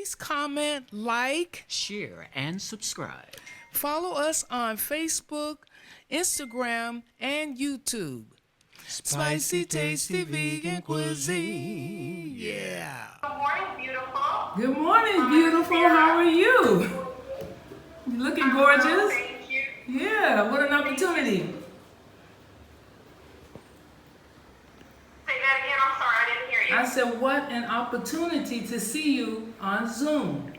please comment, like, share, and subscribe. Follow us on Facebook, Instagram, and YouTube. Spicy, tasty vegan cuisine. Yeah. Good morning, beautiful. Good morning, beautiful. How are you? You looking gorgeous? Thank you. Yeah, what an opportunity. Say that again. I'm sorry, I didn't hear you. I said, what an opportunity to see you on Zoom.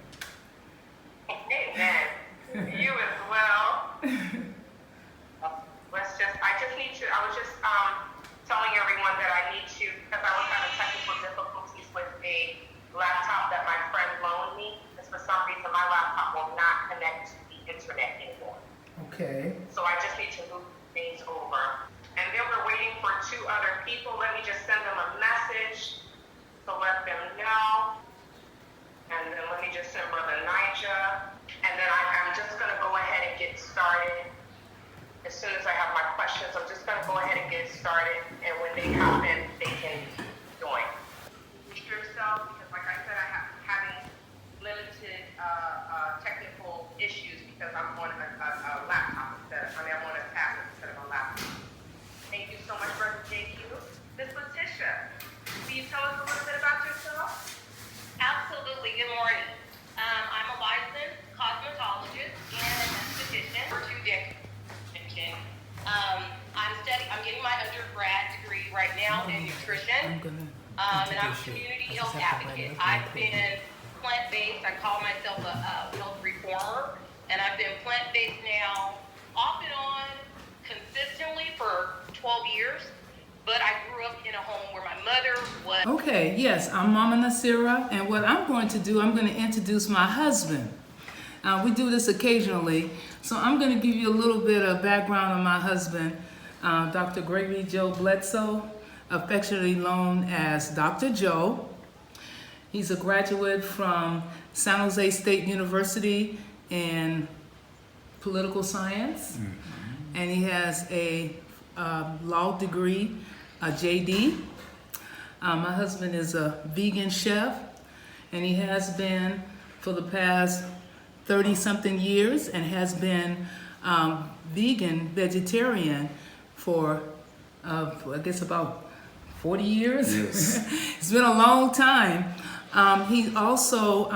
Amen. You as well. I was just telling everyone that I need to, because I was having technical difficulties with a laptop that my friend loaned me, because for some reason my laptop will not connect to the internet anymore. Okay. So I just need to move things over. And then we're waiting for 2 other people. Let me just send them a message to let them know. And then let me just send Brother Nigel. And then I'm just going to go ahead and get started. As soon as I have my questions, I'm just going to go ahead and get started. And when they happen, they can join. Yourself, because like I said, I'm having limited technical issues because I'm on a laptop I'm on a tablet instead of a laptop. Thank you so much, Brother Jehu. Miss Leticia, will you tell us a little bit about yourself? Absolutely. Good morning. I'm a licensed cosmetologist and esthetician for 2 decades. I'm getting my undergrad degree right now in nutrition. And I'm a community health advocate. I've been plant-based. I call myself a health reformer. And I've been plant-based now off and on consistently for 12 years. But I grew up in a home where my mother was... Okay, yes, I'm Mama Naasira, and what I'm going to do, I'm going to introduce my husband. We do this occasionally, so I'm going to give you a little bit of background on my husband, Dr. Gregory Joe Bledsoe, affectionately known as Dr. Joe. He's a graduate from San Jose State University in political science, and he has a law degree, a JD. My husband is a vegan chef, and he has been for the past 30-something years and has been vegetarian for I guess about 40 years. Yes. It's been a long time. He's also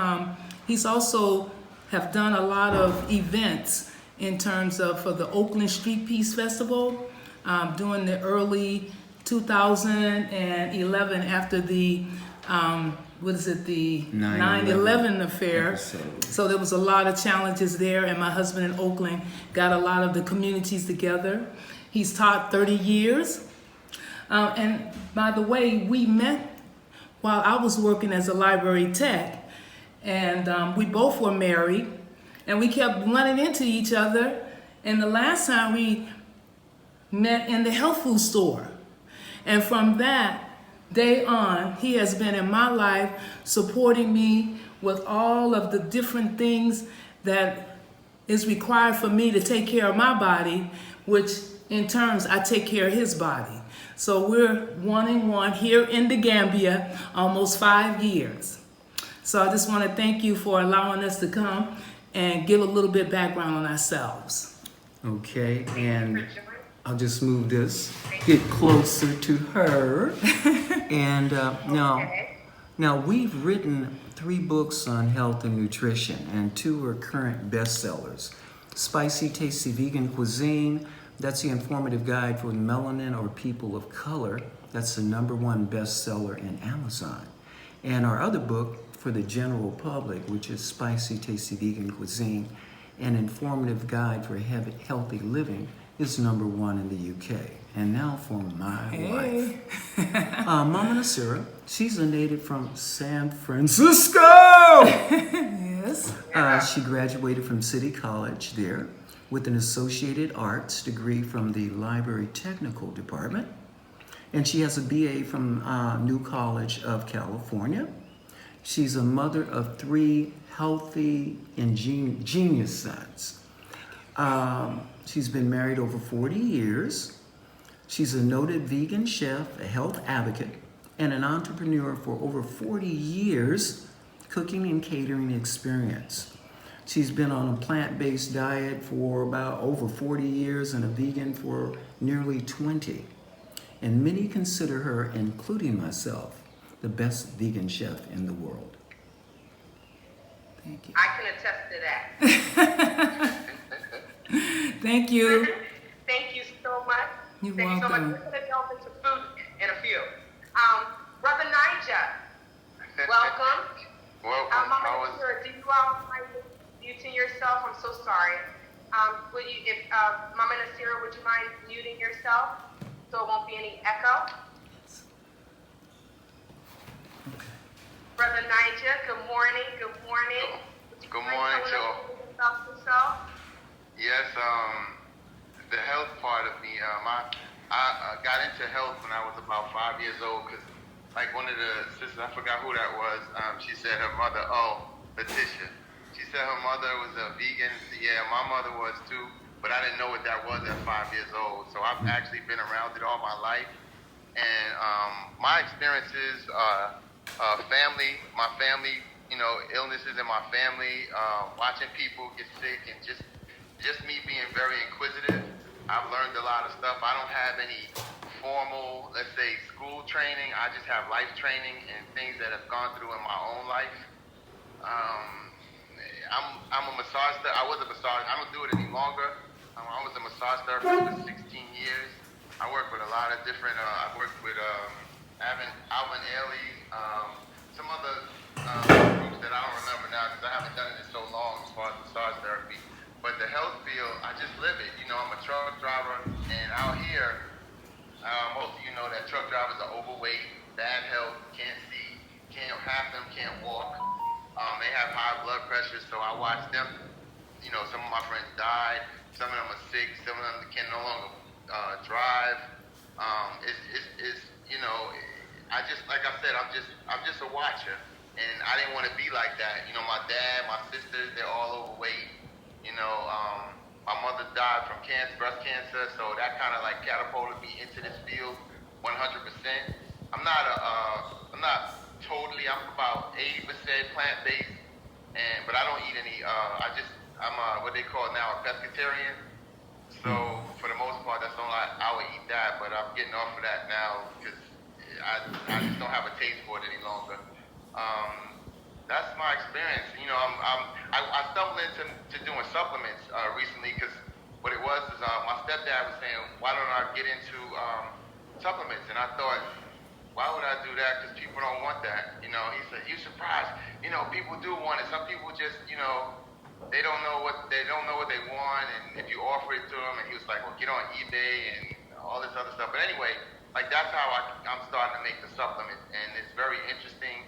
have done a lot of events in terms of for the Oakland Street Peace Festival during the early 2011 after the the 9/11 affair. Episode. So there was a lot of challenges there, and my husband in Oakland got a lot of the communities together. He's taught 30 years. And by the way, we met while I was working as a library tech, and we both were married, and we kept running into each other. And the last time we met in the health food store. And from that day on, he has been in my life supporting me with all of the different things that is required for me to take care of my body, which in turns I take care of his body. So we're 1-in-1 here in the Gambia, almost 5 years. So I just want to thank you for allowing us to come and give a little bit background on ourselves. Okay, and I'll just move this, get closer to her. And now we've written 3 books on health and nutrition, and 2 are current bestsellers. Spicy, Tasty Vegan Cuisine, that's the informative guide for melanin or people of color. That's the #1 bestseller in Amazon. And our other book for the general public, which is Spicy, Tasty Vegan Cuisine, an informative guide for healthy living, is #1 in the UK. And now for my wife. Mama Naasira, she's a native from San Francisco. Yes. She graduated from City College there with an Associated Arts degree from the Library Technical Department. And she has a BA from New College of California. She's a mother of 3 healthy and genius sons. She's been married over 40 years. She's a noted vegan chef, a health advocate, and an entrepreneur for over 40 years, cooking and catering experience. She's been on a plant-based diet for about over 40 years and a vegan for nearly 20. And many consider her, including myself, the best vegan chef in the world. Thank you. I can attest to that. Thank you. Thank you so much. You're Thank you so much. welcome. We're going to delve into food in a few. Brother Nija, welcome. Welcome. Mama Naasira, do you mind muting yourself? I'm so sorry. Mama Naasira, would you mind muting yourself so it won't be any echo? Brother Nija, good morning. Good morning. Good morning to all. Yes, the health part of me, I got into health when I was about 5 years old because, like, one of the sisters, I forgot who that was, she said her mother, Leticia. She said her mother was a vegan. Yeah, my mother was too, but I didn't know what that was at 5 years old. So I've actually been around it all my life. And my experiences are my family, illnesses in my family, watching people get sick, and just me being very inquisitive. I've learned a lot of stuff. I don't have any formal, let's say, school training. I just have life training and things that I've gone through in my own life. I'm a massage therapist. I was a massage. I don't do it any longer. I was a massage therapist for 16 years. I work with a lot of different. I worked with Alvin Ailey, some other groups that I don't remember now because I haven't done it in so long as far as massage therapy. But the health field, I just live it. I'm a truck driver, and out here, most of you know that truck drivers are overweight, bad health, can't see, half of them can't walk. They have high blood pressure, so I watch them. Some of my friends died, some of them are sick, some of them can no longer drive. I just, like I said, I'm just a watcher, and I didn't want to be like that. My dad, my sisters, they're all overweight. My mother died from breast cancer, so that kind of like catapulted me into this field 100%. I'm not totally, I'm about 80% plant-based, but I don't eat any, I'm what they call now a pescatarian. So for the most part, that's all I would eat that, but I'm getting off of that now because I just don't have a taste for it any longer. That's my experience. I stumbled into doing supplements recently because what it was is my stepdad was saying, why don't I get into supplements? And I thought, why would I do that? Because people don't want that. He said, you're surprised. People do want it. Some people just, they don't know what they want, and if you offer it to them, and he was like, well, get on eBay and all this other stuff. But anyway, like that's how I'm starting to make the supplement, and it's very interesting.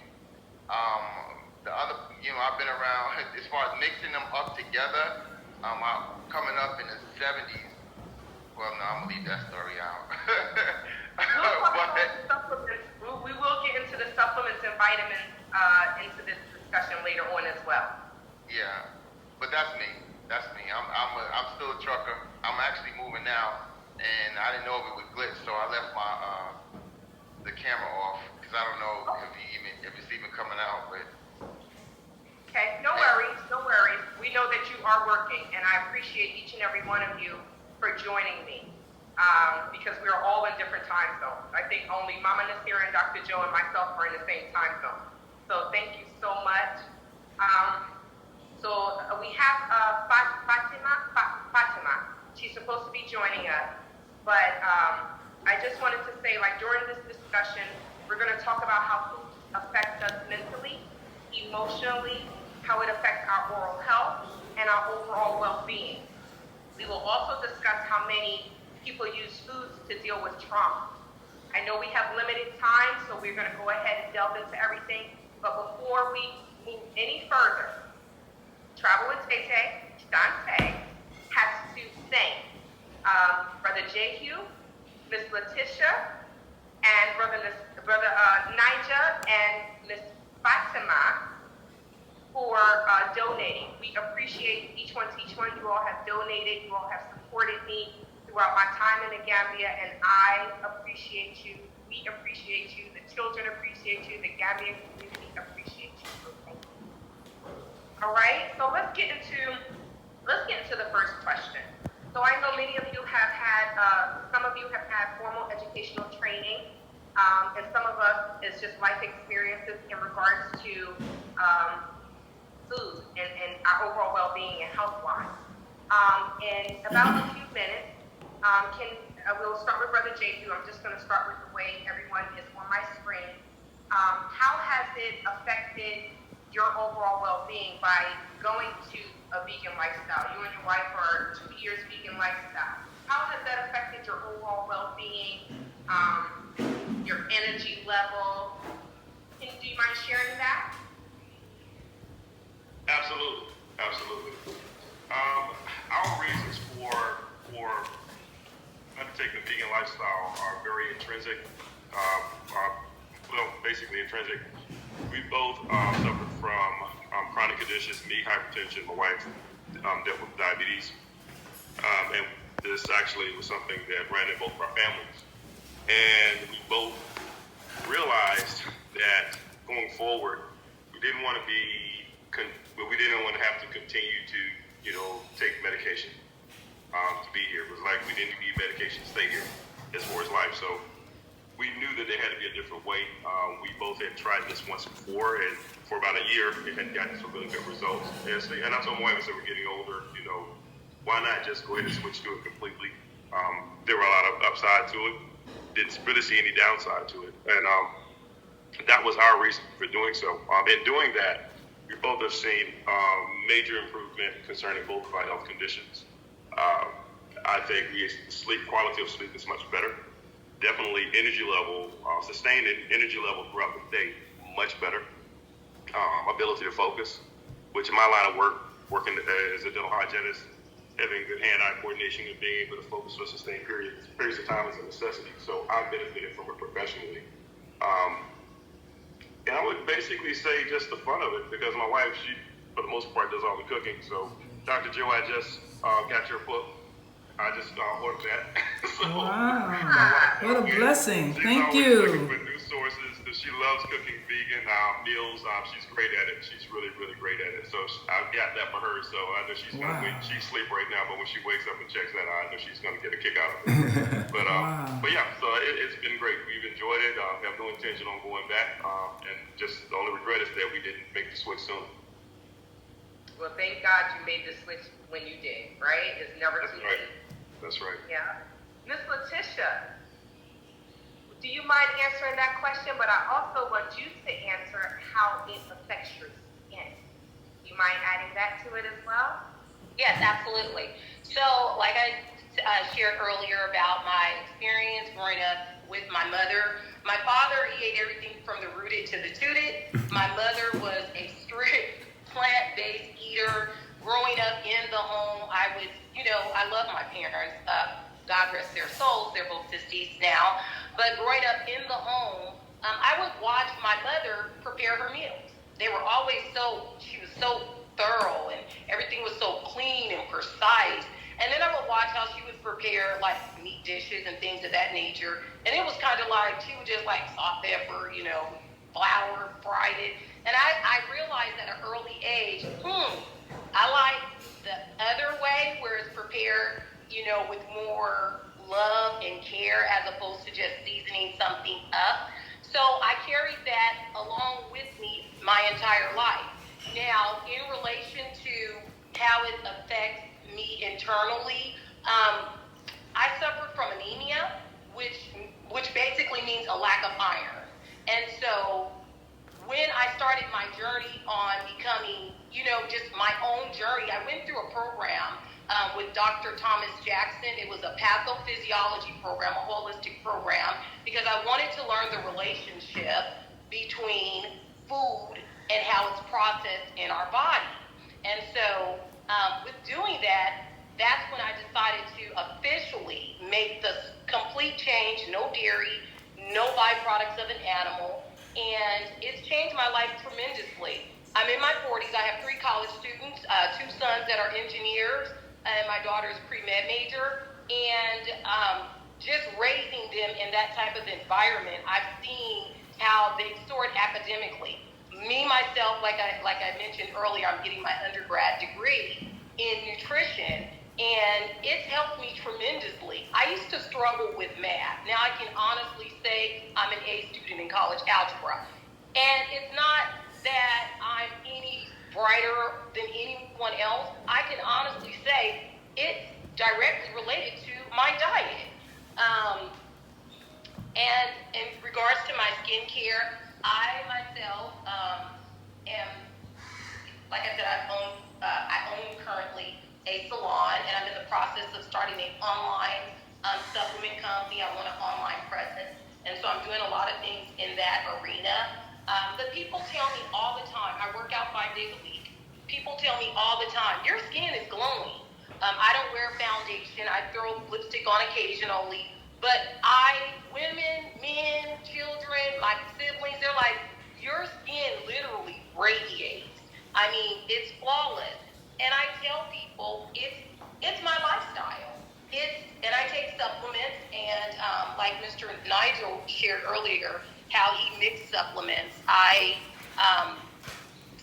The other, I've been around as far as mixing them up together. I'm coming up in the 70s. Well, no, I'm gonna leave that story out. We'll talk about the supplements. We will get into the supplements and vitamins into this discussion later on as well. Yeah, but that's me. I'm still a trucker. I'm actually moving now, and I didn't know if it would glitch, so I left my the camera off because I don't know if it's even coming out. But okay, no worries. We know that you are working, and I appreciate each and every one of you for joining me. Because we are all in different time zones. I think only Mama Naasira and Dr. Joe and myself are in the same time zone. So thank you so much. We have Fatima. She's supposed to be joining us. But I just wanted to say, like, during this discussion, we're going to talk about how food affects us mentally, emotionally, how it affects our oral health, and our overall well-being. We will also discuss how many people use foods to deal with trauma. I know we have limited time, so we're going to go ahead and delve into everything. But before we move any further, Travel with TayTay, Shauntay, has to thank Brother Jehu, Miss Leticia, and Brother Nija and Miss Fatima for donating. We appreciate each one. You all have donated. You all have supported me throughout my time in the Gambia, and I appreciate you. We appreciate you. The children appreciate you. The Gambian community appreciates you. So thank you. so let's get into the first question. So I know many of you have had, some of you have had formal educational training, and some of us is just life experiences in regards to food and our overall well-being and health-wise. In about a few minutes, we'll start with Brother Jehu. I'm just going to start with the way everyone is on my screen. How has it affected your overall well-being by going to a vegan lifestyle? You and your wife are 2 years vegan lifestyle. How has that affected your overall well-being, your energy level? Do you mind sharing that? Absolutely. Our reasons for undertaking the vegan lifestyle are very intrinsic. Basically intrinsic. We both suffered from chronic conditions, me, hypertension, my wife dealt with diabetes. And this actually was something that ran in both of our families. And we both realized that going forward, we didn't want to have to continue to, take medication to be here. It was like we didn't need medication to stay here as far as life. So we knew that there had to be a different way. We both had tried this once before, and for about a year, it had gotten some really good results. And I told my wife, I said, we're getting older, why not just go ahead and switch to it completely? There were a lot of upside to it. Didn't really see any downside to it. And that was our reason for doing so. In doing that, we both have seen major improvement concerning both of our health conditions. I think quality of sleep is much better. Definitely energy level, sustained energy level throughout the day, much better. Ability to focus, which in my line of work, working as a dental hygienist, having good hand-eye coordination and being able to focus for sustained periods of time is a necessity. So I've benefited from it professionally. And I would basically say just the fun of it, because my wife, she, for the most part, does all the cooking. So, Dr. Joe, I just got your book. I just ordered that. So, Wow. What a blessing. Thank She's you. always looking for new sources. She loves cooking vegan meals. She's great at it. She's really, really great at it. So I got that for her. So I know she's going to she's asleep right now, but when she wakes up and checks that out, I know she's going to get a kick out of it. But yeah, so it's been great. We've enjoyed it. Have no intention on going back. And just the only regret is that we didn't make the switch sooner. Well, thank God you made the switch when you did, right? It's never too late. That's right. Yeah. Miss Leticia, do you mind answering that question? But I also want you to answer how it affects your skin. Do you mind adding that to it as well? Yes, absolutely. So, like I shared earlier about my experience growing up with my mother. My father, he ate everything from the rooted to the tooted. My mother was a strict plant-based eater. Growing up in the home, I was, I love my parents. God rest their souls. They're both deceased now. But growing up in the home, I would watch my mother prepare her meals. They were always she was so thorough, and everything was so clean and precise. And then I would watch how she would prepare like meat dishes and things of that nature. And it was kind of like, she would just like salt, pepper, flour, fried it. And I realized at an early age, I like the other way where it's prepared, with more love and care as opposed to just seasoning something up. So I carried that along with me my entire life. Now, in relation to how it affects me internally, I suffered from anemia, which basically means a lack of iron. And so when I started my journey on becoming, just my own journey, I went through a program with Dr. Thomas Jackson. It was a pathophysiology program, a holistic program, because I wanted to learn the relationship between food and how it's processed in our body. And so with doing that, that's when I decided to officially make the complete change, no dairy, no byproducts of an animal, and it's changed my life tremendously. I'm in my 40s. I have 3 college students, 2 sons that are engineers, and my daughter's pre-med major. And just raising them in that type of environment, I've seen how they've soared academically. me, myself, like I mentioned earlier, I'm getting my undergrad degree in nutrition, and it's helped me tremendously. I used to struggle with math. Now I can honestly say I'm an A student in college algebra. And it's not that I'm any brighter than anyone else. I can honestly say it's directly related to my diet. And in regards to my skincare, I myself am, like I said, I own currently a salon, and I'm in the process of starting an online supplement company. I want an online presence, and so I'm doing a lot of things in that arena. But people tell me all the time, I work out 5 days a week. People tell me all the time, your skin is glowing. I don't wear foundation. I throw lipstick on occasionally. But women, men, children, my siblings, they're like, your skin literally radiates. I mean, it's flawless. And I tell people, it's my lifestyle. And I take supplements, and like Mr. Nigel shared earlier, how he mixed supplements. I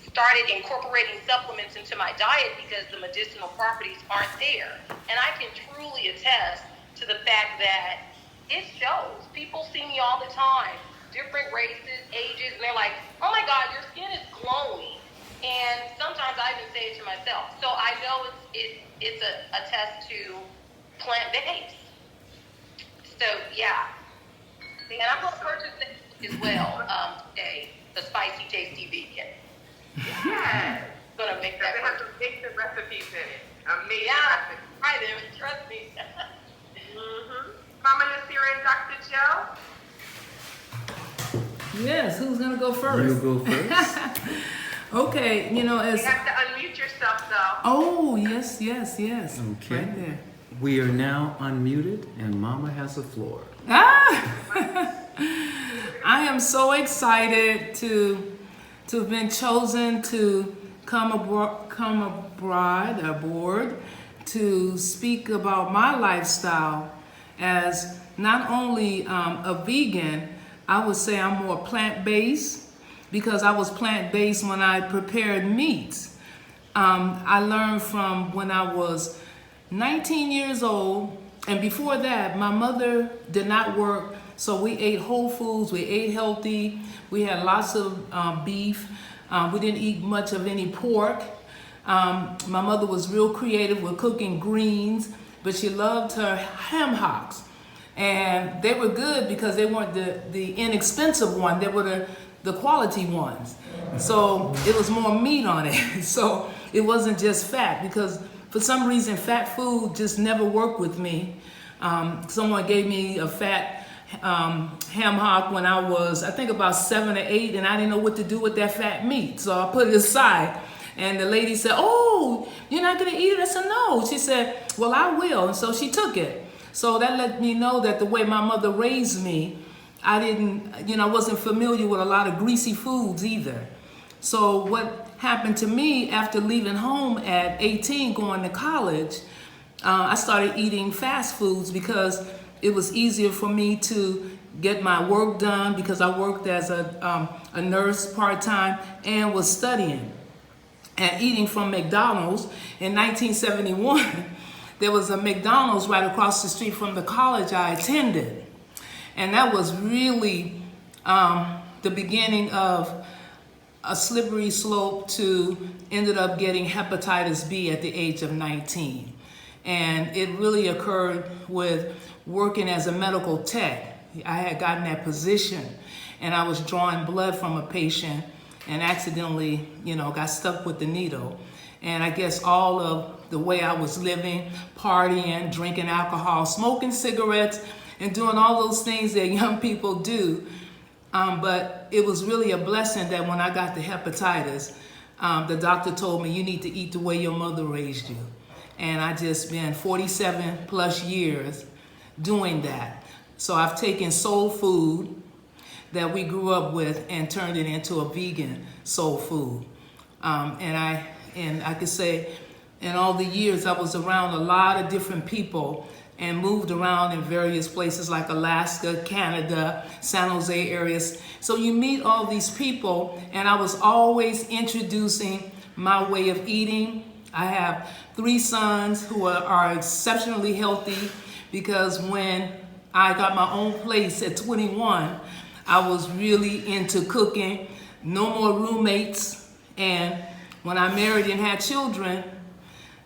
started incorporating supplements into my diet because the medicinal properties aren't there. And I can truly attest to the fact that it shows. People see me all the time, different races, ages, and they're like, oh my God, your skin is glowing. And sometimes I even say it to myself. So I know it's a test to plant-based. So yeah. And I'm going to purchase it as well today, the Spicy Tasty Vegan. Yes. Going to make that They have work. some big recipes in it. Amazing Yeah, recipes. try them. Trust me. Mama Naasira and Dr. Joe? Yes, who's gonna go first? You go first. Okay, You have to unmute yourself, though. Oh, yes. Okay. Right there. We are now unmuted, and Mama has the floor. I am so excited to have been chosen to come aboard to speak about my lifestyle as not only a vegan. I would say I'm more plant-based because I was plant-based when I prepared meats. I learned from when I was 19 years old, and before that, my mother did not work, so we ate whole foods, we ate healthy, we had lots of beef, we didn't eat much of any pork. My mother was real creative with cooking greens, but she loved her ham hocks. And they were good because they weren't the inexpensive one, they were the quality ones. So it was more meat on it. So it wasn't just fat, because for some reason fat food just never worked with me. Someone gave me a fat ham hock when I was, I think about 7 or 8, and I didn't know what to do with that fat meat. So I put it aside. And the lady said, oh, you're not gonna eat it? I said, no. She said, well, I will. And so she took it. So that let me know that the way my mother raised me, I wasn't familiar with a lot of greasy foods either. So what happened to me after leaving home at 18, going to college, I started eating fast foods because it was easier for me to get my work done, because I worked as a nurse part-time and was studying. And eating from McDonald's in 1971, there was a McDonald's right across the street from the college I attended. And that was really the beginning of a slippery slope to ended up getting hepatitis B at the age of 19. And it really occurred with working as a medical tech. I had gotten that position, and I was drawing blood from a patient and accidentally, got stuck with the needle. And I guess all of the way I was living, partying, drinking alcohol, smoking cigarettes, and doing all those things that young people do. But it was really a blessing that when I got the hepatitis, the doctor told me, you need to eat the way your mother raised you. And I just been 47 plus years doing that. So I've taken soul food that we grew up with and turned it into a vegan soul food. And I could say in all the years I was around a lot of different people and moved around in various places like Alaska, Canada, San Jose areas. So you meet all these people, and I was always introducing my way of eating. I have 3 sons who are exceptionally healthy, because when I got my own place at 21, I was really into cooking, no more roommates, and when I married and had children,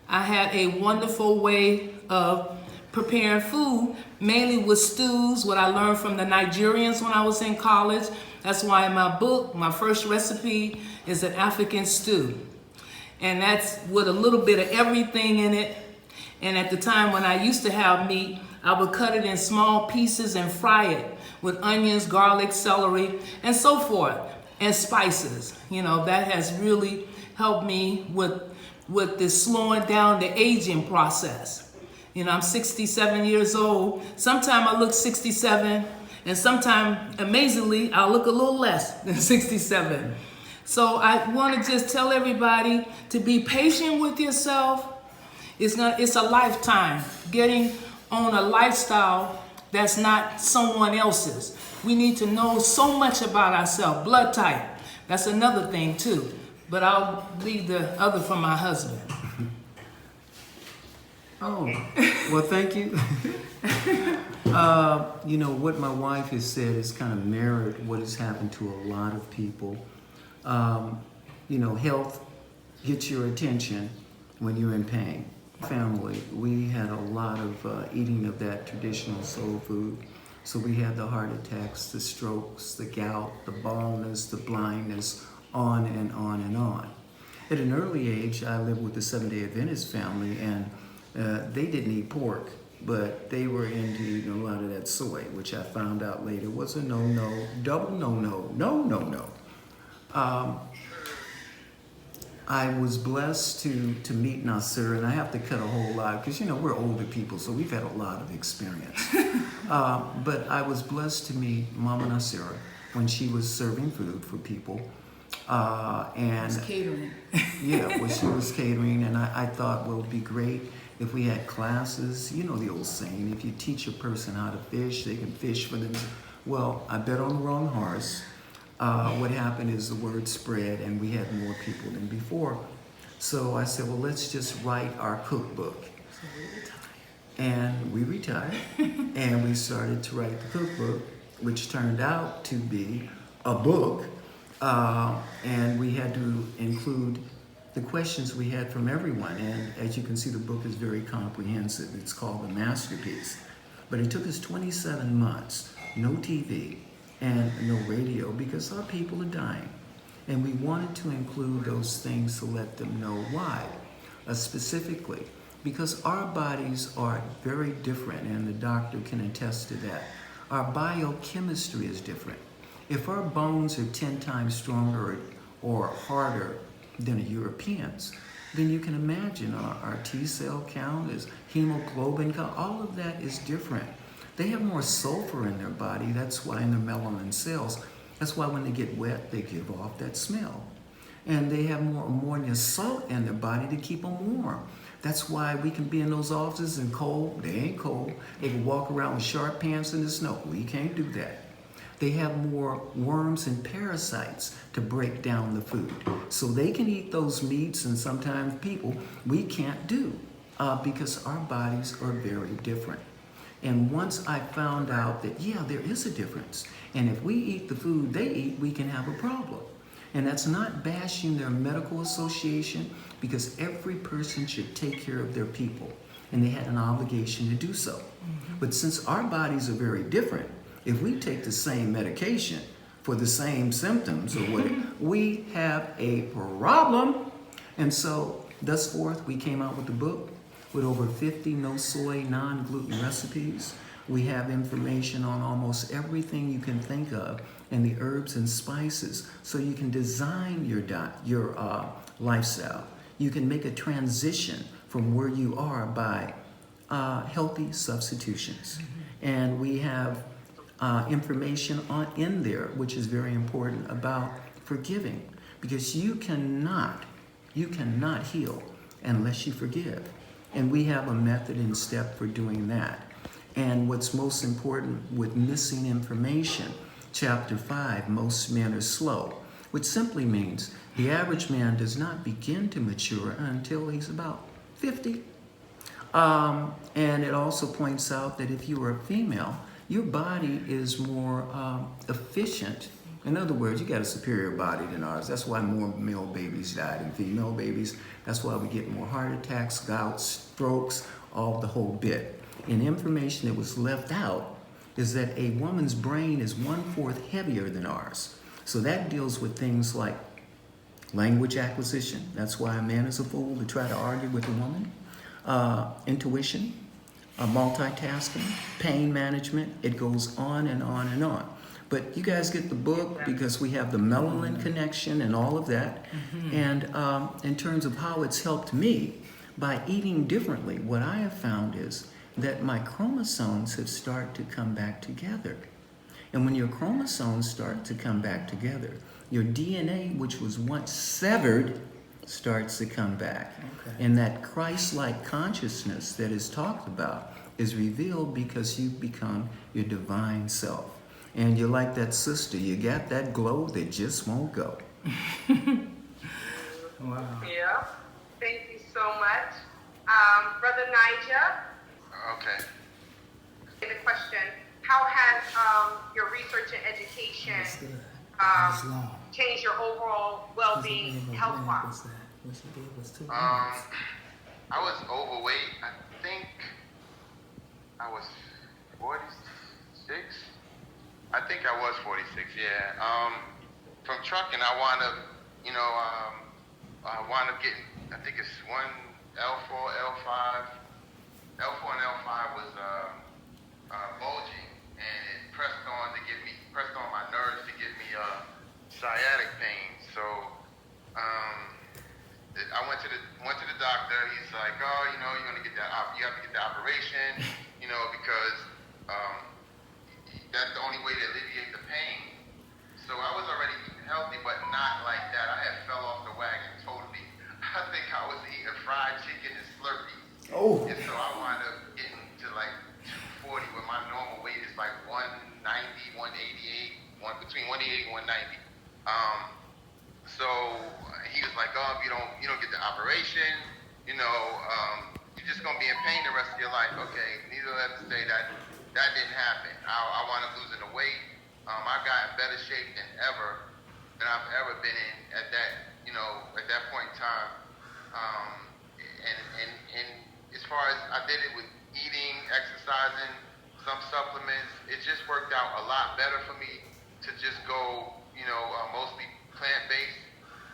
I had a wonderful way of preparing food, mainly with stews, what I learned from the Nigerians when I was in college. That's why in my book, my first recipe is an African stew. And that's with a little bit of everything in it. And at the time when I used to have meat, I would cut it in small pieces and fry it with onions, garlic, celery, and so forth, and spices. You know, that has really helped me with this slowing down the aging process. You know, I'm 67 years old. Sometimes I look 67, and sometimes, amazingly, I look a little less than 67. So I want to just tell everybody to be patient with yourself. It's a lifetime. Getting on a lifestyle that's not someone else's. We need to know so much about ourselves. Blood type, that's another thing too. But I'll leave the other for my husband. Oh, well, thank you. You know, what my wife has said has kind of mirrored what has happened to a lot of people. You know, health gets your attention when you're in pain. Family, we had a lot of eating of that traditional soul food. So we had the heart attacks, the strokes, the gout, the baldness, the blindness, on and on and on. At an early age, I lived with the Seventh-day Adventist family, and they didn't eat pork, but they were into eating a lot of that soy, which I found out later was a no-no, double no-no, no-no-no. I was blessed to meet Naasira, and I have to cut a whole lot because, you know, we're older people, so we've had a lot of experience. But I was blessed to meet Mama Naasira when she was serving food for people. And Catering. Yeah, well, she was catering, and I thought, well, it'd be great if we had classes. You know the old saying, if you teach a person how to fish, they can fish for them. Well, I bet on the wrong horse. What happened is the word spread, and we had more people than before. So I said, well, let's just write our cookbook. So we retired. And we retired, and we started to write the cookbook, which turned out to be a book. And we had to include the questions we had from everyone. And as you can see, the book is very comprehensive. It's called The Masterpiece. But it took us 27 months, no TV and no radio, because our people are dying. And we wanted to include those things to let them know why, specifically, because our bodies are very different, and the doctor can attest to that. Our biochemistry is different. If our bones are 10 times stronger or harder than a European's, then you can imagine our T-cell count, is hemoglobin count, all of that is different. They have more sulfur in their body. That's why in their melanin cells, that's why when they get wet, they give off that smell. And they have more ammonia salt in their body to keep them warm. That's why we can be in those offices and cold. They ain't cold. They can walk around with sharp pants in the snow. We can't do that. They have more worms and parasites to break down the food. So they can eat those meats, and sometimes people we can't do because our bodies are very different. And once I found out that, yeah, there is a difference, and if we eat the food they eat, we can have a problem. And that's not bashing their medical association, because every person should take care of their people, and they had an obligation to do so. Mm-hmm. But since our bodies are very different, if we take the same medication for the same symptoms or whatever, we have a problem. And so, thus forth, we came out with the book with over 50 no soy, non-gluten recipes. We have information on almost everything you can think of, and the herbs and spices, so you can design your diet, your lifestyle. You can make a transition from where you are by healthy substitutions. Mm-hmm. And we have information in there, which is very important, about forgiving, because you cannot heal unless you forgive. And we have a method and step for doing that. And what's most important with missing information, chapter 5, most men are slow, which simply means the average man does not begin to mature until he's about 50. And it also points out that if you are a female, your body is more efficient. In other words, you got a superior body than ours. That's why more male babies die than female babies. That's why we get more heart attacks, gouts, strokes, all the whole bit. And information that was left out is that a woman's brain is 1/4 heavier than ours. So that deals with things like language acquisition. That's why a man is a fool to try to argue with a woman. Intuition, multitasking, pain management. It goes on and on and on. But you guys get the book because we have the melanin connection and all of that. And in terms of how it's helped me by eating differently, what I have found is that my chromosomes have started to come back together. And when your chromosomes start to come back together, your DNA, which was once severed, starts to come back. Okay. And that Christ-like consciousness that is talked about is revealed because you become your divine self. And you're like that sister, you got that glow that just won't go. Wow. Yeah. Thank you so much. Brother Nigel. Okay. The question, how has your research and education changed your overall well-being health-wise? I was overweight. I think I was 46. I think I was 46, yeah. From trucking, I wound up, getting, I think it's one L4, L5. L4 and L5 was bulging, and it pressed on my nerves to give me sciatic pain. So I went to the doctor. He's like, oh, you're gonna get you have to get the operation, because that's the only way to alleviate the pain. So I was already eating healthy, but not like that. I had fell off the wagon totally. I think I was eating fried chicken and Slurpees. Oh. And so I wound up getting to like 240 when my normal weight is like 190, 188, between 188 and 190. So he was like, oh, if you don't get the operation, you're just gonna be in pain the rest of your life. Okay, needless to say that didn't happen. I wound up losing the weight. I got in better shape than I've ever been in at that point in time. And as far as I did it with eating, exercising, some supplements, it just worked out a lot better for me to just go, mostly plant-based.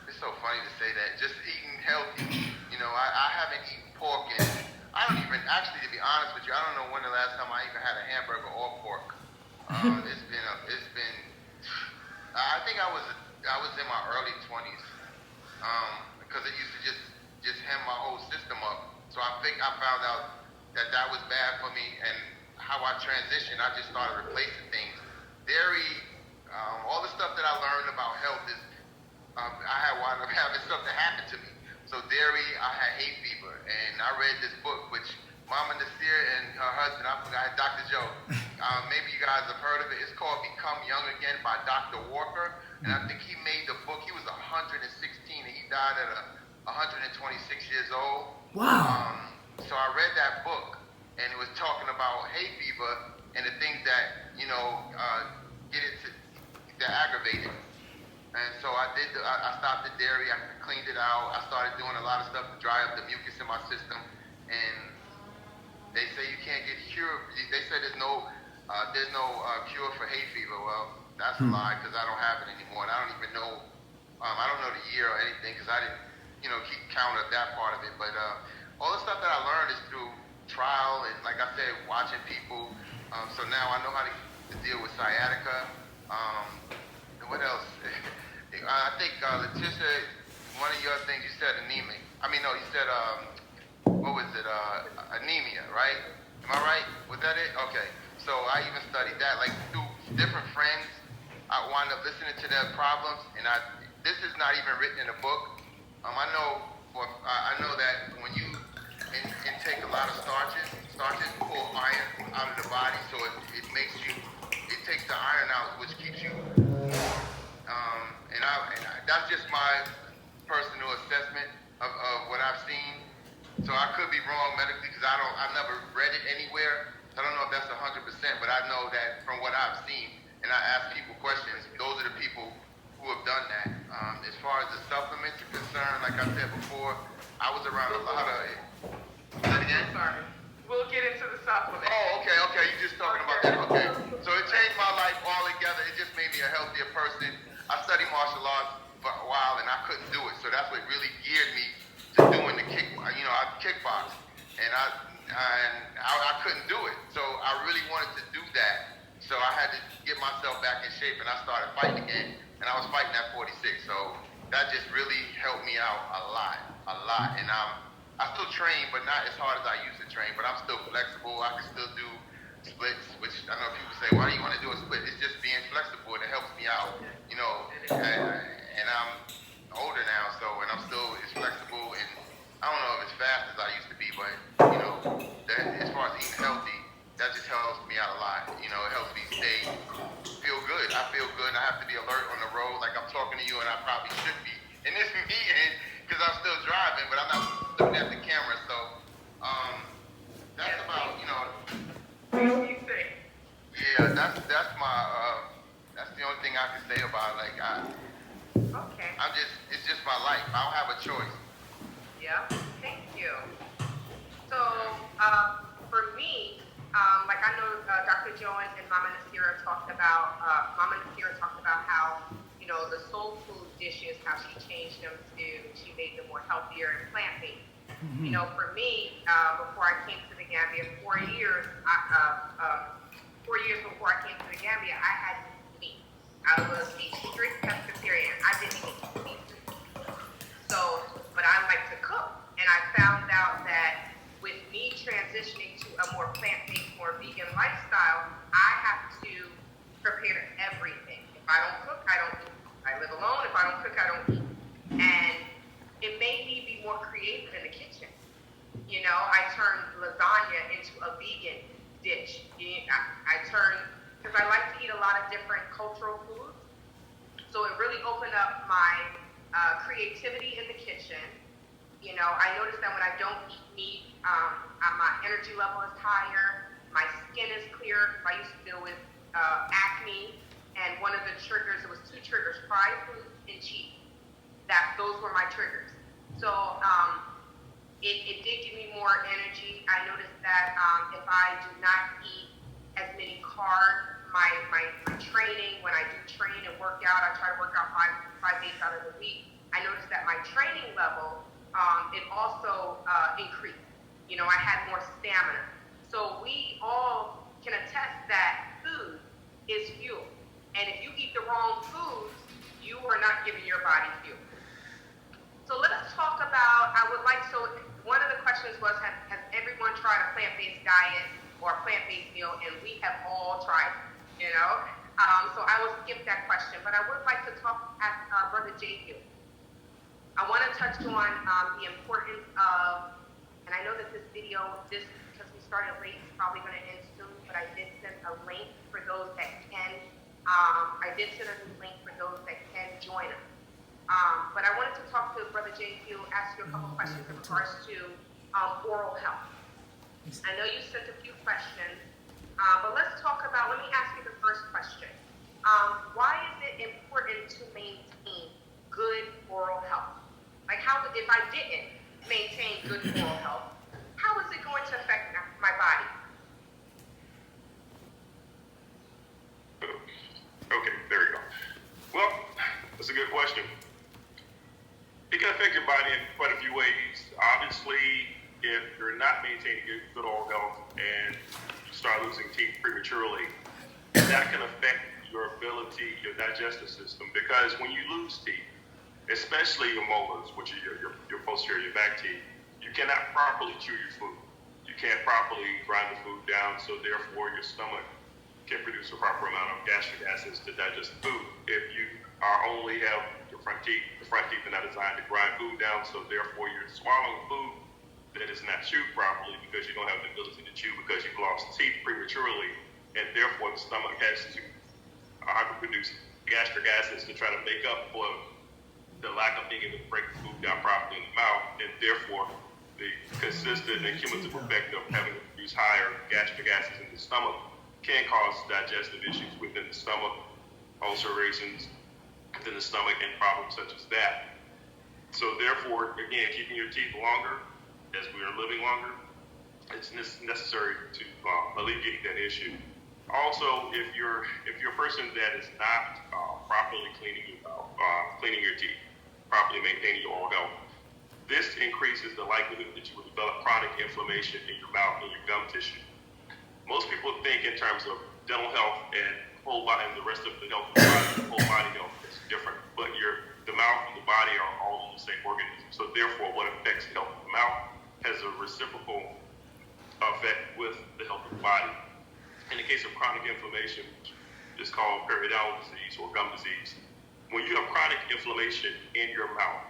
It's so funny to say that. Just eating healthy. I haven't eaten pork and I don't even, actually, to be honest with you, I don't know when the last time I even had a hamburger or pork. It's been. I think I was in my early 20s, because it used to just hem my whole system up. So I think I found out that was bad for me, and how I transitioned, I just started replacing things. Dairy, all the stuff that I learned about health is, I had wound up having stuff that happened to me. So dairy, I had hay fever, and I read this book, which Mama Naasira and her husband, I forgot, Dr. Joe, maybe you guys have heard of it. It's called Become Young Again by Dr. Walker, and I think he made the book. He was 116, and he died at 126 years old. Wow. So I read that book, and it was talking about hay fever and the things that, get it that aggravate it. And so I stopped the dairy, I cleaned it out, I started doing a lot of stuff to dry up the mucus in my system, and they say you can't get cured. They say there's no cure for hay fever. Well, that's a lie, because I don't have it anymore, and I don't even know, I don't know the year or anything, because I didn't, keep count of that part of it. But all the stuff that I learned is through trial and, like I said, watching people. So now I know how to deal with sciatica. And what else? I think, Leticia, one of your things, you said anemic. You said, what was it? Anemia, right? Am I right? Was that it? Okay. So I even studied that, like through different friends. I wound up listening to their problems, and this is not even written in a book. I know that when you intake personal assessment of what I've seen. So I could be wrong medically because I never read it anywhere. I don't know if that's 100%, but I know that from what I've seen, and I ask people questions, those are the people who have done that. As far as the supplements are concerned, like I said before, I was around a lot of it. Say it again? Sorry. We'll get into the supplement. Oh, okay. You just talking about that. Okay. So it changed my life altogether. It just made me a healthier person. I studied martial arts for a while and I couldn't do it. So that's what really geared me to doing the I kickbox. And I couldn't do it. So I really wanted to do that. So I had to get myself back in shape and I started fighting again. And I was fighting at 46. So that just really helped me out a lot. And I still train, but not as hard as I used to train. But I'm still flexible. I can still do splits, which I know people say, why do you want to do a split? It's just being flexible and it helps me out, and I'm older now, and I'm still as flexible, and I don't know if it's fast as I used to be, but, as far as eating healthy, that just helps me out a lot. It helps me feel good. I feel good, and I have to be alert on the road, like I'm talking to you, and I probably should be in this meeting, because I'm still driving, but I'm not looking at the camera, so, that's about, yeah, that's my, that's the only thing I can say about it. Okay. It's just my life. I don't have a choice. Yeah. Thank you. So, for me, like I know Dr. Jones and Mama Naasira talked about how, the soul food dishes, how she changed them she made them more healthier and plant-based. For me, before I came to the Gambia, 4 years before I came to the Gambia, I had meat. I was a strict pescatarian. I didn't eat meat. So, but I like to cook. And I found out that with me transitioning to a more plant-based, more vegan lifestyle, I have to prepare everything. If I don't cook, I don't eat. I live alone. If I don't cook, I don't eat. And it made me be more creative in the kitchen. I turned lasagna into a vegan dish. I turned, because I like to eat a lot of different cultural foods. So it really opened up my creativity in the kitchen. I noticed that when I don't eat meat, my energy level is higher, my skin is clear. I used to deal with acne, and one of the triggers, it was 2 triggers, fried foods and cheese. Those were my triggers. So it did give me more energy. I noticed that if I do not eat as many carbs, my training, when I do train and work out, I try to work out five days out of the week. I noticed that my training level, it also increased. I had more stamina. So we all can attest that food is fuel. And if you eat the wrong foods, you are not giving your body fuel. So let's talk about, one of the questions was, has everyone tried a plant-based diet or a plant-based meal? And we have all tried it, So I will skip that question, but I would like to ask Brother Jehu. I want to touch on the importance of, and I know that this video, because we started late, is probably going to end soon, but I did send a link for those that can, join us. But I wanted to talk to Brother Jehu, ask you a couple questions in regards to oral health. I know you sent a few questions, but let me ask you the first question. Why is it important to maintain good oral health? Like if I didn't maintain good oral health, how is it going to affect my body? Okay, there you go. Well, that's a good question. It can affect your body in quite a few ways. Obviously, if you're not maintaining good oral health and you start losing teeth prematurely, that can affect your ability, your digestive system, because when you lose teeth, especially your molars, which are your posterior, your back teeth, you cannot properly chew your food. You can't properly grind the food down, so therefore your stomach can produce a proper amount of gastric acids to digest the food. If you only have your front teeth are not designed to grind food down, so therefore you're swallowing food that is not chewed properly because you don't have the ability to chew because you've lost teeth prematurely, and therefore the stomach has to produce gastric acids to try to make up for the lack of being able to break the food down properly in the mouth, and therefore the consistent and cumulative effect of having to produce higher gastric acids in the stomach can cause digestive issues within the stomach, ulcerations within the stomach, and problems such as that. So therefore, again, keeping your teeth longer as we are living longer, it's necessary to alleviate that issue. Also, if you're a person that is not properly cleaning your teeth, properly maintaining your oral health, this increases the likelihood that you will develop chronic inflammation in your mouth and your gum tissue. Most people think in terms of dental health and whole body and the rest of the health of the body, whole body health is different, but the mouth and the body are all in the same organism. So therefore, what affects the health of the mouth has a reciprocal effect with the health of the body. In the case of chronic inflammation, which is called periodontal disease or gum disease, when you have chronic inflammation in your mouth,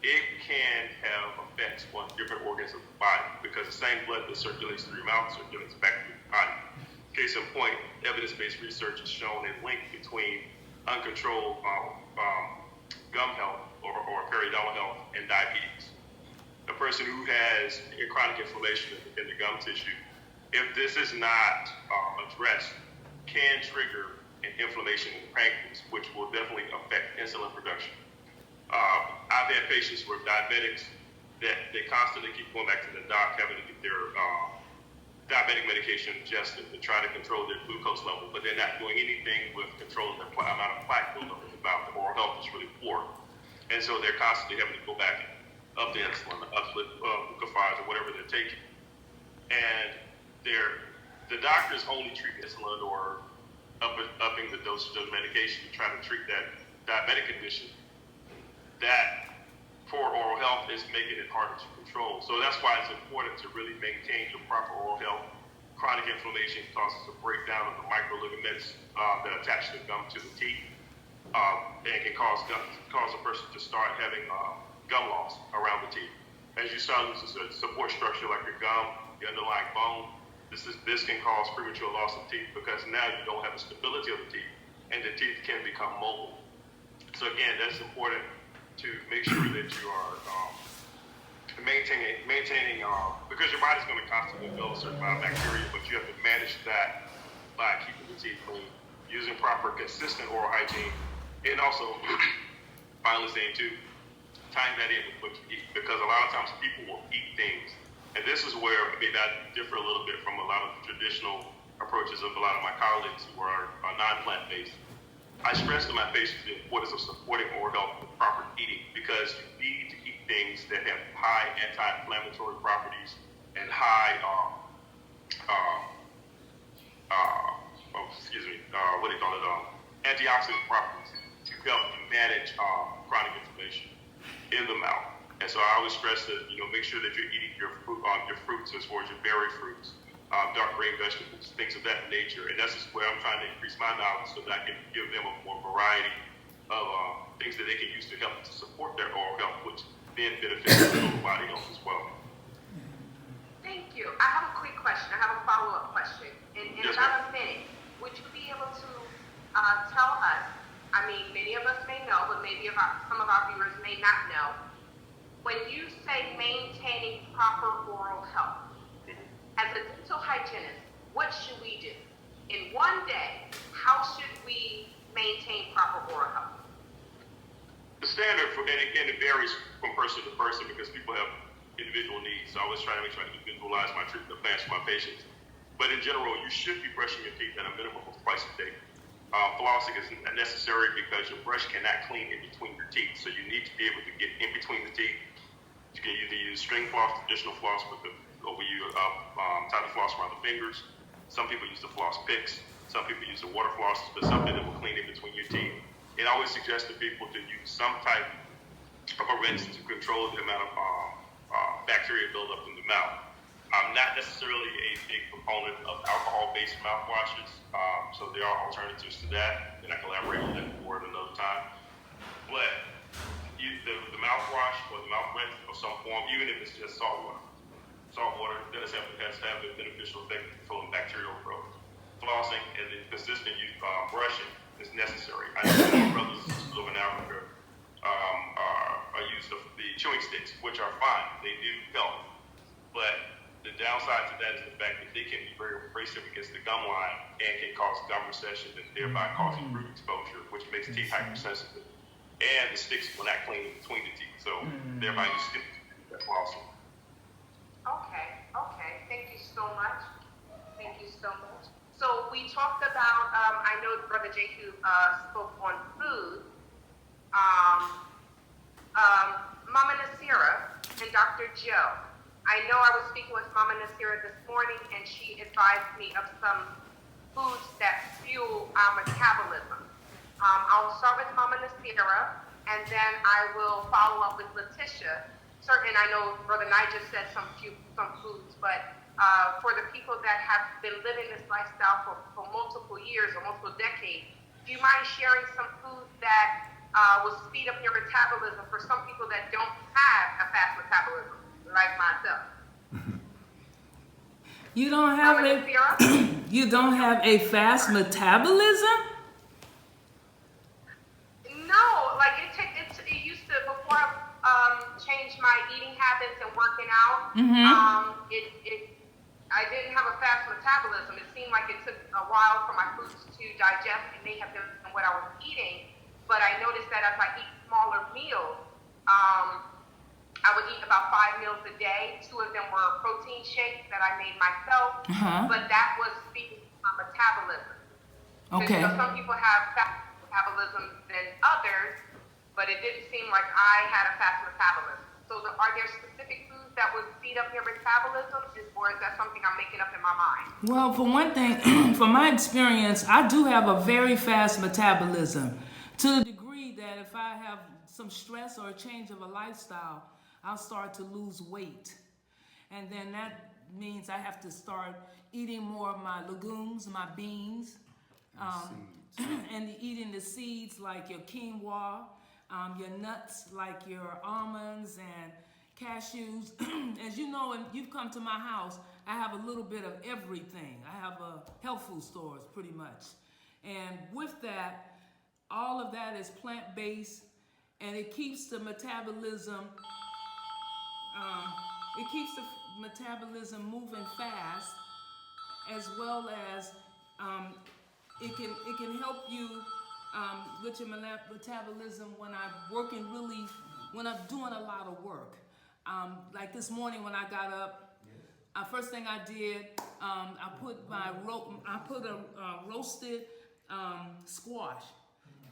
it can have effects on different organs of the body because the same blood that circulates through your mouth circulates back through your body. Case in point, evidence-based research has shown a link between uncontrolled gum health or periodontal health and diabetes. A person who has a chronic inflammation in the gum tissue, if this is not addressed, can trigger an inflammation in the pancreas, which will definitely affect insulin production. I've had patients who are diabetics that they constantly keep going back to the doc, having to get their diabetic medication adjusted to try to control their glucose level, but they're not doing anything with controlling the amount of plaque buildup in the mouth. The oral health is really poor. And so they're constantly having to go back and up the insulin, up glucophage, or whatever they're taking. And the doctors only treat insulin or upping the dosage of medication to try to treat that diabetic condition. That poor oral health is making it harder to control. So that's why it's important to really maintain your proper oral health. Chronic inflammation causes a breakdown of the microligaments that attach the gum to the teeth, and can cause a person to start having gum loss around the teeth. As you start losing a support structure like your gum, the underlying bone, this can cause premature loss of teeth because now you don't have the stability of the teeth, and the teeth can become mobile. So again, that's important to make sure that you are maintaining because your body's going to constantly build a certain amount of bacteria, but you have to manage that by keeping the teeth clean, using proper, consistent oral hygiene, and also, finally saying too, tying that in with what you eat, because a lot of times people will eat things, and this is where maybe I differ a little bit from a lot of the traditional approaches of a lot of my colleagues who are non-plant-based. I stress to my patients the importance of supporting oral health with proper eating because you need to eat things that have high anti-inflammatory properties and high, antioxidant properties to help manage chronic inflammation in the mouth. And so I always stress that, make sure that you're eating your fruits as far as your berry fruits, dark green vegetables, things of that nature. And that's just where I'm trying to increase my knowledge so that I can give them a more variety of things that they can use to help to support their oral health, which then benefits their total body health as well. Thank you. I have a quick question. I have a follow-up question. In Yes, about a minute, would you be able to tell us, many of us may know, but maybe some of our viewers may not know, when you say maintaining proper oral health, as a dental hygienist, what should we do? In one day, how should we maintain proper oral health? The standard and it varies from person to person because people have individual needs. So I always try to make sure I individualize my treatment plans for my patients. But in general, you should be brushing your teeth at a minimum of twice a day. Flossing is necessary because your brush cannot clean in between your teeth. So you need to be able to get in between the teeth. You can either use string floss, traditional floss, or we use tie the floss around the fingers. Some people use the floss picks. Some people use the water floss, but something that will clean in between your teeth. And I always suggest to people to use some type of a rinse to control the amount of bacteria buildup in the mouth. I'm not necessarily a big proponent of alcohol-based mouthwashes, so there are alternatives to that, and I can elaborate on that more at another time. But the mouthwash or the mouth rinse of some form, even if it's just salt water has to have a beneficial effect in controlling bacterial growth. Flossing and the consistent use brushing is necessary. I know my brothers and sisters over in Africa are used the chewing sticks, which are fine. They do help. But the downside to that is the fact that they can be very abrasive against the gum line and can cause gum recession and thereby causing root exposure, which makes teeth hypersensitive. And the sticks will not clean between the teeth, so thereby you skip that also. Okay. Thank you so much. So we talked about, I know Brother Jehu spoke on food. Mama Naasira and Dr. Joe. I know I was speaking with Mama Naasira this morning, and she advised me of some foods that fuel our metabolism. I'll start with Mama Naasira, and then I will follow up with Leticia. Certain, I know Brother Nigel said some foods, but for the people that have been living this lifestyle for multiple years or multiple decades, do you mind sharing some foods that will speed up your metabolism for some people that don't have a fast metabolism, like myself? You don't have you don't have a fast metabolism? No, like it used to, before I changed my eating habits and working out, I didn't have a fast metabolism. It seemed like it took a while for my foods to digest. It may have been what I was eating, but I noticed that as I eat smaller meals, I would eat about 5 meals a day. 2 of them were protein shakes that I made myself, but that was speaking to my metabolism. Okay. So some people have fast metabolism than others, but it didn't seem like I had a fast metabolism. So are there specific foods that would speed up your metabolism, or is that something I'm making up in my mind? Well, for one thing, from my experience, I do have a very fast metabolism, to the degree that if I have some stress or a change of a lifestyle, I'll start to lose weight. And then that means I have to start eating more of my legumes, my beans, and eating the seeds like your quinoa, your nuts like your almonds and cashews. As you know, and you've come to my house, I have a little bit of everything. I have a health food stores pretty much. And with that, all of that is plant-based, and it keeps the metabolism moving fast, as well as it can help you with your metabolism when I'm doing a lot of work. Like this morning when I got up, first thing I did, I put a roasted squash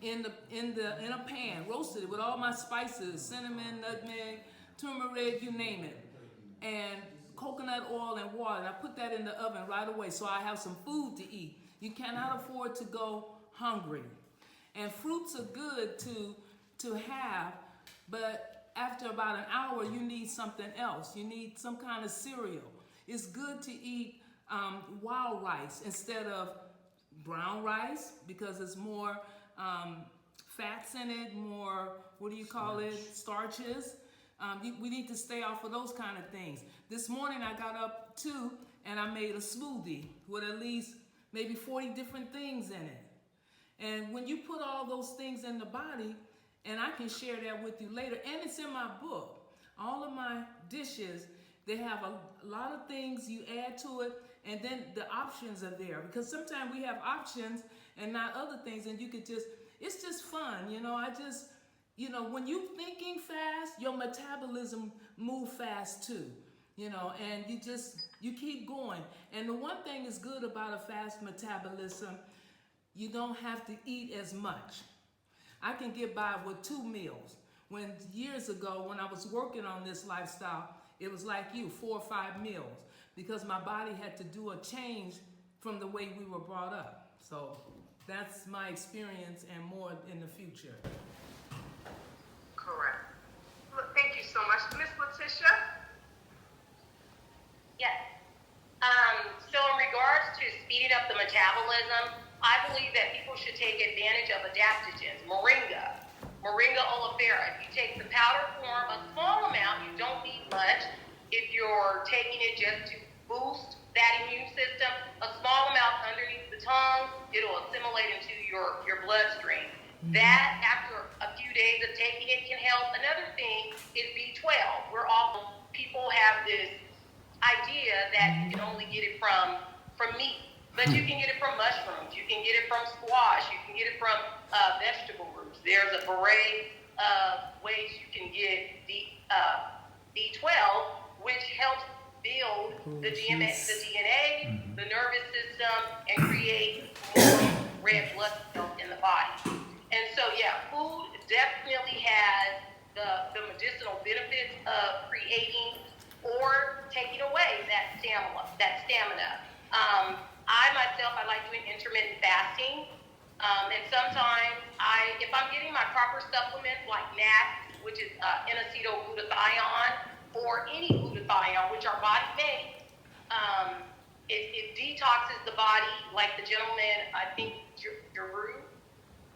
in a pan, roasted it with all my spices, cinnamon, nutmeg, turmeric, you name it, and coconut oil and water. And I put that in the oven right away so I have some food to eat. You cannot afford to go hungry. And fruits are good to have, but after about an hour, you need something else. You need some kind of cereal. It's good to eat wild rice instead of brown rice because it's more fats in it, more, starches. We need to stay off of those kind of things. This morning I got up too and I made a smoothie with at least maybe 40 different things in it. And when you put all those things in the body, and I can share that with you later, and it's in my book, all of my dishes, they have a lot of things you add to it, and then the options are there. Because sometimes we have options and not other things, and it's just fun, when you thinking fast, your metabolism move fast too, and you keep going. And the one thing is good about a fast metabolism, you don't have to eat as much. I can get by with 2 meals. When years ago, when I was working on this lifestyle, it was like 4 or 5 meals because my body had to do a change from the way we were brought up. So that's my experience and more in the future. Correct. Thank you so much. Miss Leticia? Yes. So in regards to speeding up the metabolism, I believe that people should take advantage of adaptogens, moringa oleifera. If you take the powder form, a small amount, you don't need much. If you're taking it just to boost that immune system, a small amount underneath the tongue, it'll assimilate into your bloodstream. That, after a few days of taking it, can help. Another thing is B12. People have this idea that you can only get it from meat, but you can get it from mushrooms, you can get it from squash, you can get it from vegetable roots. There's a array of ways you can get B12, which helps build the DNA, the nervous system, and create more red blood cells in the body. And so, yeah, food definitely has the medicinal benefits of creating or taking away that stamina. I like doing intermittent fasting. And sometimes if I'm getting my proper supplements like NAC, which is N-acetylglutathione, or any glutathione, which our body makes, it detoxes the body, like the gentleman, I think, Jehu,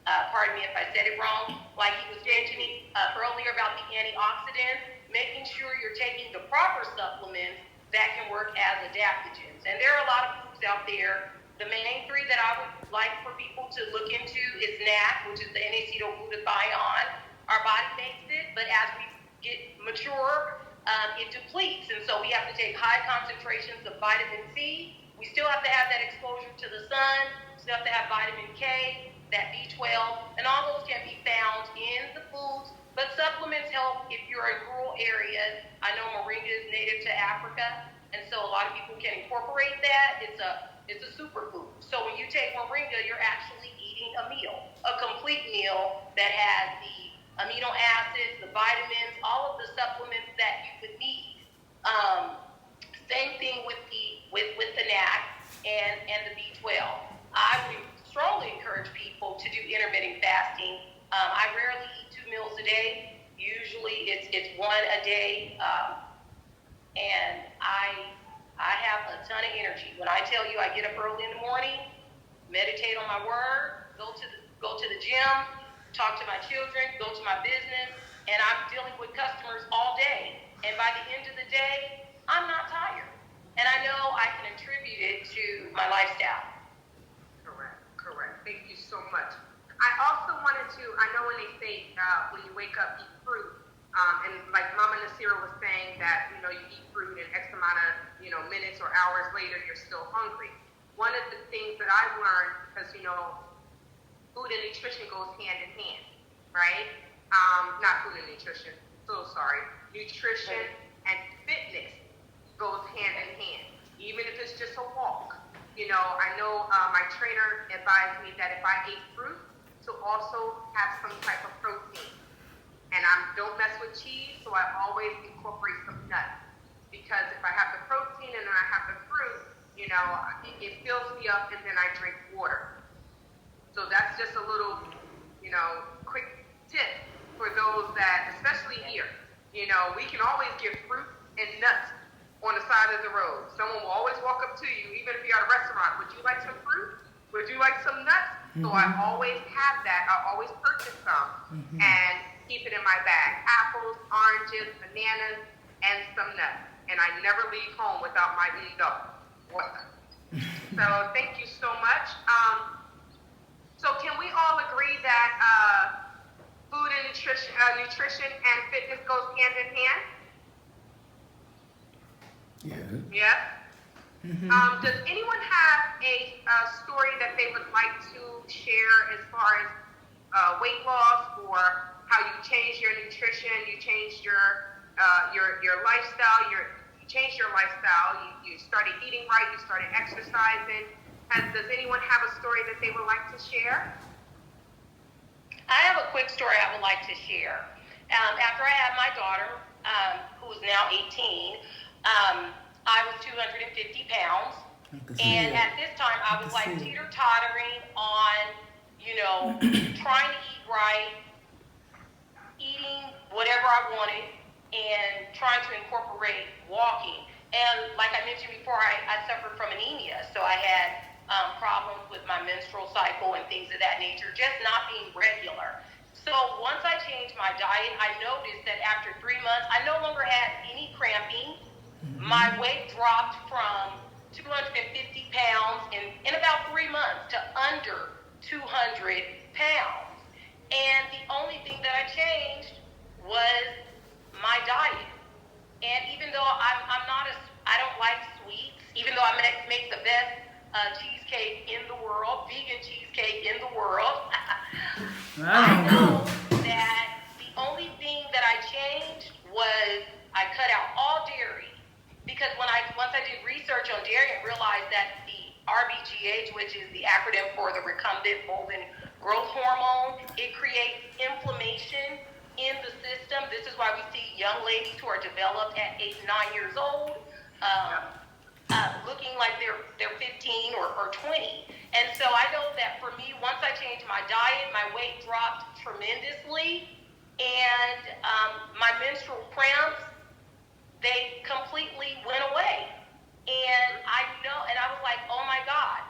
pardon me if I said it wrong, like he was mentioning earlier about the antioxidants, making sure you're taking the proper supplements that can work as adaptogens. And there are a lot of foods out there. The main three that I would like for people to look into is NAC, which is the N-acetylglutathione. Our body makes it, but as we get mature, it depletes. And so we have to take high concentrations of vitamin C. We still have to have that exposure to the sun. We still have to have vitamin K, that B12, and all those can be found in the foods. But supplements help if you're in rural areas. I know moringa is native to Africa, and so a lot of people can incorporate that. It's a superfood. So when you take moringa, you're actually eating a meal, a complete meal that has the amino acids, the vitamins, all of the supplements that you would need. Same thing with the NAC and the B12. I would strongly encourage people to do intermittent fasting. I rarely eat 2 meals a day. Usually it's one a day, and I have a ton of energy. When I tell you I get up early in the morning, meditate on my word, go to the gym, talk to my children, go to my business, and I'm dealing with customers all day. And by the end of the day, I'm not tired. And I know I can attribute it to my lifestyle. Correct. Thank you so much. I also wanted to, I know when they say when you wake up, eat fruit, and like Mama Naasira was saying that, you eat fruit and X amount of, minutes or hours later, you're still hungry. One of the things that I've learned, because, food and nutrition goes hand in hand, right? Not food and nutrition, so sorry. Nutrition and fitness goes hand in hand, even if it's just a walk. I know my trainer advised me that if I ate fruit, to also have some type of protein. And I don't mess with cheese, so I always incorporate some nuts. Because if I have the protein and then I have the fruit, it fills me up, and then I drink water. So that's just a little, quick tip for those that, especially here, we can always get fruit and nuts on the side of the road. Someone will always walk up to you, even if you're at a restaurant. Would you like some fruit? Would you like some nuts? So I always have that. I always purchase some and keep it in my bag. Apples, oranges, bananas, and some nuts. And I never leave home without my water. So thank you so much. So can we all agree that food and nutrition and fitness goes hand in hand? Yeah. Does anyone have a story that they would like to share as far as weight loss, or how you changed your nutrition, you changed your lifestyle, you changed your lifestyle, you started eating right, you started exercising? Does anyone have a story that they would like to share? I have a quick story I would like to share. After I had my daughter, who is now 18, I was 250 pounds. And at this time, I was like teeter-tottering on, trying to eat right, eating whatever I wanted, and trying to incorporate walking. And like I mentioned before, I suffered from anemia. So I had problems with my menstrual cycle and things of that nature, just not being regular. So once I changed my diet, I noticed that after 3 months, I no longer had any cramping. My weight dropped from 250 pounds in about 3 months to under 200 pounds. And the only thing that I changed was my diet. And even though I don't like sweets, even though I make the best cheesecake in the world, vegan cheesecake in the world, I know that the only thing that I changed was I cut out all dairy. Because once I did research on dairy and realized that the RBGH, which is the acronym for the recombinant bovine growth hormone, it creates inflammation in the system. This is why we see young ladies who are developed at 8, 9 years old, looking like they're 15 or 20. And so I know that for me, once I changed my diet, my weight dropped tremendously, and my menstrual cramps, they completely went away. And I was like, oh my God.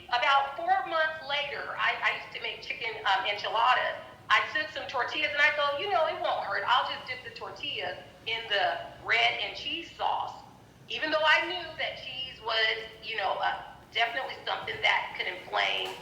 About 4 months later, I used to make chicken enchiladas. I took some tortillas and I thought, it won't hurt. I'll just dip the tortillas in the bread and cheese sauce. Even though I knew that cheese was, definitely something that could inflame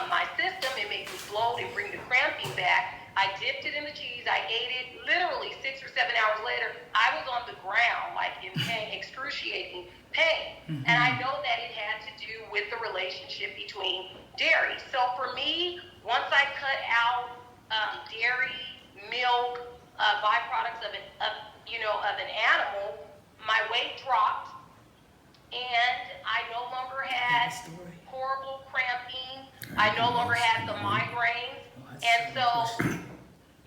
my system and make me bloat and bring the cramping back, I dipped it in the cheese. I ate it literally 6 or 7 hours later. I was on the ground, like in pain, excruciating pain. Mm-hmm. And I know that it had to do with the relationship between dairy. So for me, once I cut out dairy, milk, byproducts of an animal, my weight dropped, and I no longer had horrible cramping. I no longer had the migraines. And so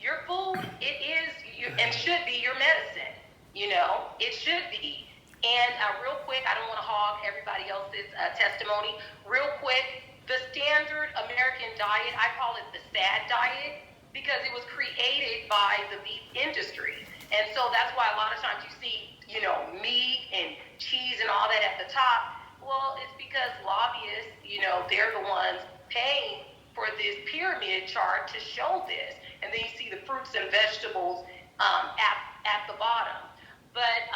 your food, it is, and should be your medicine. It should be. And real quick, I don't want to hog everybody else's testimony. Real quick, the standard American diet, I call it the SAD diet, because it was created by the beef industry. And so that's why a lot of times you see, meat and cheese and all that at the top. Well, it's because lobbyists, they're the ones paying for this pyramid chart to show this. And then you see the fruits and vegetables at the bottom. But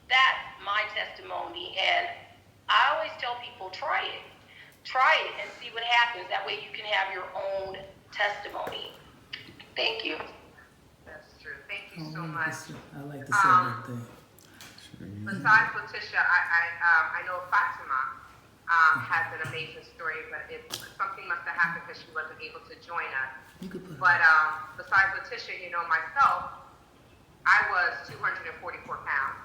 that's my testimony. And I always tell people, try it. Try it and see what happens. That way you can have your own testimony. Thank you. That's true. Thank you so much. I like to say that thing. Besides Leticia, I know Fatima has an amazing story, but something must have happened because she wasn't able to join us. But besides Leticia, myself, I was 244 pounds.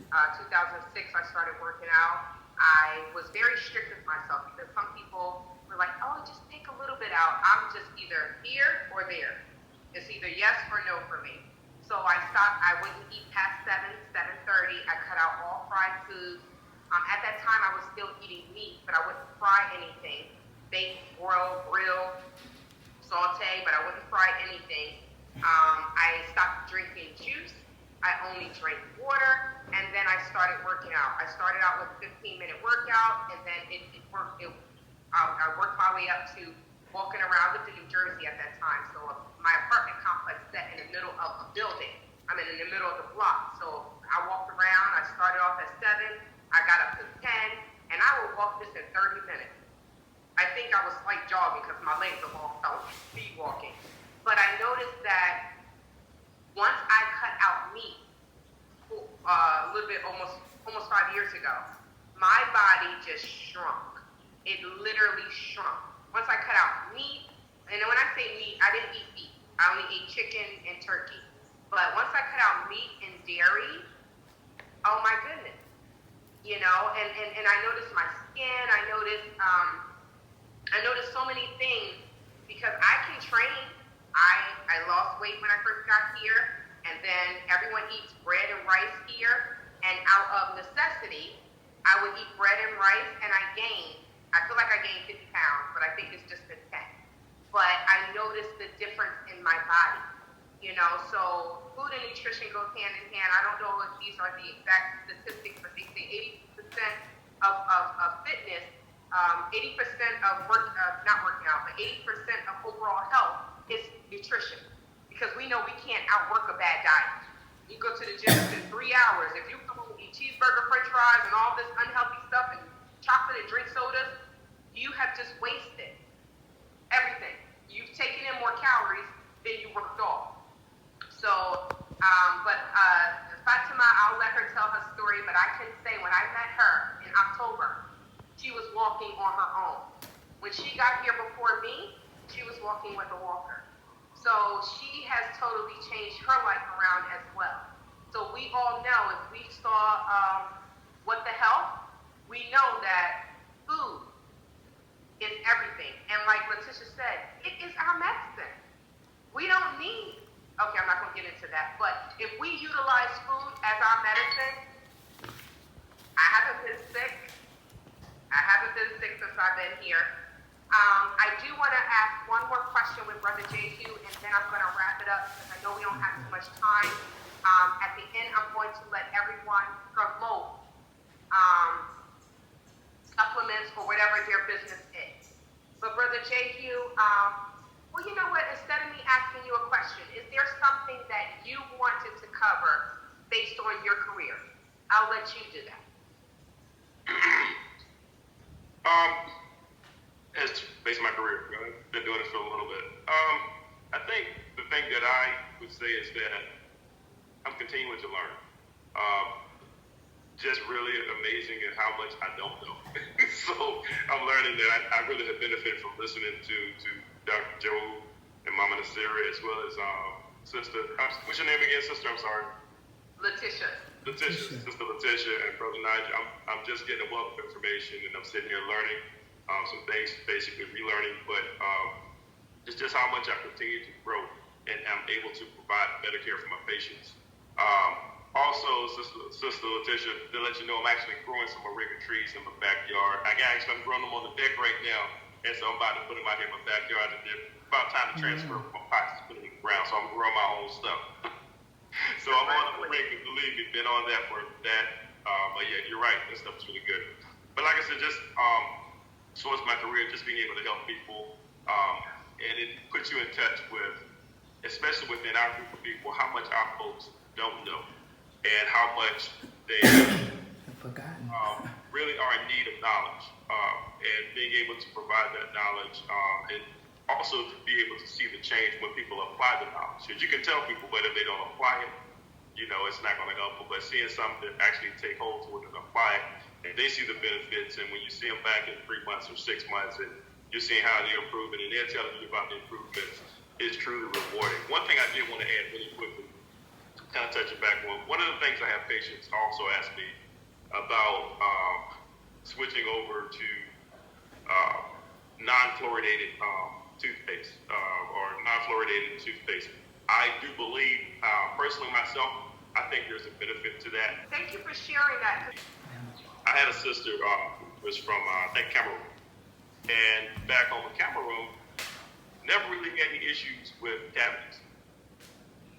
2006, I started working out. I was very strict with myself because some people were like, oh, just take a little bit out. I'm just either here or there. It's either yes or no for me. So I stopped. I wouldn't eat past 7:30. I cut out all fried foods. At that time, I was still eating meat, but I wouldn't fry anything. Bake, grill, saute, but I wouldn't fry anything. I stopped drinking juice. I only drank water, and then I started working out. I started out with a 15-minute workout, and then it worked. I worked my way up to walking around. I lived in New Jersey at that time, so my apartment complex set in the middle of a building. I'm in the middle of the block, so I walked around. I started off at 7. I got up to 10, and I would walk this in 30 minutes. I think I was like jogging because my legs are long, so I was speed walking. But I noticed that once I cut out meat, a little bit, almost 5 years ago, my body just shrunk. It literally shrunk. Once I cut out meat, and when I say meat, I didn't eat beef. I only ate chicken and turkey. But once I cut out meat and dairy, oh my goodness. And I noticed my skin, I noticed so many things because I can train. I lost weight when I first got here, and then everyone eats bread and rice here, and out of necessity, I would eat bread and rice, and I feel like I gained 50 pounds, but I think it's just been 10. But I noticed the difference in my body, so food and nutrition goes hand in hand. I don't know if these are the exact statistics, but they say 80% of fitness, 80% of not working out, but 80% of overall health is nutrition. Because we know we can't outwork a bad diet. You go to the gym in 3 hours. If you come home and eat cheeseburger, french fries, and all this unhealthy stuff, and chocolate and drink sodas, you have just wasted everything. You've taking in more calories than you worked off. So, Fatima, I'll let her tell her story, but I can say when I met her in October, she was walking on her own. When she got here before me, she was walking with a walker. So she has totally changed her life around as well. So we all know, if we saw What the Health, we know that food is everything. And like Leticia said, it is our medicine. We don't need, okay, I'm not going to get into that, but if we utilize food as our medicine, I haven't been sick since I've been here. I do want to ask one more question with Brother Jehu, and then I'm going to wrap it up because I know we don't have too much time. At the end, I'm going to let everyone promote supplements or whatever their business is. But Brother Jehu, well, you know what? Instead of me asking you a question, is there something that you wanted to cover based on your career? I'll let you do that. As based on my career, I've been doing this for a little bit. I think the thing that I would say is that I'm continuing to learn. Just really amazing at how much I don't know. So I'm learning that I really have benefited from listening to Dr. Jehu and Mama Naasira, as well as Sister, what's your name again, Sister? I'm sorry. Leticia. Sister Leticia and Brother Minaj. I'm just getting a wealth of information, and I'm sitting here learning some things, basically relearning, but it's just how much I continue to grow, and I'm able to provide better care for my patients. Also, Sister Leticia, to let you know, I'm actually growing some moringa trees in my backyard. I'm growing them on the deck right now, and so I'm about to put them out here in my backyard. And it's about time to transfer from pots to put it in the ground, so I'm growing my own stuff. So I'm on the moringa, believe me, been on that for that. But yeah, you're right, that stuff is really good. But like I said, just towards my career, just being able to help people, and it puts you in touch with, especially within our group of people, how much our folks don't know, and how much they really are in need of knowledge, and being able to provide that knowledge, and also to be able to see the change when people apply the knowledge. Because you can tell people, but if they don't apply it, you know, it's not going to help them. But seeing something that actually take hold to it and apply it, and they see the benefits, and when you see them back in 3 months or 6 months, and you're seeing how they're improving, and they're telling you about the improvements, it's truly rewarding. One thing I did want to add really quickly, kind of touching back on, one of the things I have patients also ask me about switching over to non-fluoridated toothpaste or non-fluoridated toothpaste. I do believe, personally myself, I think there's a benefit to that. Thank you for sharing that. I had a sister who was from, I think, Cameroon. And back home in Cameroon, never really had any issues with cavities.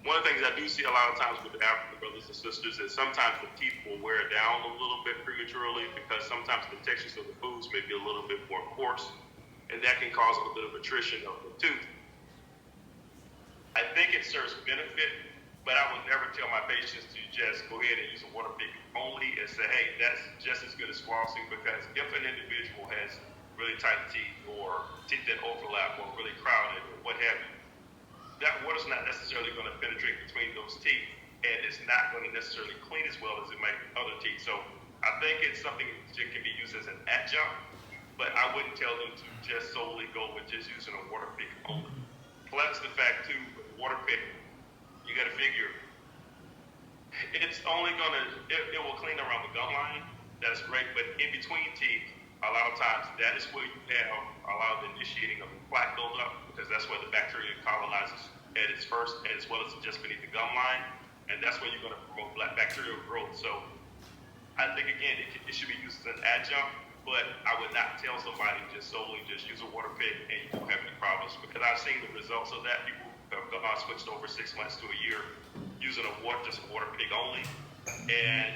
One of the things I do see a lot of times with the African brothers and sisters is sometimes the teeth will wear down a little bit prematurely because sometimes the textures of the foods may be a little bit more coarse, and that can cause a little bit of attrition of the tooth. I think it serves benefit, but I would never tell my patients to just go ahead and use a water pick only and say, hey, that's just as good as flossing, because if an individual has really tight teeth or teeth that overlap or really crowded or what have you, that water's not necessarily going to penetrate between those teeth, and it's not going to necessarily clean as well as it might other teeth. So I think it's something that can be used as an adjunct, but I wouldn't tell them to just solely go with just using a water pick only. Plus the fact too, with the water pick, you got to figure it's only gonna, it will clean around the gum line. That's great, but in between teeth, a lot of times that is where you have a lot of the initiating of the plaque buildup, because that's where the bacteria colonizes at its first, as well as just beneath the gum line, and that's where you're going to promote bacterial growth. So I think again, it should be used as an adjunct, but I would not tell somebody just solely just use a water pick and you won't have any problems, because I've seen the results of that. People have switched over 6 months to a year using just a water pick only, and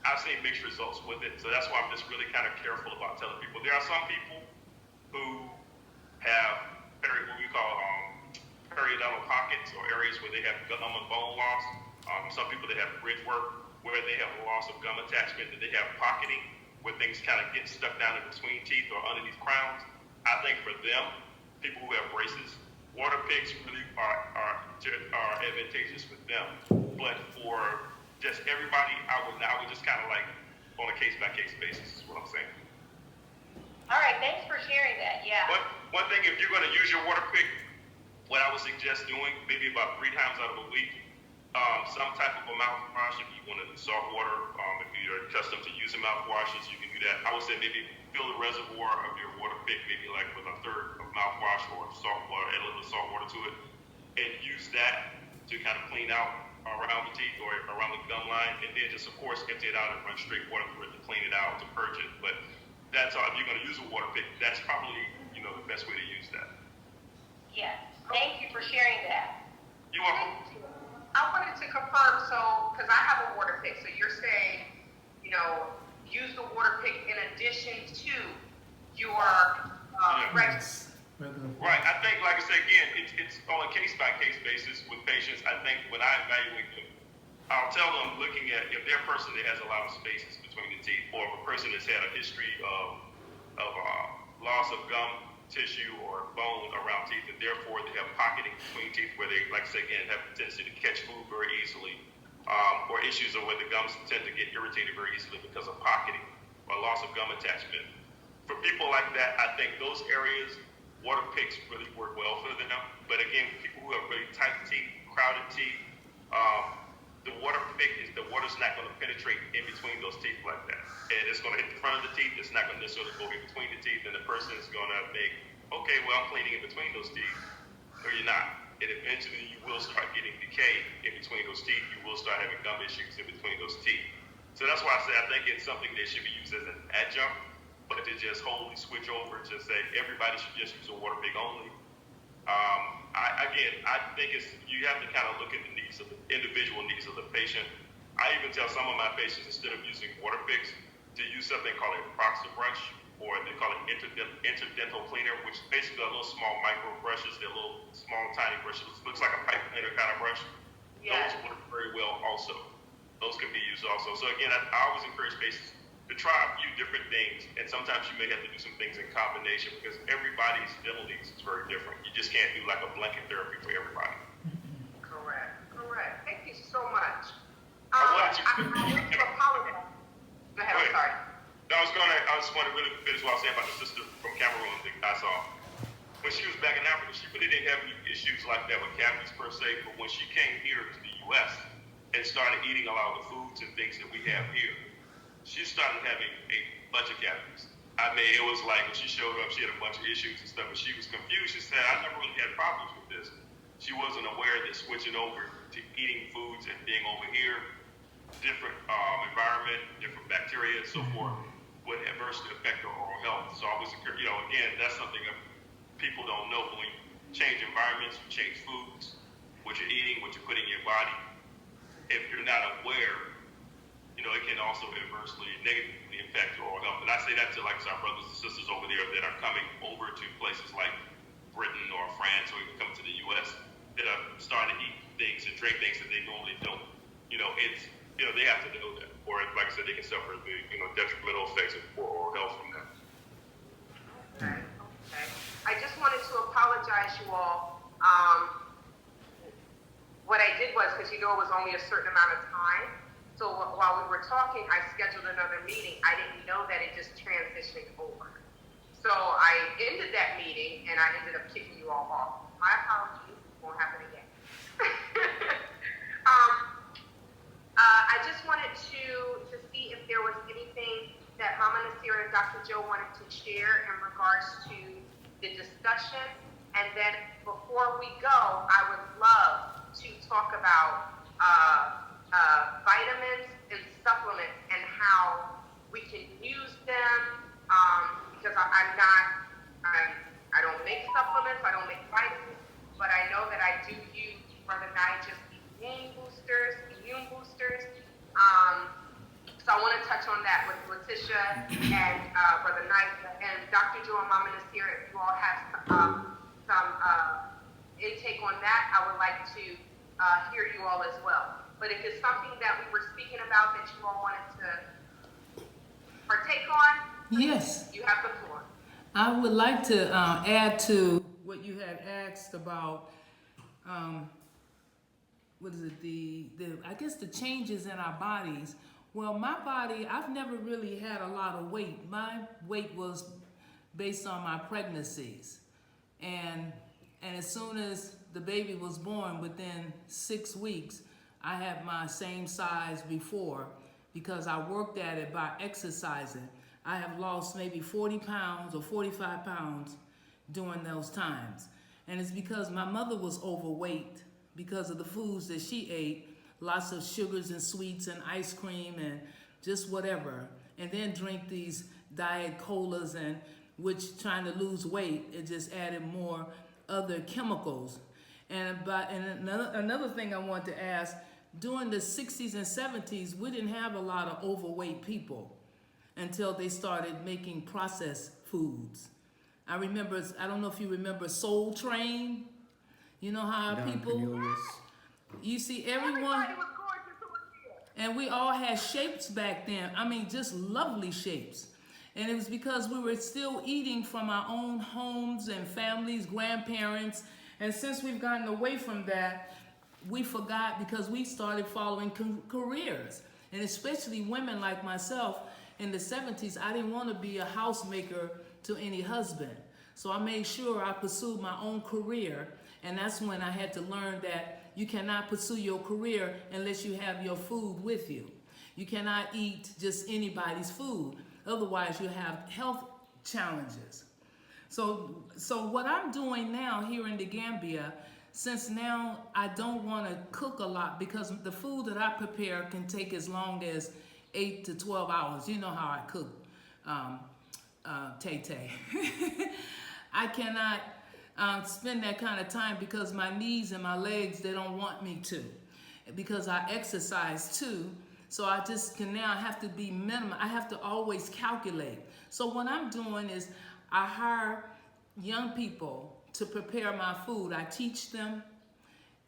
I've seen mixed results with it. So that's why I'm just really kind of careful about telling people. There are some people who have what we call periodontal pockets, or areas where they have gum and bone loss. Some people that have bridge work where they have a loss of gum attachment, that they have pocketing, where things kind of get stuck down in between teeth or underneath crowns. I think for them, people who have braces, water picks really are advantageous for them. But for just everybody, I would just kind of like on a case-by-case basis is what I'm saying. All right, thanks for sharing that. Yeah. But one thing, if you're going to use your water pick, what I would suggest doing, maybe about 3 times out of a week, some type of a mouthwash. If you want to do salt water, if you're accustomed to using mouthwashes, you can do that. I would say maybe fill the reservoir of your water pick, maybe like with a third of mouthwash or salt water, add a little salt water to it, and use that to kind of clean out around the teeth or around the gum line, and then just of course empty it out and run straight water through it to clean it out, to purge it. But that's all. If you're going to use a water pick, that's probably the best way to use that. Yes. Thank you for sharing that. You're welcome. I wanted to confirm, so, because I have a water pick, so you're saying, use the water pick in addition to your regular. Right. I think, like I said, again, it's on a case-by-case basis with patients. I think when I evaluate them, I'll tell them, looking at if they're a person that has a lot of spaces between the teeth, or if a person that's had a history of loss of gum tissue or bone around teeth, and therefore they have pocketing between teeth where they, like I say again, have a tendency to catch food very easily, or issues of where the gums tend to get irritated very easily because of pocketing or loss of gum attachment. For people like that, I think those areas, water picks really work well for them. But again, for people who have really tight teeth, crowded teeth, the water's not going to penetrate in between those teeth like that. And it's going to hit the front of the teeth. It's not going to necessarily go in between the teeth. And the person is going to think, okay, well, I'm cleaning in between those teeth. Or you're not. And eventually you will start getting decay in between those teeth. You will start having gum issues in between those teeth. So that's why I say I think it's something that should be used as an adjunct, but to just wholly switch over to say everybody should just use a water pick only. I think you have to kind of look at the needs of the individual needs of the patient. I even tell some of my patients, instead of using water picks, to use something called a proxy brush, or they call it interdental cleaner, which basically are little small micro brushes. They're little small tiny brushes. Looks like a pipe cleaner kind of brush. Yes. Those work very well also. Those can be used also. So again, I always encourage patients to try a few different things, and sometimes you may have to do some things in combination because everybody's dental needs is very different. You just can't do like a blanket therapy for everybody. Correct. Thank you so much. I wanted to apologize. Go ahead, I'm sorry. I just want to really finish what I was saying about the sister from Cameroon that I saw. When she was back in Africa, she really didn't have any issues like that with cavities per se, but when she came here to the U.S. and started eating a lot of the foods and things that we have here, she started having a bunch of cavities. I mean, it was like when she showed up, she had a bunch of issues and stuff, but she was confused. She said, I never really had problems with this. She wasn't aware that switching over to eating foods and being over here, different environment, different bacteria and so forth, would adversely affect her oral health. So I was, again, that's something that people don't know. When you change environments, you change foods, what you're eating, what you're putting in your body. If you're not aware, it can also adversely, negatively impact your oral health. And I say that to our brothers and sisters over there that are coming over to places like Britain or France or even come to the U.S. that are starting to eat things and drink things that they normally don't. They have to know that. Or like I said, they can suffer the, detrimental effects of poor oral health from that. Okay. I just wanted to apologize, you all. What I did was, because it was only a certain amount of time, so while we were talking, I scheduled another meeting. I didn't know that it just transitioned over. So I ended that meeting, and I ended up kicking you all off. My apologies. Won't happen again. I just wanted to see if there was anything that Mama Naasira and Dr. Joe wanted to share in regards to the discussion. And then before we go, I would love to talk about vitamins and supplements and how we can use them, because I don't make supplements, I don't make vitamins, but I know that I do use Brother Nigel's immune boosters. So I want to touch on that with Leticia and Brother Nigel and Dr. Joe and Mama Naasira. If you all have some intake on that, I would like to hear you all as well. But if it's something that we were speaking about that you all wanted to partake on, Yes. you have the floor. I would like to add to what you had asked about, what is it, I guess the changes in our bodies. Well, my body, I've never really had a lot of weight. My weight was based on my pregnancies. And as soon as the baby was born, within 6 weeks, I had my same size before because I worked at it by exercising. I have lost maybe 40 pounds or 45 pounds during those times. And it's because my mother was overweight because of the foods that she ate, lots of sugars and sweets and ice cream and just whatever. And then drink these diet colas, and which trying to lose weight, it just added more other chemicals. And another thing I want to ask, during the 60s and 70s, we didn't have a lot of overweight people until they started making processed foods. I remember, I don't know if you remember Soul Train. You know how Don people, Cornelius. you see everyone, and we all had shapes back then. I mean, just lovely shapes. And it was because we were still eating from our own homes and families, grandparents. And since we've gotten away from that, we forgot because we started following careers. And especially women like myself in the 70s, I didn't want to be a housemaker to any husband. So I made sure I pursued my own career. And that's when I had to learn that you cannot pursue your career unless you have your food with you. You cannot eat just anybody's food. Otherwise, you have health challenges. So what I'm doing now here in the Gambia, since now I don't want to cook a lot because the food that I prepare can take as long as 8 to 12 hours. You know how I cook, TayTay. I cannot spend that kind of time because my knees and my legs, they don't want me to. Because I exercise too. So I just can now have to be minimum. I have to always calculate. So what I'm doing is I hire young people to prepare my food. I teach them,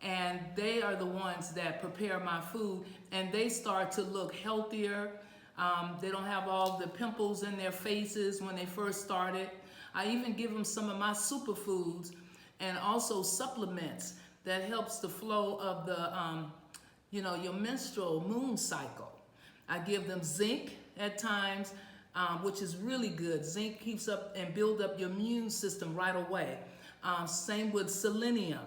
and they are the ones that prepare my food, and they start to look healthier. They don't have all the pimples in their faces when they first started. I even give them some of my superfoods and also supplements that helps the flow of the your menstrual moon cycle. I give them zinc at times, which is really good. Zinc keeps up and build up your immune system right away. Same with selenium.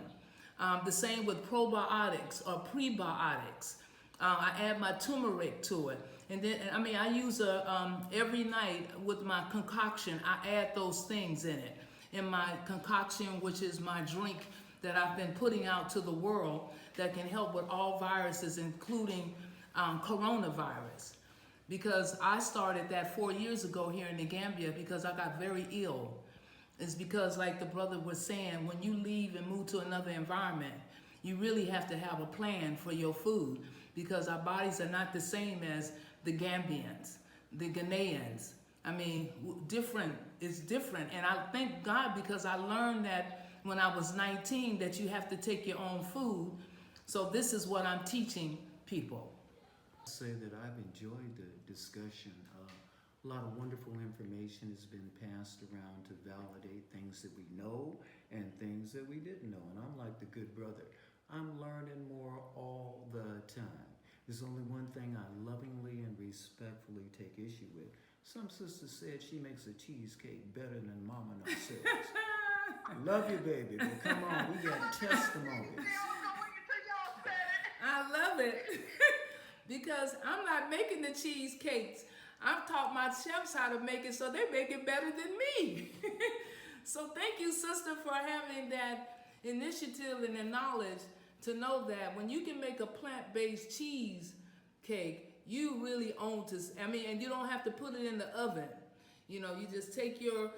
The same with probiotics or prebiotics. I add my turmeric to it. And then, I use every night with my concoction, I add those things in it. In my concoction, which is my drink that I've been putting out to the world that can help with all viruses, including coronavirus. Because I started that 4 years ago here in the Gambia because I got very ill. It's because, like the brother was saying, when you leave and move to another environment, you really have to have a plan for your food because our bodies are not the same as the Gambians, the Ghanaians. Different is different. And I thank God because I learned that when I was 19 that you have to take your own food. So this is what I'm teaching people. Say that I've enjoyed the discussion. A lot of wonderful information has been passed around to validate things that we know and things that we didn't know. And I'm like the good brother. I'm learning more all the time. There's only one thing I lovingly and respectfully take issue with. Some sister said she makes a cheesecake better than Mama Naasira's. I love you, baby, but come on, we got testimonies. I love it because I'm not making the cheesecakes. I've taught my chefs how to make it so they make it better than me. So thank you, sister, for having that initiative and the knowledge to know that when you can make a plant-based cheesecake, you really own this. And you don't have to put it in the oven. You just take your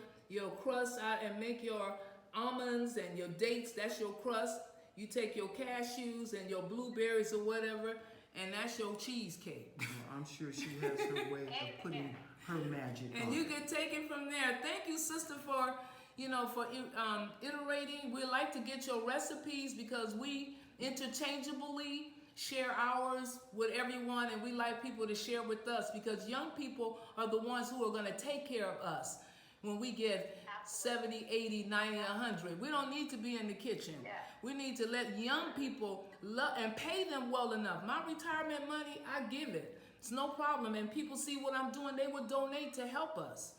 crust out and make your almonds and your dates, that's your crust. You take your cashews and your blueberries or whatever, and that's your cheesecake. Well, I'm sure she has her way of putting her magic on. And you can take it from there. Thank you, sister, for iterating. We like to get your recipes because we interchangeably share ours with everyone, and we like people to share with us because young people are the ones who are going to take care of us when we get 70, 80, 90, 100. We don't need to be in the kitchen. Yeah. We need to let young people love and pay them well enough. My retirement money, I give it. It's no problem. And people see what I'm doing, they would donate to help us.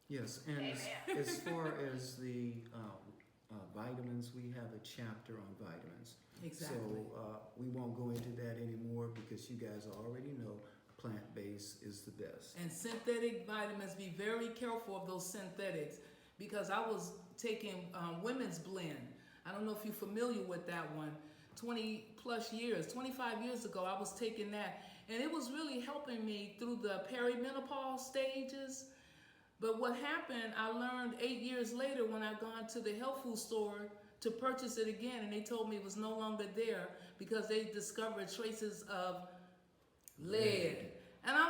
Yes, and as far as the vitamins, we have a chapter on vitamins. Exactly. So we won't go into that anymore because you guys already know plant-based is the best. And synthetic vitamins, be very careful of those synthetics, because I was taking women's blend. I don't know if you're familiar with that one. 20 plus years, 25 years ago, I was taking that, and it was really helping me through the perimenopause stages. But what happened, I learned 8 years later when I gone to the health food store to purchase it again, and they told me it was no longer there because they discovered traces of lead. And I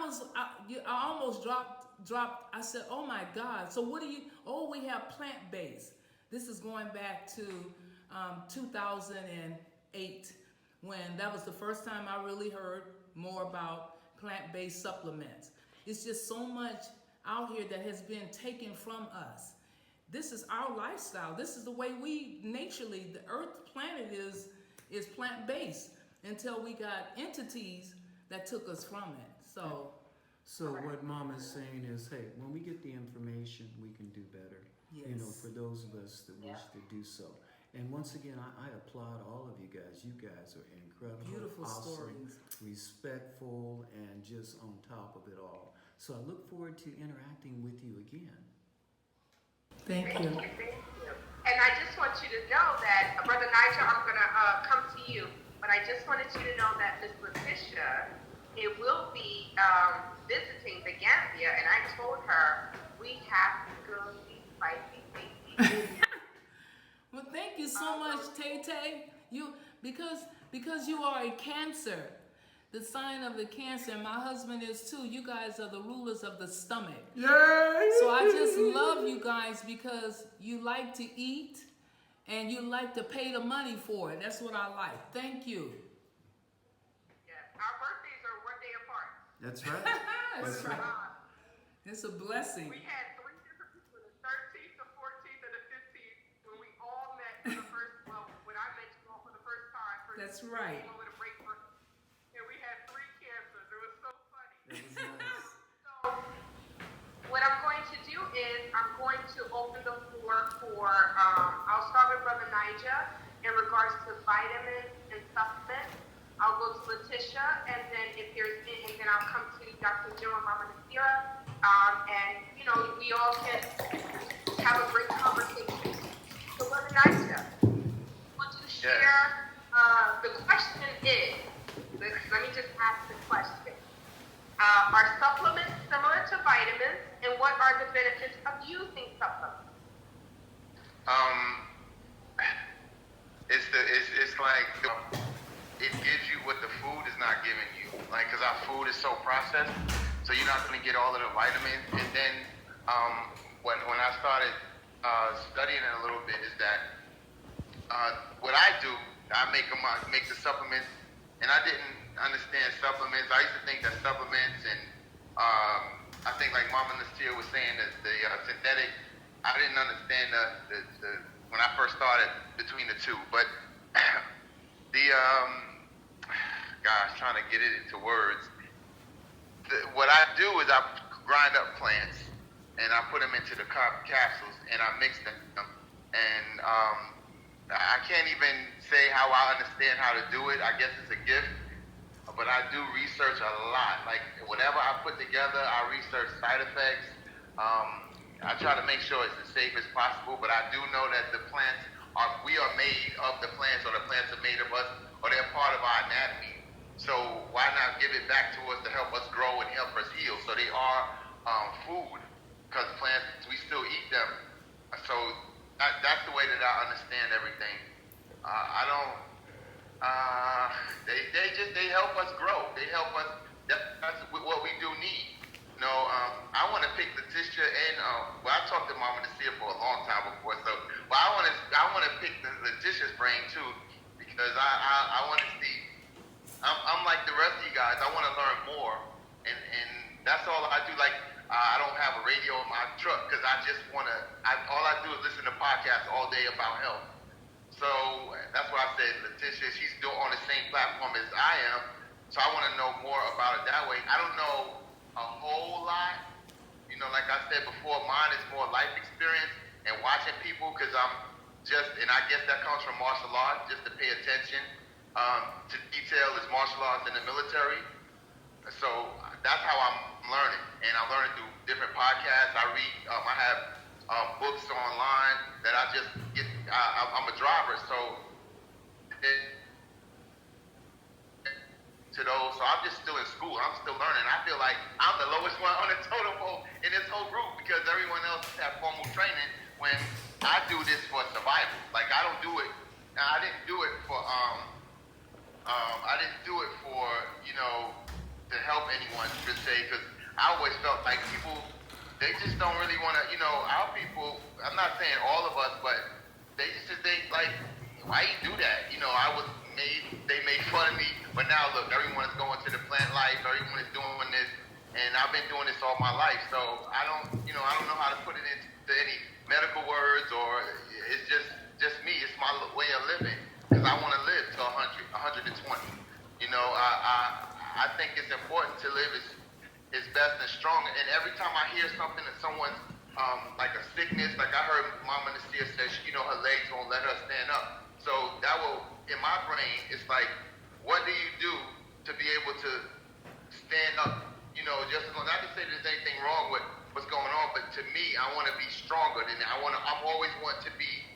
almost dropped. I said, oh my God. So what do you, we have plant-based. This is going back to 2008, when that was the first time I really heard more about plant-based supplements. It's just so much out here that has been taken from us. This is our lifestyle. This is the way we naturally, the earth planet is plant-based until we got entities that took us from it. So what Mom is saying is, hey, when we get the information, we can do better. Yes. You know, for those of us that wish to do so. And once again, I applaud all of you guys. You guys are incredible, Beautiful awesome, stories. respectful, and just on top of it all. So I look forward to interacting with you again. thank you. Thank you. And I just want you to know that, Brother Nigel, I'm going to come to you, but I just wanted you to know that Miss Leticia, it will be visiting the Gambia, and I told her we have to go see Spicy Tasty. Well, thank you so much, TayTay. You because you are a Cancer, the sign of the Cancer, and my husband is too. You guys are the rulers of the stomach. Yay! So I just love you guys because you like to eat and you like to pay the money for it. That's what I like. Thank you. Yes, our birthdays are 1 day apart. That's right. That's right. It's a blessing. We had 3 different people, the 13th, the 14th, and the 15th, when we all met for the first, when I met you all for the first time. That's right. Over the break for, and we had 3 cancers. It was so funny. That was nice. So, what I'm going to do is I'm going to open the floor for, I'll start with Brother Nigel in regards to vitamins and supplements. I'll go to Leticia, and then if there's, and then I'll come to Dr. Jehu and Mama Naasira, and you know, we all can have a great conversation. So, Brother Nigel, would you share? The question is, let me just ask the question. Are supplements similar to vitamins, and what are the benefits of using supplements? It's like it gives you what the food is not giving you. Like, because our food is so processed, so you're not going to get all of the vitamins. And then when I started studying it a little bit, is that what I do, I make the supplements, and I didn't understand supplements. I used to think that supplements and I think like Mama Naasira was saying that the synthetic, I didn't understand the when I first started between the two. But trying to get it into words. What I do is I grind up plants and I put them into the capsules and I mix them. And I can't even say how I understand how to do it. I guess it's a gift. But I do research a lot. Like, whatever I put together, I research side effects. I try to make sure it's as safe as possible, but I do know that we are made of the plants, or the plants are made of us, or they're part of our anatomy. So why not give it back to us to help us grow and help us heal? So they are food, because plants, we still eat them. So that's the way that I understand everything. They help us grow. They help us. That's what we do need. You know, I want to pick Leticia and I talked to Mama Naasira for a long time before. So, I want to pick Leticia's brain too, because I want to see. I'm like the rest of you guys. I want to learn more, and that's all I do. Like, I don't have a race radio in my truck because I just want to, all I do is listen to podcasts all day about health. So that's why I said Leticia, she's still on the same platform as I am. So I want to know more about it that way. I don't know a whole lot. You know, like I said before, mine is more life experience and watching people because I'm just, and I guess that comes from martial arts, just to pay attention to detail as martial arts in the military. So that's how I'm learning. And I'm learning through different podcasts. I read, I have books online that I just get. I'm a driver, so to those. So I'm just still in school. I'm still learning. I feel like I'm the lowest one on the totem pole in this whole group because everyone else has formal training. When I do this for survival, like I don't do it. I didn't do it for you know, to help anyone per se, because I always felt like people, they just don't really want to, you know, our people, I'm not saying all of us, but they just think like, why you do that? You know, they made fun of me, but now look, everyone is going to the plant life, everyone is doing this, and I've been doing this all my life, so I don't know how to put it into any medical words, or it's just me, it's my way of living, because I want to live to 100, 120. You know, I think it's important to live as best and strong. And every time I hear something that someone's like a sickness, like I heard Mama Naasira say, you know, her legs won't let her stand up. So that will, in my brain, it's like, what do you do to be able to stand up? You know, just not to say there's anything wrong with what's going on, but to me, I want to be stronger than that. I'm always want to be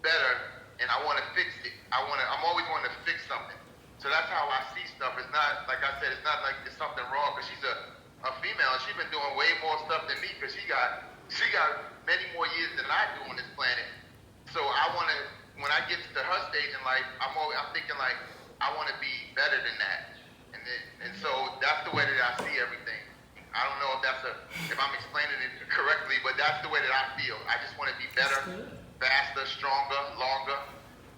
better, and I want to fix it. I'm always wanting to fix something. So that's how I see stuff. It's not, like I said, it's not like there's something wrong because she's a female and she's been doing way more stuff than me because she got many more years than I do on this planet. So I want to, when I get to her stage in life, I'm thinking like, I want to be better than that. And so that's the way that I see everything. I don't know if I'm explaining it correctly, but that's the way that I feel. I just want to be better, faster, stronger, longer.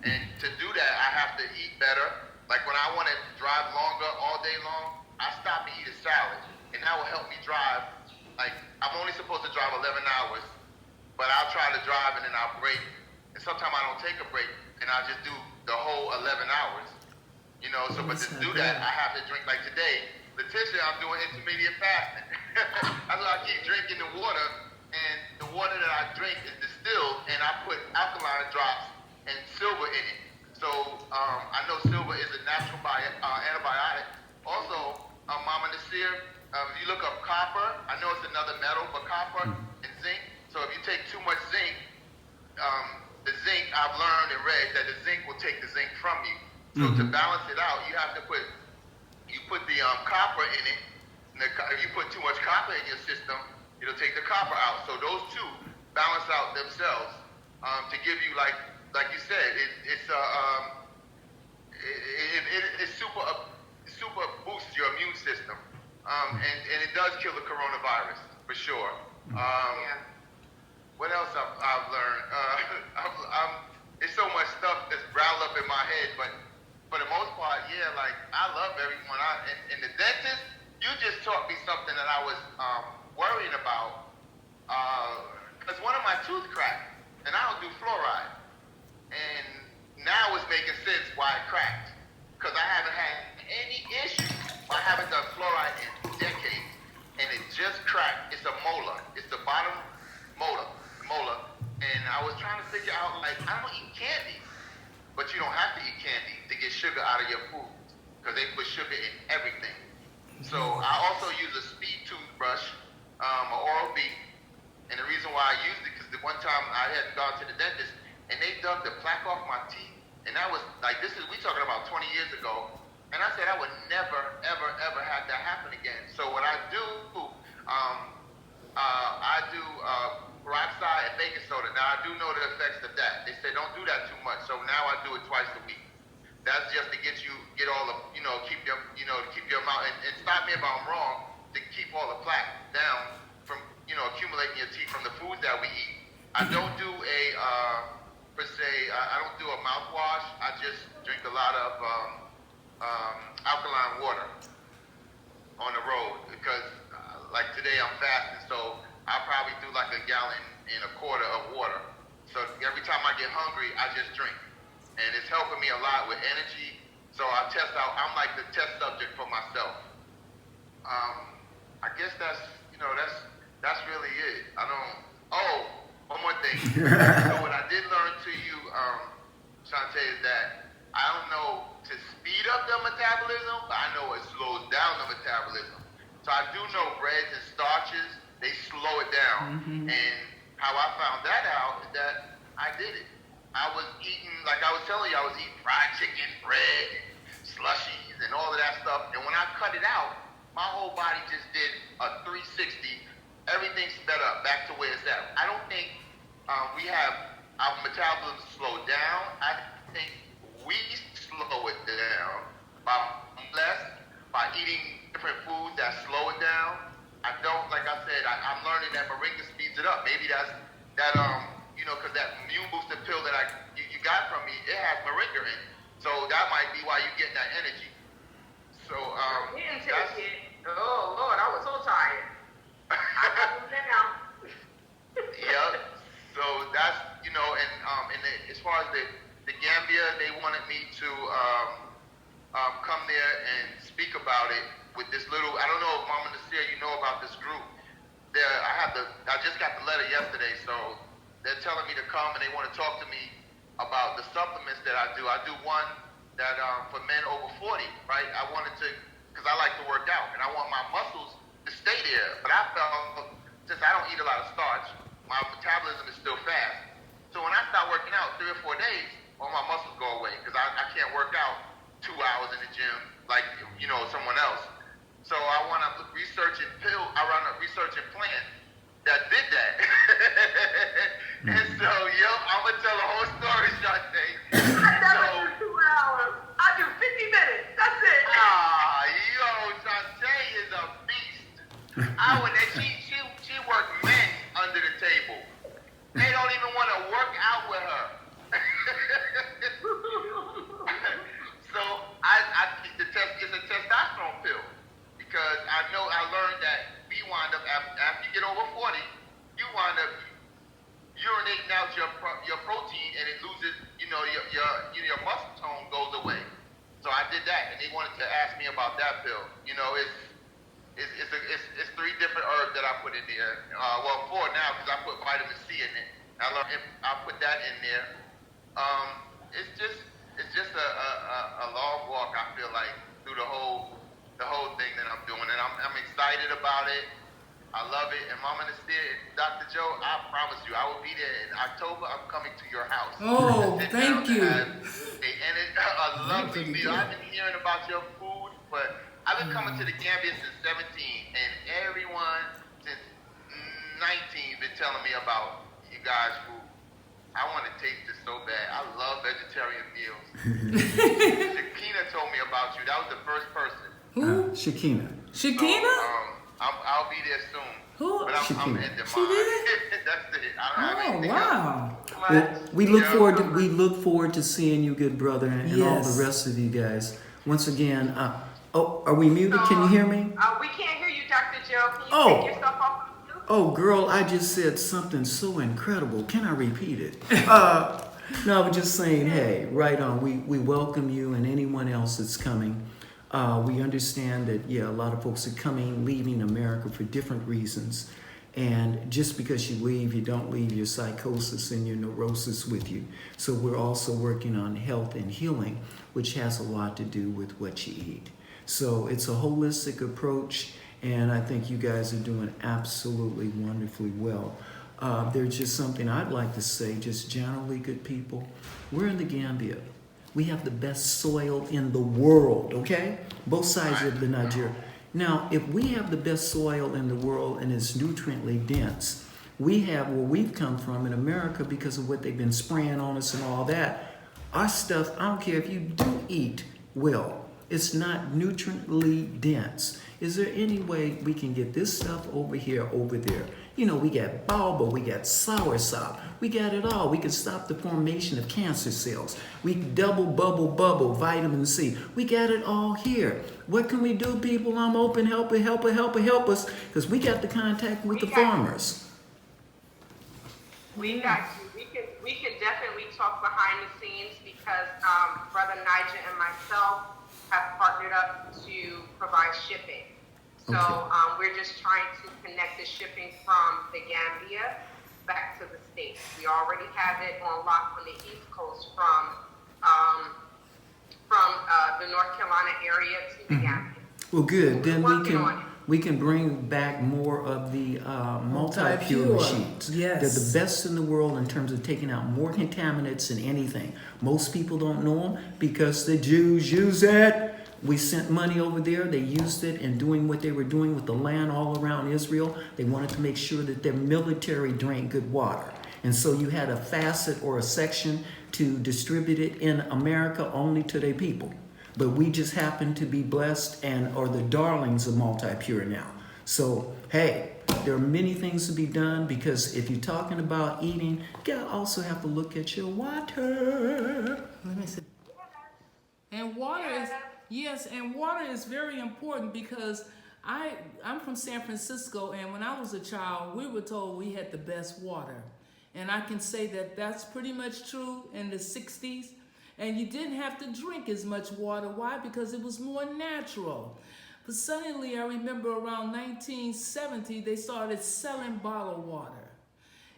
And to do that, I have to eat better. Like when I want to drive longer all day long, I stop and eat a salad. And that will help me drive. Like I'm only supposed to drive 11 hours, but I'll try to drive and then I'll break. And sometimes I don't take a break and I'll just do the whole 11 hours. You know, so but to do that, I have to drink. Like today, Leticia, I'm doing intermittent fasting. That's why I keep drinking the water. And the water that I drink is distilled and I put alkaline drops and silver in it. So I know silver is a natural antibiotic. Also, Mama Naasira, if you look up copper, I know it's another metal, but copper and zinc. So if you take too much zinc, the zinc, I've learned and read that the zinc will take the zinc from you. So to balance it out, you have to put the copper in it. And if you put too much copper in your system, it'll take the copper out. So those two balance out themselves to give you like you said, it super boosts your immune system, and it does kill the coronavirus for sure. What else I've learned? It's so much stuff that's riled up in my head, but for the most part, yeah, like I love everyone. And the dentist, you just taught me something that I was worrying about, because one of my tooth cracked, and I don't do fluoride. And now it's making sense why it cracked. Because I haven't had any issue. I haven't done fluoride in decades. And it just cracked. It's a molar. It's the bottom molar. And I was trying to figure out, like, I don't eat candy. But you don't have to eat candy to get sugar out of your food. Because they put sugar in everything. So I also use a speed toothbrush, an Oral-B. And the reason why I used it, because the one time I had gone to the dentist, and they dug the plaque off my teeth. And that was like, we talking about 20 years ago. And I said I would never, ever, ever have that happen again. So what I do, peroxide and baking soda. Now I do know the effects of that. They say don't do that too much. So now I do it twice a week. That's just to get all the, keep your mouth, and stop me if I'm wrong, to keep all the plaque down from, accumulating your teeth from the foods that we eat. I don't do I don't do a mouthwash. I just drink a lot of alkaline water on the road because, like today, I'm fasting, so I probably do like a gallon and a quarter of water. So every time I get hungry, I just drink. And it's helping me a lot with energy. So I test out, I'm like the test subject for myself. I guess that's really it. One more thing. So what I did learn to you, Shauntay, is that I don't know to speed up the metabolism, but I know it slows down the metabolism. So I do know breads and starches, they slow it down. And how I found that out is that I did it. I was eating, like I was telling you, I was eating fried chicken, bread, slushies, and all of that stuff. And when I cut it out, my whole body just did a 360. Everything's sped up, back to where it's at. I don't think we have our metabolism slowed down. I think we slow it down by eating different foods that slow it down. I don't, like I said, I'm learning that moringa speeds it up. Maybe that's because that immune booster pill that you got from me, it has moringa in it. So that might be why you're getting that energy. So He didn't take it. Oh Lord, I was so tired. I got him now. Yep. So that's as far as the Gambia, they wanted me to come there and speak about it with this little. I don't know if Mama Naasira, you know about this group. I just got the letter yesterday, so they're telling me to come and they want to talk to me about the supplements that I do. I do one that for men over 40, right? I wanted to, because I like to work out and I want my muscles to stay there. But I felt, since I don't eat a lot of starch, my metabolism is still fast. So when I start working out 3 or 4 days, all my muscles go away because I can't work out 2 hours in the gym like someone else. So I want to research and research a plan that did that. And so, I'm gonna tell the whole story, Shauntay. I never do 2 hours. I do 50 minutes. That's it. Shauntay is a beast. She worked men under the table. They don't even want to work out with her. So it's a testosterone pill because I learned that we wind up after you get over 40, you wind up urinating out your protein and it loses, your muscle tone goes away. So I did that and they wanted to ask me about that pill. It's 3 different herbs that I put in there. 4 now because I put vitamin C in it. I put that in there. It's just a long walk. I feel like through the whole thing that I'm doing, and I'm excited about it. I love it. And Mama Naasira, Dr. Joe, I promise you, I will be there in October. I'm coming to your house. Oh, thank you. And it's a lovely meal. I've been hearing about your food, but I've been coming to the Gambia since 17, and everyone since 19 been telling me about you guys' food. I want to taste it so bad. I love vegetarian meals. Shakina told me about you. That was the first person. Who? Shakina. Shakina? So, I'll be there soon. Who? But I'm Shakina. ending She mine. did? That's it. I don't have Oh, anything wow. else. Well, we look forward to seeing you, good brother, and all the Yes. rest of you guys. Once again, are we muted? Can you hear me? We can't hear you, Dr. Joe. Can you Oh. take yourself off of mute? Oh, girl, I just said something so incredible. Can I repeat it? No, I was just saying, hey, right on. We welcome you and anyone else that's coming. We understand that, a lot of folks are leaving America for different reasons. And just because you leave, you don't leave your psychosis and your neurosis with you. So we're also working on health and healing, which has a lot to do with what you eat. So it's a holistic approach, and I think you guys are doing absolutely wonderfully well. There's just something I'd like to say, just generally, good people. We're in the Gambia. We have the best soil in the world, okay? Both sides of the Nigeria. Now, if we have the best soil in the world and it's nutriently dense, we have where we've come from in America because of what they've been spraying on us and all that. Our stuff, I don't care if you do eat well, It's not nutriently dense. Is there any way we can get this stuff over here, over there? You know, we got baobab, we got soursop, we got it all. We can stop the formation of cancer cells. We double, bubble, vitamin C. We got it all here. What can we do, people? I'm open, help us, because we got the contact with the farmers. We got you. We could definitely talk behind the scenes because Brother Nigel and myself have partnered up to provide shipping. So we're just trying to connect the shipping from the Gambia back to the States. We already have it on lock on the East Coast from the North Carolina area to the Gambia. Well, good. Then Working we can bring back more of the multi-pure machines. Yes. They're the best in the world in terms of taking out more contaminants than anything. Most people don't know them because the Jews use it. We sent money over there. They used it in doing what they were doing with the land all around Israel. They wanted to make sure that their military drank good water. And so you had a facet or a section to distribute it in America only to their people. But we just happen to be blessed and are the darlings of multi-pure now. So, hey, there are many things to be done because if you're talking about eating, you also have to look at your water. Let me see. And water is very important because I'm from San Francisco, and when I was a child, we were told we had the best water. And I can say that that's pretty much true in the 60s. And you didn't have to drink as much water. Why? Because it was more natural. But suddenly, I remember around 1970, they started selling bottled water.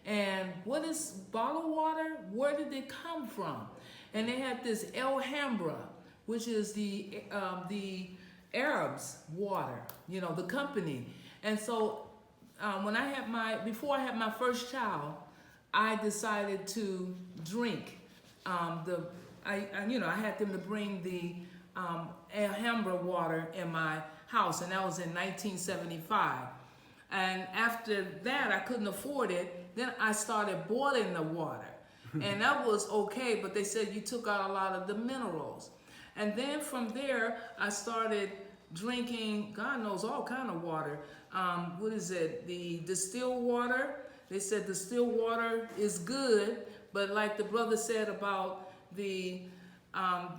And what is bottled water? Where did it come from? And they had this Alhambra, which is the Arabs' water, you know, the company. And so before I had my first child, I decided to drink I had them to bring the Alhambra water in my house, and that was in 1975. And after that, I couldn't afford it. Then I started boiling the water, and that was okay, but they said you took out a lot of the minerals. And then from there, I started drinking, God knows, all kind of water. The distilled water. They said distilled water is good, but like the brother said about the,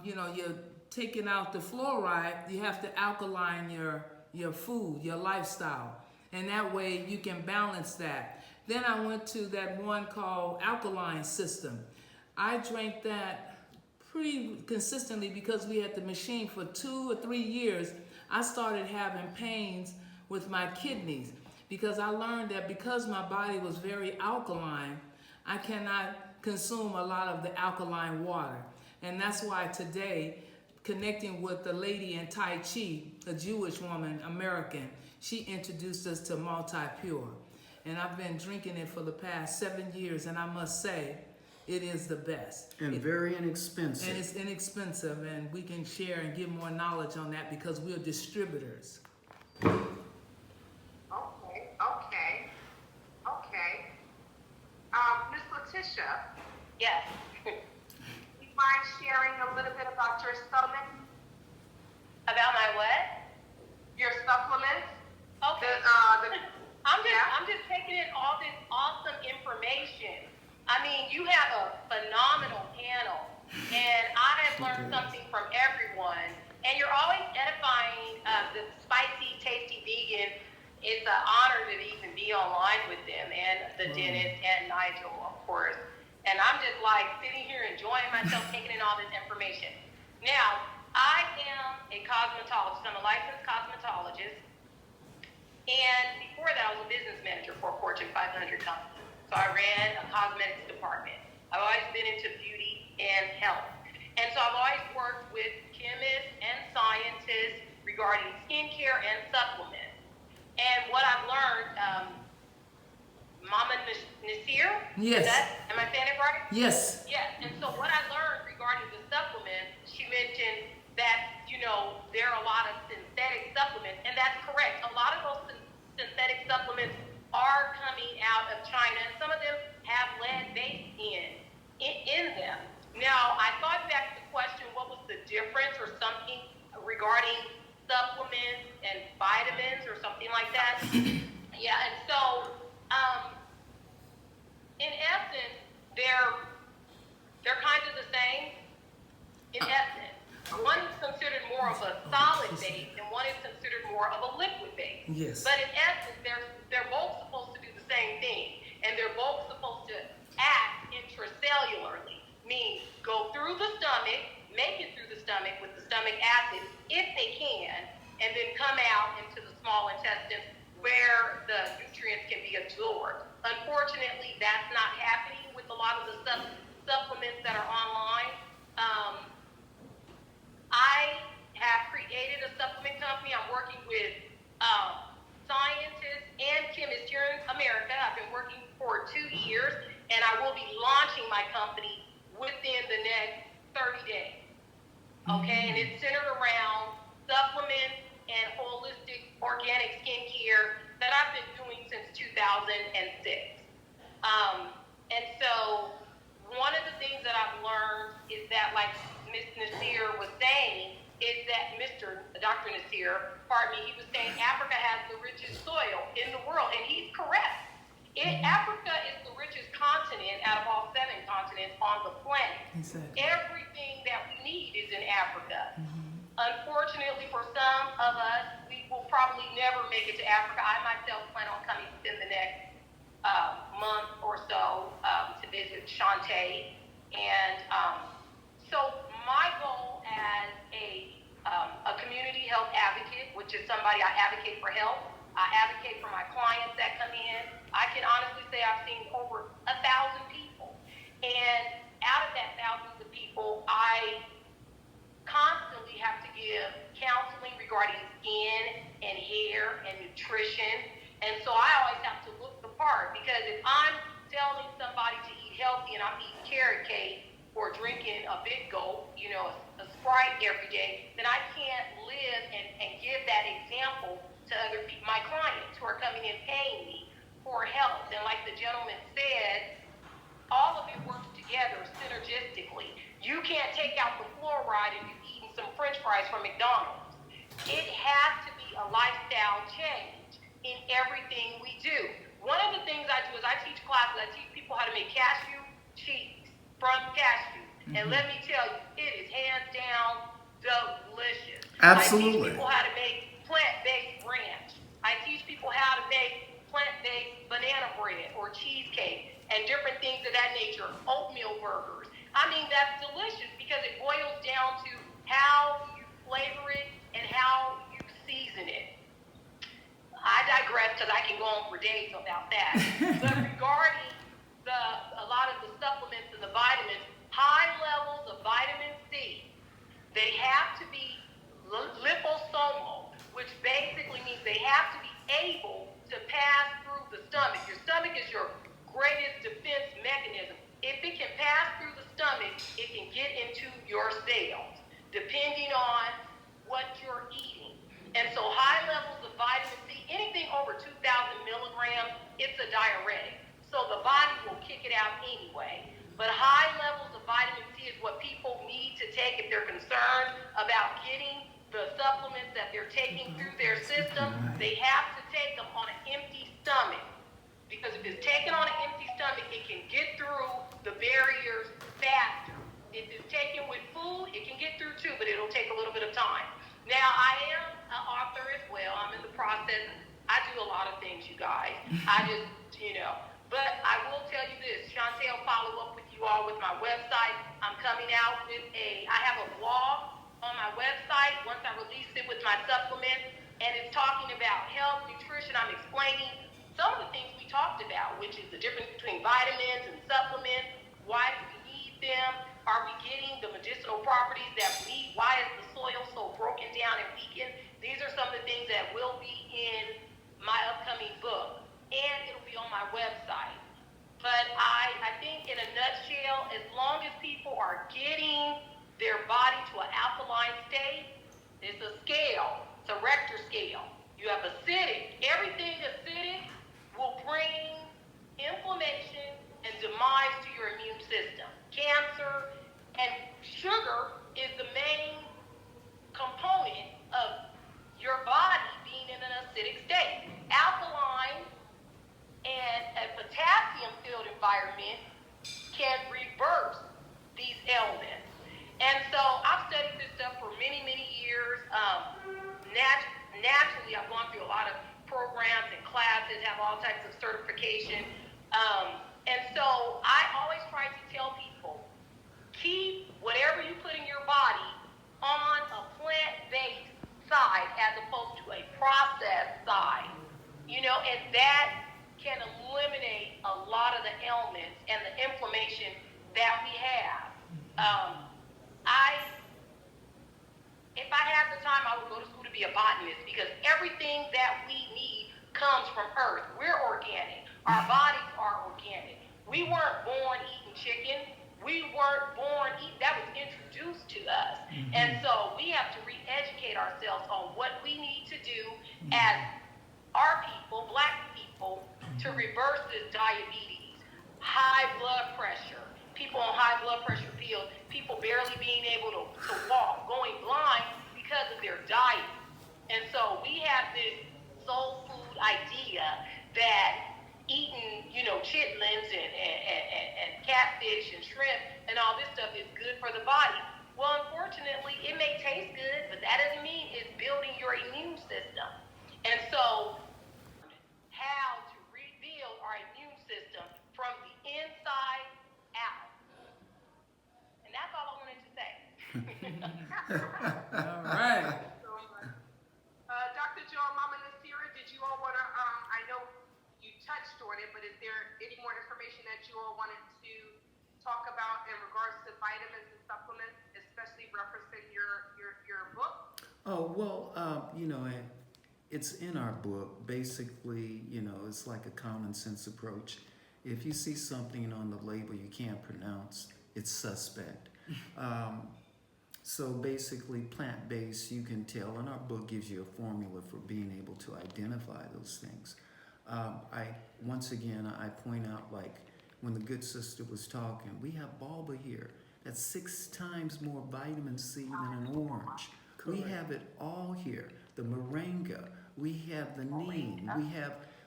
you're taking out the fluoride, you have to alkaline your food, your lifestyle. And that way you can balance that. Then I went to that one called Alkaline System. I drank that pretty consistently because we had the machine for 2 or 3 years. I started having pains with my kidneys because I learned that because my body was very alkaline, I cannot consume a lot of the alkaline water. And that's why today, connecting with the lady in Tai Chi, a Jewish woman, American, she introduced us to multi-pure. And I've been drinking it for the past 7 years, and I must say, it is the best. And very inexpensive. And it's inexpensive, and we can share and give more knowledge on that because we're distributors. Okay. Miss Leticia. Yes. Do you mind sharing a little bit about your supplements? About my what? Your supplements? Okay. I'm just taking in all this awesome information. I mean, you have a phenomenal panel, and I have learned something from everyone. And you're always edifying the spicy, tasty vegan. It's an honor to even be online with them, and the dentist and Nigel, of course. And I'm just like sitting here enjoying myself, taking in all this information. Now, I am a cosmetologist. I'm a licensed cosmetologist. And before that, I was a business manager for a Fortune 500 company. So I ran a cosmetics department. I've always been into beauty and health. And so I've always worked with chemists and scientists regarding skincare and supplements. And what I've learned, Mama Naasira? Yes. Am I saying it right? Yes. Yes. And so what I learned regarding the supplements, she mentioned that, there are a lot of synthetic supplements, and that's correct. A lot of those synthetic supplements are coming out of China, and some of them have lead-based in them. Now, I thought back to the question, what was the difference or something regarding supplements and vitamins or something like that. Yeah, and so in essence, they're kind of the same. In essence, one is considered more of a solid base, and one is considered more of a liquid base. Yes. But in essence, they're both supposed to do the same thing, and they're both supposed to act intracellularly, meaning go through the stomach, make it through the stomach with the stomach acid if they can, and then come out into the small intestines where the nutrients can be absorbed. Unfortunately, that's not happening with a lot of the supplements that are online. I have created a supplement company. I'm working with scientists and chemists here in America. I've been working for 2 years, and I will be launching my company within the next 30 days. Okay, and it's centered around supplements and holistic organic skincare that I've been doing since 2006. And so one of the things that I've learned is that, like Ms. Naasira was saying, is that Dr. Naasira, he was saying Africa has the richest soil in the world, and he's correct. Africa is the richest continent out of all 7 continents on the planet. Exactly. Everything that we need is in Africa. Unfortunately, for some of us, we will probably never make it to Africa. I myself plan on coming within the next month or so to visit Shauntay. And so my goal as a community health advocate, which is somebody I advocate for health, I advocate for my clients that come in. I can honestly say I've seen over 1,000 people. And out of that thousands of people, I constantly have to give counseling regarding skin and hair and nutrition. And so I always have to look the part, because if I'm telling somebody to eat healthy and I'm eating carrot cake or drinking a Big Gulp, a Sprite every day, then I can't live and give that example to other people, my clients who are coming in paying me for health. And like the gentleman said, all of it works together synergistically. You can't take out the fluoride if you've eaten some French fries from McDonald's. It has to be a lifestyle change in everything we do. One of the things I do is I teach classes. I teach people how to make cashew cheese from cashew. And let me tell you, it is hands down delicious. Absolutely. I teach people how to make plant-based ranch. I teach people how to make plant-based banana bread or cheesecake and different things of that nature, oatmeal burgers. I mean, that's delicious because it boils down to how you flavor it and how you season it. I digress because I can go on for days about that. But regarding a lot of the supplements and the vitamins, high levels of vitamin C, they have to be liposomal, which basically means they have to be able to pass through the stomach. Your stomach is your greatest defense mechanism. If it can pass through the stomach, it can get into your cells, depending on what you're eating. And so high levels of vitamin C, anything over 2,000 milligrams, it's a diuretic. So the body will kick it out anyway. But high levels of vitamin C is what people need to take if they're concerned about getting the supplements that they're taking through their system. They have to take them on an empty stomach. Because if it's taken on an empty stomach, it can get through the barriers faster. If it's taken with food, it can get through too, but it'll take a little bit of time. Now, I am an author as well. I'm in the process. I do a lot of things, you guys. But I will tell you this. Shauntay will follow up with you all with my website. I'm coming out with I have a blog on my website once I release it with my supplements, and it's talking about health, nutrition. I'm explaining some of the things we talked about, which is the difference between vitamins and supplements. Why do we need them? Are we getting the medicinal properties that we need? Why is the soil so broken down and weakened? These are some of the things that will be in my upcoming book, and it'll be on my website. But I think in a nutshell, as long as people are getting their body to an alkaline state, it's a scale. It's a Richter scale. You have acidic. Everything acidic will bring inflammation and demise to your immune system. Cancer and sugar is the main component environment can reverse these ailments. And so I've studied this stuff for many, many years. Naturally, I've gone through a lot of programs and classes, have all types of certification. And so I always try to tell people, keep whatever you put in your body on a plant-based side as opposed to a processed side. You know, and that can eliminate a lot of the ailments and the inflammation that we have. If I had the time, I would go to school to be a botanist because everything that we need comes from Earth. We're organic. Our bodies are organic. We weren't born eating chicken. We weren't born eating, that was introduced to us. And so we have to re-educate ourselves on what we need to do as our people, black people, to reverse this diabetes, high blood pressure, people on high blood pressure pills, people barely being able to walk, going blind because of their diet. And so we have this soul food idea that eating, you know, chitlins and catfish and shrimp and all this stuff is good for the body. Well, unfortunately, it may taste good, but that doesn't mean it's building your immune system. And so how to rebuild our immune system from the inside out. And that's all I wanted to say. All right. Dr. Joe, Mama Naasira, did you all want to, I know you touched on it, but is there any more information that you all wanted to talk about in regards to vitamins and supplements, especially referencing your book? Oh, well, you know, it's in our book. Basically, you know, it's like a common sense approach. If you see something on the label you can't pronounce, it's suspect. So basically, plant-based, you can tell, and our book gives you a formula for being able to identify those things. Once again, I point out, like when the good sister was talking, we have Balba here. That's 6 times more vitamin C than an orange. Correct. We have it all here. The moringa, we have the neem,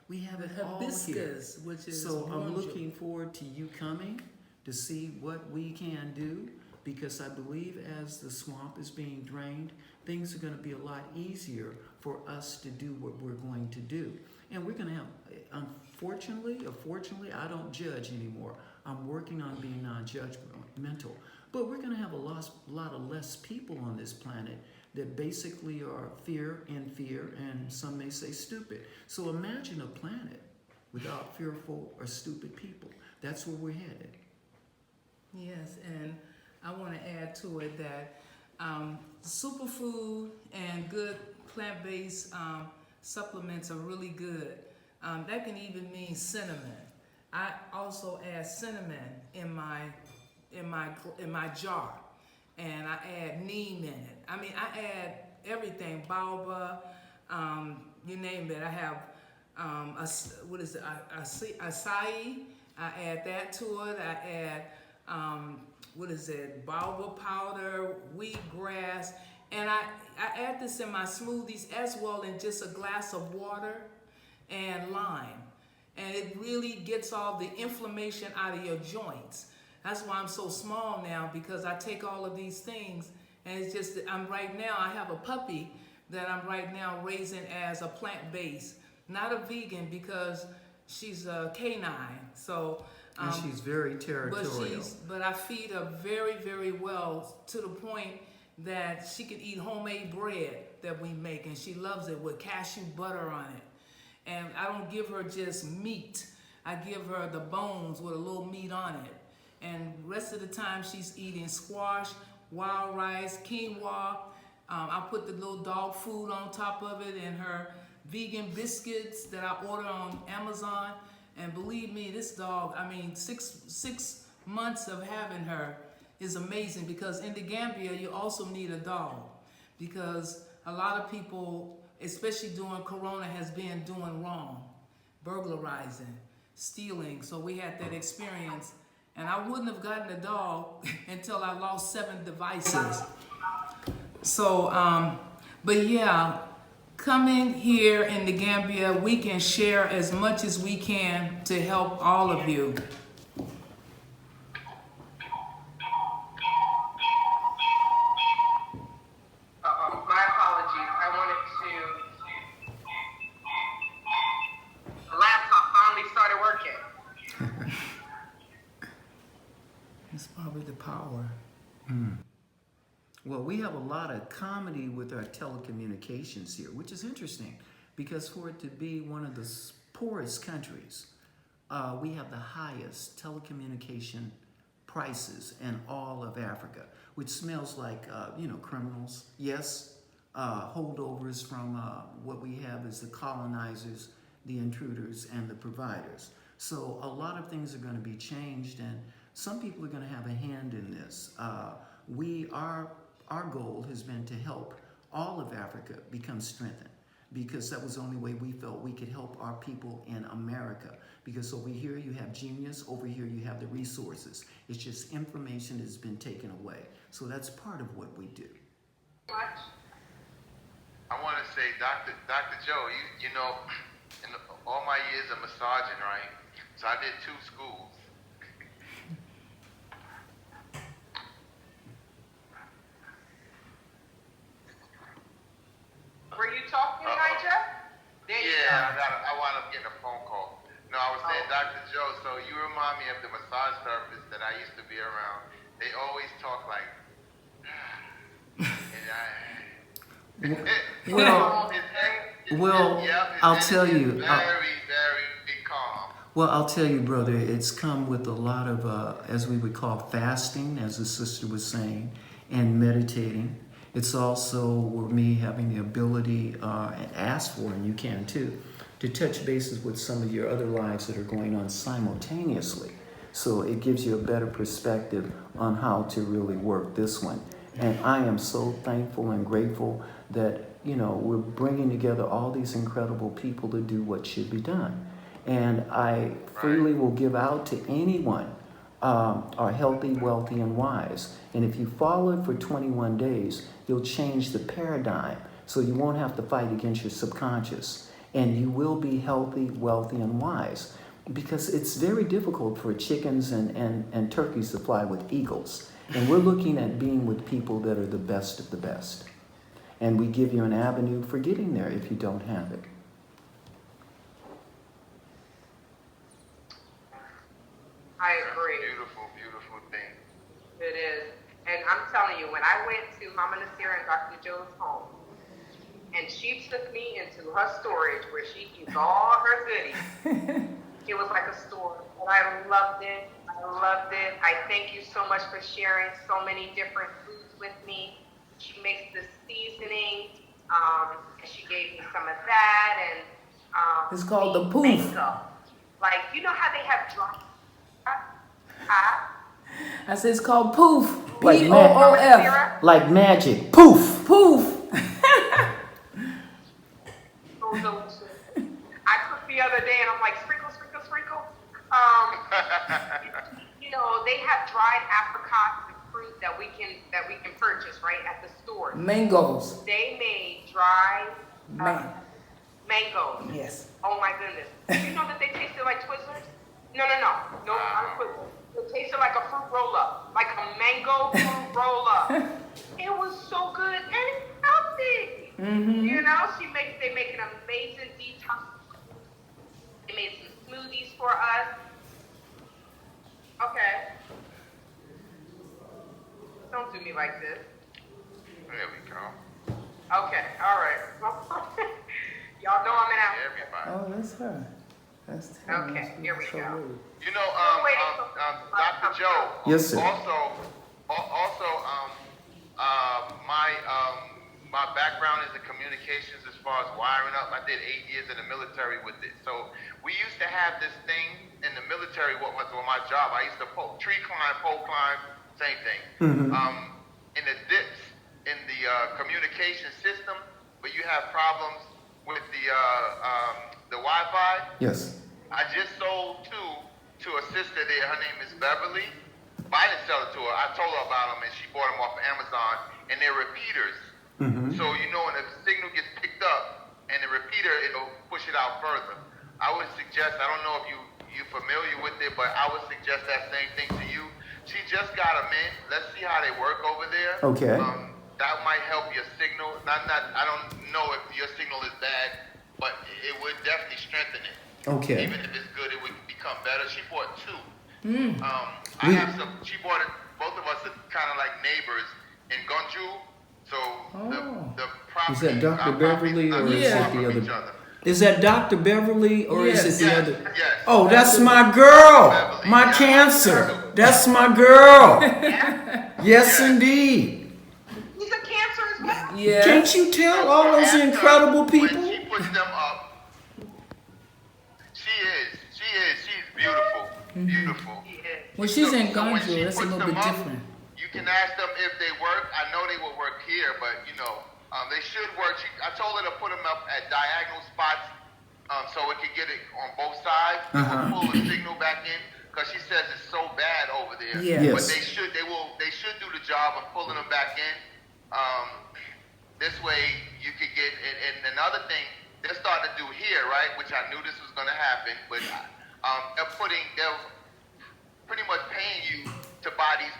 we have it all here. Which is so I'm orange. looking forward to you coming to see what we can do, because I believe as the swamp is being drained, things are going to be a lot easier for us to do what we're going to do. And we're going to have, unfortunately or fortunately, I don't judge anymore. I'm working on being non-judgmental. But we're going to have a lot of less people on this planet that basically are fear, and some may say stupid. So imagine a planet without fearful or stupid people. That's where we're headed. Yes, and I want to add to it that superfood and good plant-based supplements are really good. That can even mean cinnamon. I also add cinnamon in my jar, and I add neem in it. I mean, I add everything, baobab, you name it. I have acai. I add that to it. I add baobab powder, wheatgrass, and I add this in my smoothies as well in just a glass of water and lime. And it really gets all the inflammation out of your joints. That's why I'm so small now, because I take all of these things, and it's just, I have a puppy that I'm right now raising as a plant-based, not a vegan, because she's a canine. So, and she's very territorial. But I feed her very, very well, to the point that she can eat homemade bread that we make, and she loves it with cashew butter on it. And I don't give her just meat. I give her the bones with a little meat on it. And the rest of the time she's eating squash, wild rice, quinoa. I put the little dog food on top of it, and her vegan biscuits that I order on Amazon. And believe me, this dog, 6 months of having her is amazing, because in the Gambia, you also need a dog, because a lot of people, especially during Corona, has been doing wrong, burglarizing, stealing. So we had that experience, and I wouldn't have gotten a dog until I lost 7 devices. So, but yeah, coming here in the Gambia, we can share as much as we can to help all of you. probably the power. Well, we have a lot of comedy with our telecommunications here, which is interesting because for it to be one of the poorest countries, we have the highest telecommunication prices in all of Africa, which smells like, criminals. Yes, holdovers from what we have is the colonizers, the intruders, and the providers. So a lot of things are going to be changed, and some people are going to have a hand in this. Our goal has been to help all of Africa become strengthened, because that was the only way we felt we could help our people in America. Because over here you have genius, over here you have the resources. It's just information has been taken away. So that's part of what we do. I want to say, Dr. Joe, you know, in all my years of massaging, right? So I did 2 schools. Were you talking, Nigel? There you go. I wound up getting a phone call. No, I was saying, Dr. Joe, so you remind me of the massage therapists that I used to be around. They always talk like, I'll tell you. Very, very calm. Well, I'll tell you, brother, it's come with a lot of, as we would call fasting, as the sister was saying, and meditating. It's also with me having the ability, and ask for, and you can too, to touch bases with some of your other lives that are going on simultaneously. So it gives you a better perspective on how to really work this one. And I am so thankful and grateful that, we're bringing together all these incredible people to do what should be done. And I freely will give out to anyone are healthy, wealthy, and wise. And if you follow it for 21 days, you'll change the paradigm. So you won't have to fight against your subconscious. And you will be healthy, wealthy, and wise. Because it's very difficult for chickens and turkeys to fly with eagles. And we're looking at being with people that are the best of the best. And we give you an avenue for getting there if you don't have it. I agree. Beautiful, beautiful thing. It is. And I'm telling you, when I went to Mama Naasira and Dr. Joe's home, and she took me into her storage where she keeps all her goodies, it was like a store. And I loved it. I thank you so much for sharing so many different foods with me. She makes the seasoning, and she gave me some of that, and It's called the poof. mango. Like, you know how they have dry. I said it's called poof. Like P-O-O-F. Like magic. Poof! Poof. So delicious. I cooked the other day and I'm like, sprinkle, sprinkle, sprinkle. They have dried apricots and fruit that we can purchase right at the store. Mangoes. They made dry mangoes. Yes. Oh my goodness. Did you know that they tasted like Twizzlers? No, not Twizzlers. It tasted like a fruit roll-up, like a mango fruit roll-up. It was so good and it's healthy. Mm-hmm. They make an amazing detox. They made some smoothies for us. Okay. Don't do me like this. There we go. Okay, all right. Y'all know I'm in Africa. Everybody. Oh, that's her. That's her. Okay, here we go. Rude. You know, Dr. Joe. Yes, sir. My background is in communications as far as wiring up. I did 8 years in the military with it. So we used to have this thing in the military. What was my job? I used to tree climb, pole climb, same thing. Mm-hmm. In the dips in the communication system, but you have problems with the Wi-Fi. Yes. I just sold 2 to a sister there. Her name is Beverly. But I didn't sell it to her. I told her about them, and she bought them off of Amazon. And they're repeaters. Mm-hmm. So when the signal gets picked up and the repeater, it'll push it out further. I would suggest, I don't know if you're familiar with it, but I would suggest that same thing to you. She just got them in. Let's see how they work over there. Okay. That might help your signal. I don't know if your signal is bad, but it would definitely strengthen it. Okay. Even if it's good, it would become better. She bought 2. I have some. She bought of us are kind of like neighbors in Gonju. So the Is that properties, Dr. our Beverly properties or not is Yeah. far it the from each other? other. Is that Dr. Beverly or is it the Yes, other? yes. Oh, that's my girl. Beverly, My yeah. cancer. That's my girl. Yeah. Yes, indeed. He's a cancer as well. Yeah. Can't you tell all those Ask her incredible people? When she puts them up, she's beautiful. Beautiful. He is. Well, she's in So when she Gonju. That's a puts little them bit up, different. You can ask them if they work. I know they will work here, but they should work. I told her to put them up at diagonal spots, so it could get it on both sides. Pull the signal back in, because she says it's so bad over there. Yeah. But Yes. they should do the job of pulling them back in. This way you could get. And another thing they're starting to do here, right? Which I knew this was going to happen, but they're pretty much paying you to buy these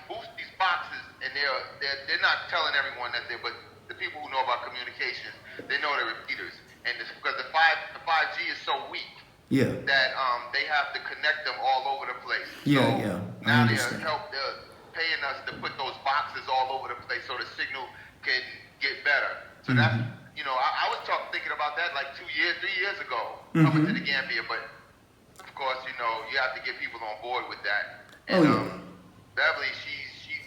boxes, and they're not telling everyone that but the people who know about communications, they know they're repeaters, and because the 5G is so weak Yeah. that they have to connect them all over the place. Yeah, so yeah, I Now understand. they're paying us to put those boxes all over the place so the signal can get better. So that's I was thinking about that like 3 years ago, coming to the Gambia, but of course you have to get people on board with that. And Beverly,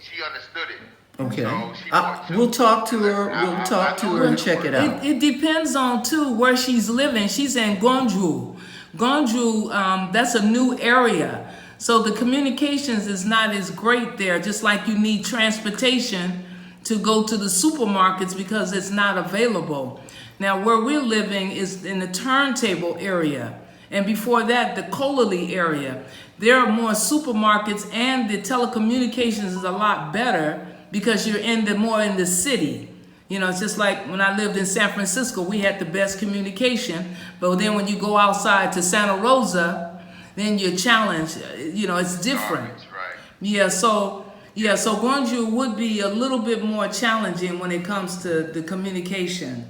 she understood it. Okay. So she bought two. We'll talk to her. We'll I talk to know her and it'll check work. it out. It depends on too where she's living. She's in Gonju. Gonju, that's a new area. So the communications is not as great there, just like you need transportation to go to the supermarkets because it's not available. Now where we're living is in the Turntable area. And before that, the Colony area. There are more supermarkets and the telecommunications is a lot better because you're more in the city. It's just like when I lived in San Francisco, we had the best communication. But then when you go outside to Santa Rosa, then you're challenged. It's different. Garbage, right. Yeah, so Gonju would be a little bit more challenging when it comes to the communication.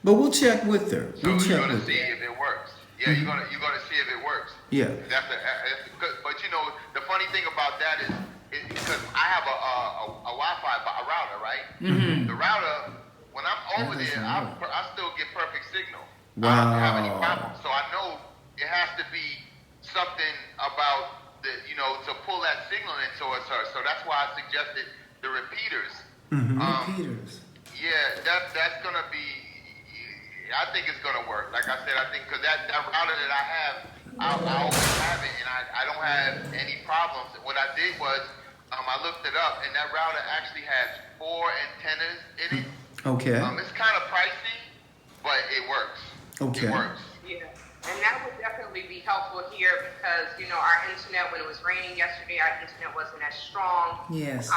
But we'll check with her. So We'll you're check gonna with see her. if it works. Yeah, you're gonna see if it works. Yeah. But the funny thing about that is because I have a Wi-Fi router, right? The router, when I'm over there, I still get perfect signal. I don't have any problems. So I know it has to be something about to pull that signal into us. So that's why I suggested the repeaters. Repeaters. Yeah, that's gonna be. I think it's gonna work. Like I said, I think because that router that I have, I always have it, and I don't have any problems. What I did was, I looked it up, and that router actually has 4 antennas in it. Okay. It's kind of pricey, but it works. Okay. It works. Yeah. And that would definitely be helpful here because, our internet, when it was raining yesterday, our internet wasn't as strong. Yes.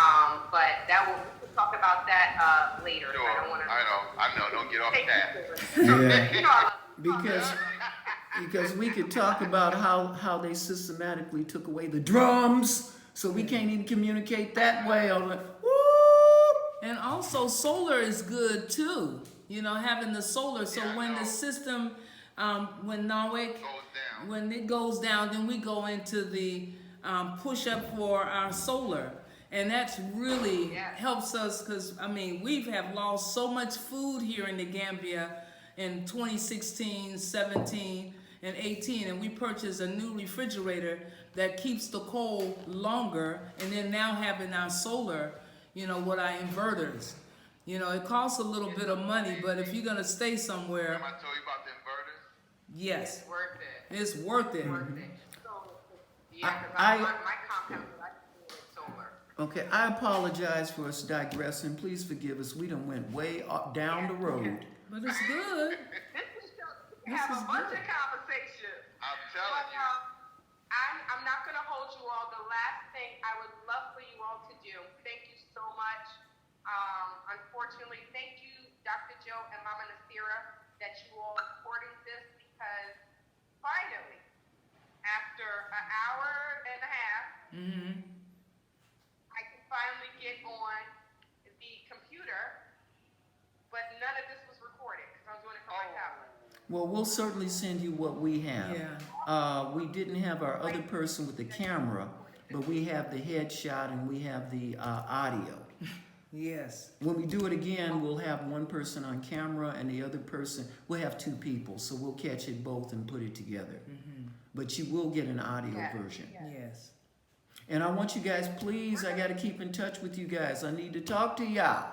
But we'll talk about that later. Sure. I don't want to I know. Don't get off that. Yeah. Because we could talk about how they systematically took away the drums, so we can't even communicate that way. I'm like, woo! And also solar is good too. Having the solar. So Yeah, I when know. the system, when Nawek, Goes down. when it goes down, then we go into the push up for our solar. And that's really helps us because, we have lost so much food here in the Gambia in 2016, 17, and 18. And we purchased a new refrigerator that keeps the cold longer. And then now having our solar, with our inverters. It costs a little bit of money, but if you're going to stay somewhere, Remember I told you about the inverters? yes, It's worth it. it's worth it. So, yeah, because I- my compound, I do it solar. Okay, I apologize for us digressing. Please forgive us. We done went way down the road. But it's good. This is This have is a bunch good. of conversations. I'm telling But, you. I'm not going to hold you all. The last thing I would love for you all to do, thank you so much. Unfortunately, thank you, Dr. Joe and Mama Naasira, that you all recording this because finally, after an hour and a half, I can finally get on the computer, but none of this was recorded because I was doing it from my tablet. Well, we'll certainly send you what we have. Yeah. We didn't have our other person with the camera, but we have the headshot and we have the audio. Yes. When we do it again, we'll have one person on camera and the other person, we'll have two people. So we'll catch it both and put it together. But you will get an audio version. Yes. And I want you guys, please, I got to keep in touch with you guys. I need to talk to y'all.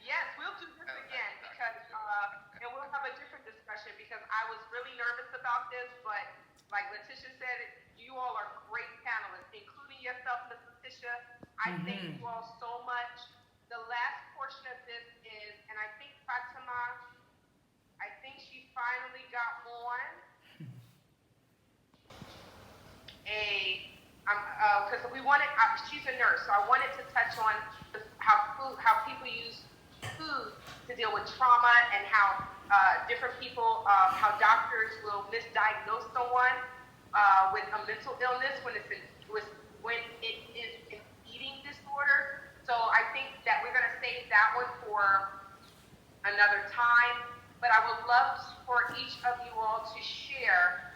Yes, we'll do this again because, and we'll have a different discussion because I was really nervous about this, but like Leticia said, you all are great panelists, including yourself, Miss Leticia. I thank you all so much. The last portion of this is, and I think Fatima, I think she finally got on because we wanted, she's a nurse, so I wanted to touch on how people use food to deal with trauma and how different people, how doctors will misdiagnose someone with a mental illness when it is an eating disorder. So I think that we're going to save that one for another time. But I would love for each of you all to share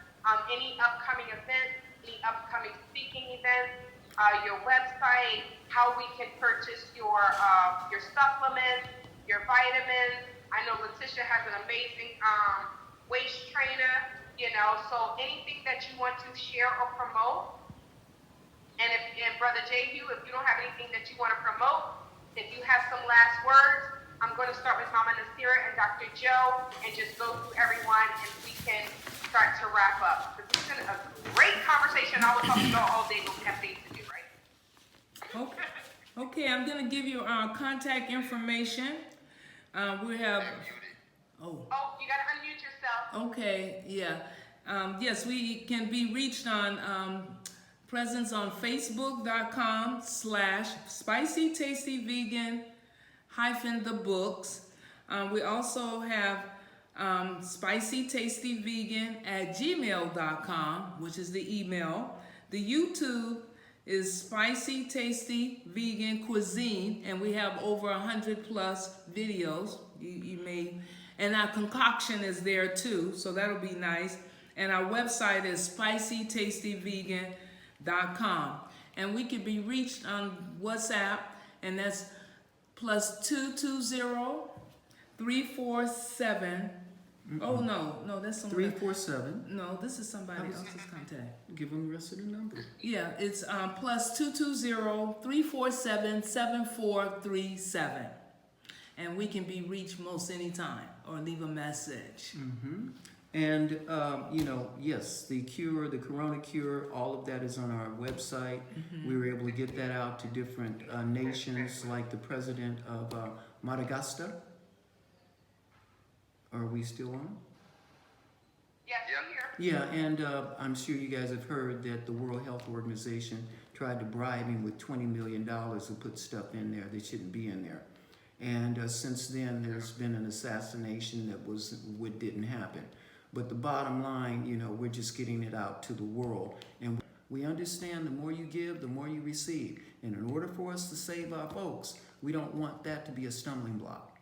any upcoming events, any upcoming speaking events, your website, how we can purchase your supplements, your vitamins. I know Leticia has an amazing waist trainer, so anything that you want to share or promote. And Brother Jehu, if you don't have anything that you want to promote, if you have some last words, I'm going to start with Mama Naasira and Dr. Joe and just go through everyone and we can start to wrap up. This has been a great conversation. I will talk about all day, but we have things to do, right? Okay, I'm going to give you our contact information. We have... Oh, you got to unmute yourself. okay, yeah. Yes, we can be reached on presence on facebook.com/spicytastyvegan-the books. We also have spicytastyvegan@gmail.com, which is the email. The YouTube is Spicy Tasty Vegan Cuisine, and we have over 100+ videos. You may, and our concoction is there too, so that'll be nice. And our website is spicytastyvegan.com, and we can be reached on WhatsApp, and that's +220 347. Oh no, that's someone. 347. No, this is somebody else's contact. Give them the rest of the number. Yeah, it's +220 347 7437, and we can be reached most anytime or leave a message. And, yes, the cure, the corona cure, all of that is on our website. We were able to get that out to different nations, like the president of Madagascar. Are we still on? Yes, we're here. Yeah, and I'm sure you guys have heard that the World Health Organization tried to bribe him with $20 million to put stuff in there that shouldn't be in there. And since then, there's been an assassination that didn't happen. But the bottom line, we're just getting it out to the world. And we understand the more you give, the more you receive. And in order for us to save our folks, we don't want that to be a stumbling block.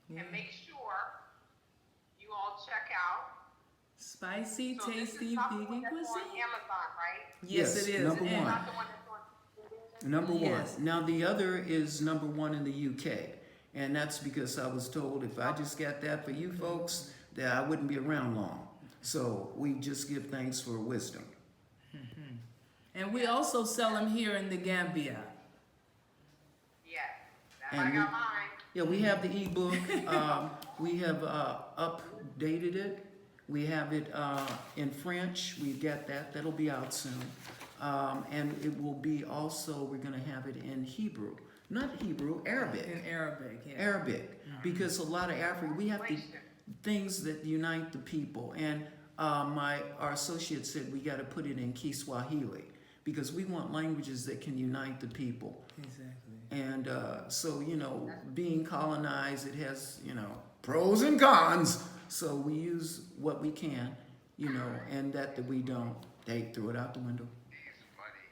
And make sure you all check out Spicy So this Tasty is not the one Vegan that's Cuisine. on Amazon, right? Yes, it is. number And- one. Not the one that's on. Number Yes. one. Now the other is number one in the UK. And that's because I was told if I just got that for you folks, that I wouldn't be around long. So we just give thanks for wisdom. And we also sell them here in the Gambia. Yes. That's And I got mine. Yeah, we have the ebook. We have updated it. We have it in French. We've got that. That'll be out soon. And it will be also, we're going to have it in Hebrew. Not Hebrew, Arabic. In Arabic, yeah. Arabic. Because a lot of Africa, we have things that unite the people. And our associate said we got to put it in Kiswahili because we want languages that can unite the people. Exactly. And so, being colonized, it has, pros and cons. So we use what we can, and that we don't. They throw it out the window. He's funny.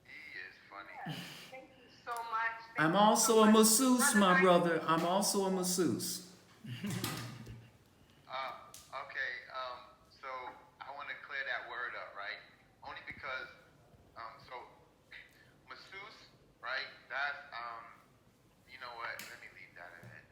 He is funny. Thank you so much. Thank I'm you also so a much. masseuse, my brother. I'm also a masseuse. Okay. So I want to clear clear that word up, right? Only because, so masseuse, right? That's, you know what? Let me leave that in it.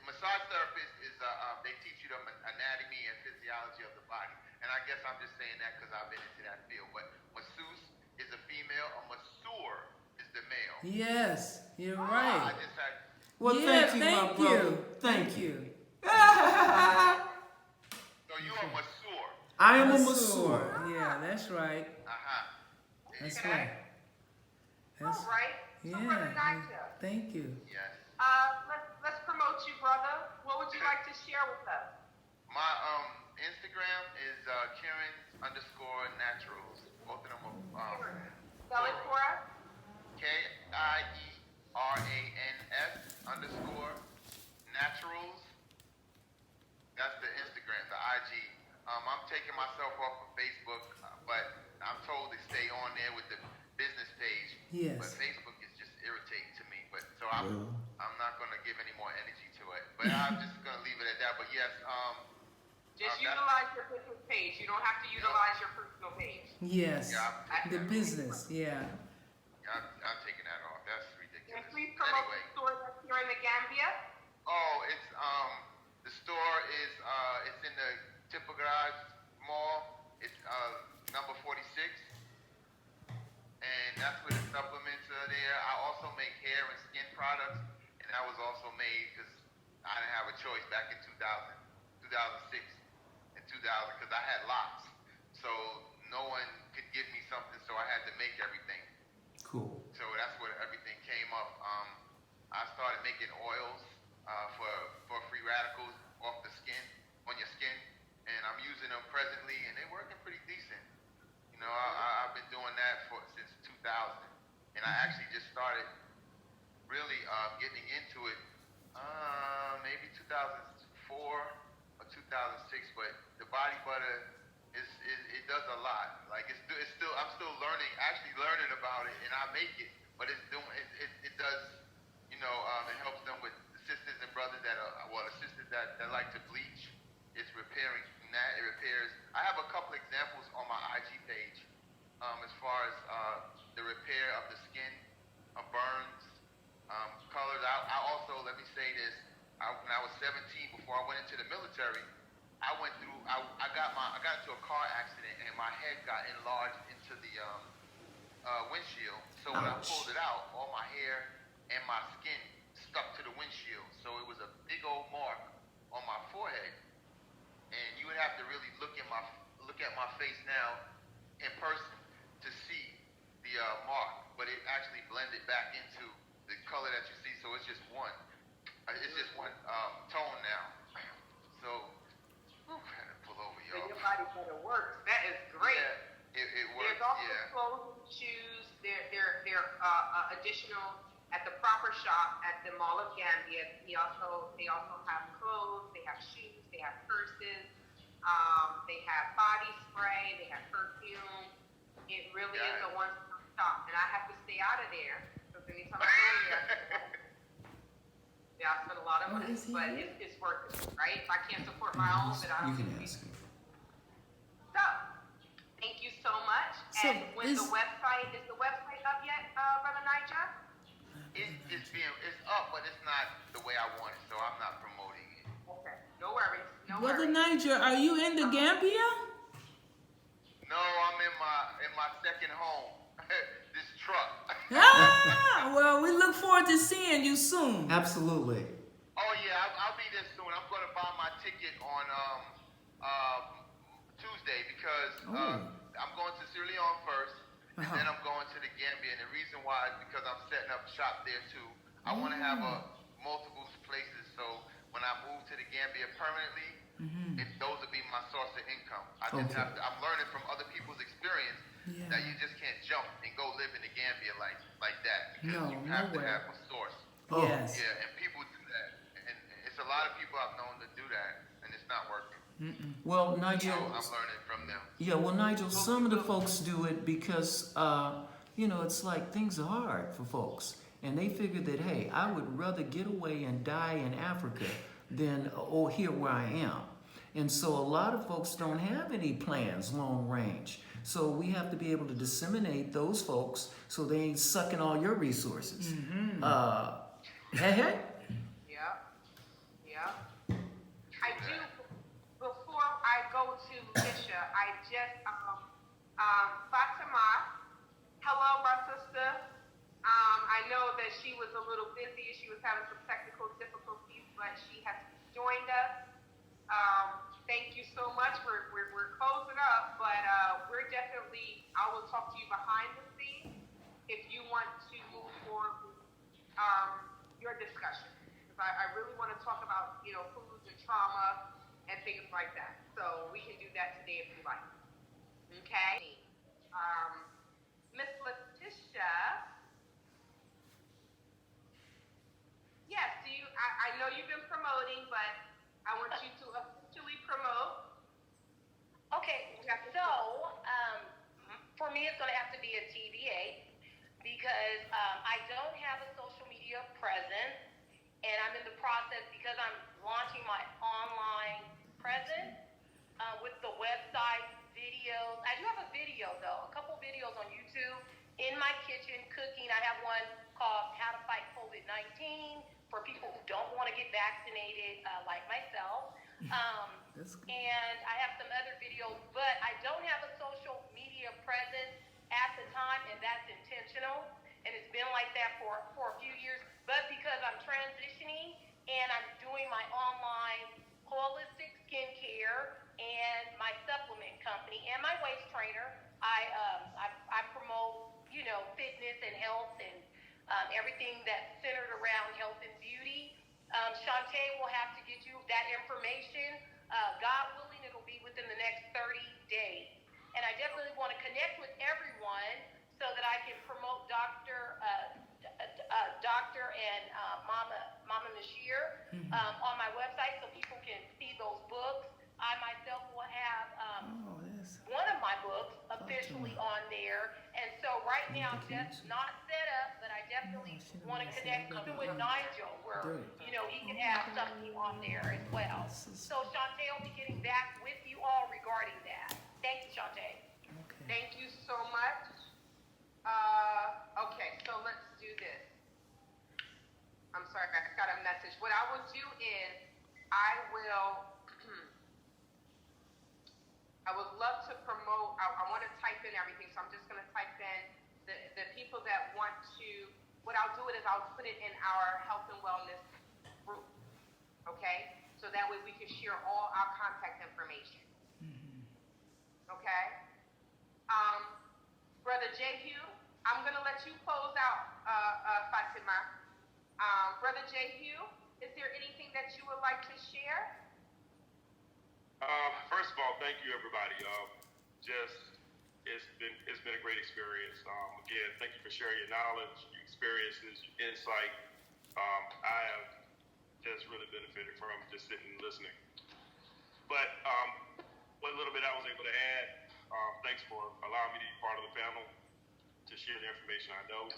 Massage therapist is, they teach you the anatomy and physiology of the body. And I guess I'm just saying that because I've been into that field. But masseuse is a female, a masseur is the male. Yes, you're I right. just had, Well, Yeah, thank you, my thank brother. you. Thank you. so you're a masseur. I am a masseur. Yeah, that's right. That's right. That's All right. So, Brother yeah. Nigel, Thank you. Yes. let's promote you, brother. What would you like to share with us? My Instagram is Kieran_naturals. Both of them are Spell it for us. KIERANS_naturals. That's the Instagram, the IG. I'm taking myself off of Facebook, but I'm told to stay on there with the business page. Yes. But Facebook is just irritating to me. But so I'm not gonna give any more energy to it. But I'm just gonna leave it at that. But yes, Just utilize your business page. You don't have to utilize your personal page. Yes. Yeah, The business. Yeah. I'm taking that off. That's And ridiculous. please promote Anyway. the store that's here in the Gambia. Oh, it's the store is it's in the Tipper Garage Mall. It's number 46, and that's where the supplements are there. I also make hair and skin products, and that was also made because I didn't have a choice back in 2006, and 2000 because I had locks, so no one could give me something, so I had to make everything. Cool. So that's where everything came up. I started making oils for free radicals off the skin, on your skin, and I'm using them presently, and they're working pretty decent. You know, I've been doing that since 2000, and I actually just started really getting into it maybe 2004 or 2006. But the body butter it does a lot. Like I'm still learning, actually learning about it, and I make it, but it does, you know, it helps them with the sisters and brothers the sisters that like to bleach. It's repairing that. It repairs. I have a couple examples on my IG page as far as the repair of the skin, of burns, colors. I also, let me say this, when I was 17, before I went into the military, I got into a car accident and my head got enlarged into the windshield. So when I pulled it out, all my hair and my skin stuck to the windshield. So it was a big old mark on my forehead. And you would have to really look at my face now in person to see the mark. But it actually blended back into the color that you see. So it's just one. It's just one tone now. So. I had to pull over, y'all. So your body better works. That is great. Yeah, it works. There's also clothes and shoes. They're additional at the proper shop at the Mall of Gambia. They also have clothes. They have shoes. They have purses. They have body spray. They have perfume. It really is a one-stop shop, and I have to stay out of there because anytime I go there. Yeah, I spend a lot of money, but it's worth it, right? If I can't support my own, then I don't You can need to. ask him. So, thank you so much. So and is the website up yet, Brother Nigel? It's up, but it's not the way I want it, so I'm not promoting it. Okay, no worries, no Brother worries. Niger, are you in the Gambia? No, I'm in my second home. This truck. Well, we look forward to seeing you soon. Absolutely. Oh yeah, I'll be there soon. I'm gonna buy my ticket on Tuesday because I'm going to Sierra Leone first, and then I'm going to the Gambia. And the reason why is because I'm setting up shop there too. I want to have multiple places, so when I move to the Gambia permanently, those will be my source of income. I just have to. I'm learning from other people's experience that you just can't jump and go live in the Gambia like that because you have to have a source. Oh. Yes. Yeah, and people do that, and it's a lot of people I've known to do that, and it's not working. Well, So Nigel. I'm learning from them. Yeah, well, Nigel, some of the folks do it because, you know, it's like things are hard for folks. And they figure that, hey, I would rather get away and die in Africa than here where I am. And so a lot of folks don't have any plans long range. So we have to be able to disseminate those folks so they ain't sucking all your resources. Hey. Yep. I do, before I go to Leticia, I just, Fatima, hello, my sister. I know that she was a little busy. She was having some technical difficulties, but she has joined us. Thank you so much. We're closing up, but we're definitely, I will talk to you behind the scenes if you want to move forward with your discussion. Because I really want to talk about, foods and trauma and things like that. So we can do that today if you like. Okay? Miss Leticia. Yes, I know you've been promoting, but I want you to officially promote. Okay, so for me, it's going to have to be a TBA because I don't have a social media presence, and I'm in the process because I'm launching my online presence with the website, videos. I do have a video though, a couple videos on YouTube in my kitchen cooking. I have one called How to Fight COVID-19 for people who don't want to get vaccinated like myself. And I have some other videos, but I don't have a social media presence at the time, and that's intentional. And it's been like that for a few years. But because I'm transitioning and I'm doing my online holistic skincare and my supplement company and my waist trainer, I promote, fitness and health and everything that's centered around health and beauty. Shauntay will have to get you that information. God willing, it'll be within the next 30 days. And I definitely want to connect with everyone so that I can promote Dr. And Mama Naasira on my website so people can see those books. I myself will have one of my books officially on there. And so right now, just not set up, but I definitely want to connect even with Nigel where, he can have something on there as well. So Shauntay will be getting back with you all regarding that. Thank you, Shauntay. Okay. Thank you so much. Okay, so let's do this. I'm sorry, I got a message. What I will do is I would love to promote, I want to type in everything, so I'm just going to type in the people that want to, what I'll do is I'll put it in our health and wellness group, okay? So that way we can share all our contact information. Okay? Brother Jehu, I'm going to let you close out, Fatima. Brother Jehu, is there anything that you would like to share? First of all, thank you, everybody. It's been a great experience. Again, thank you for sharing your knowledge, your experiences, your insight. I have just really benefited from just sitting and listening. But what little bit I was able to add, thanks for allowing me to be part of the panel to share the information I know.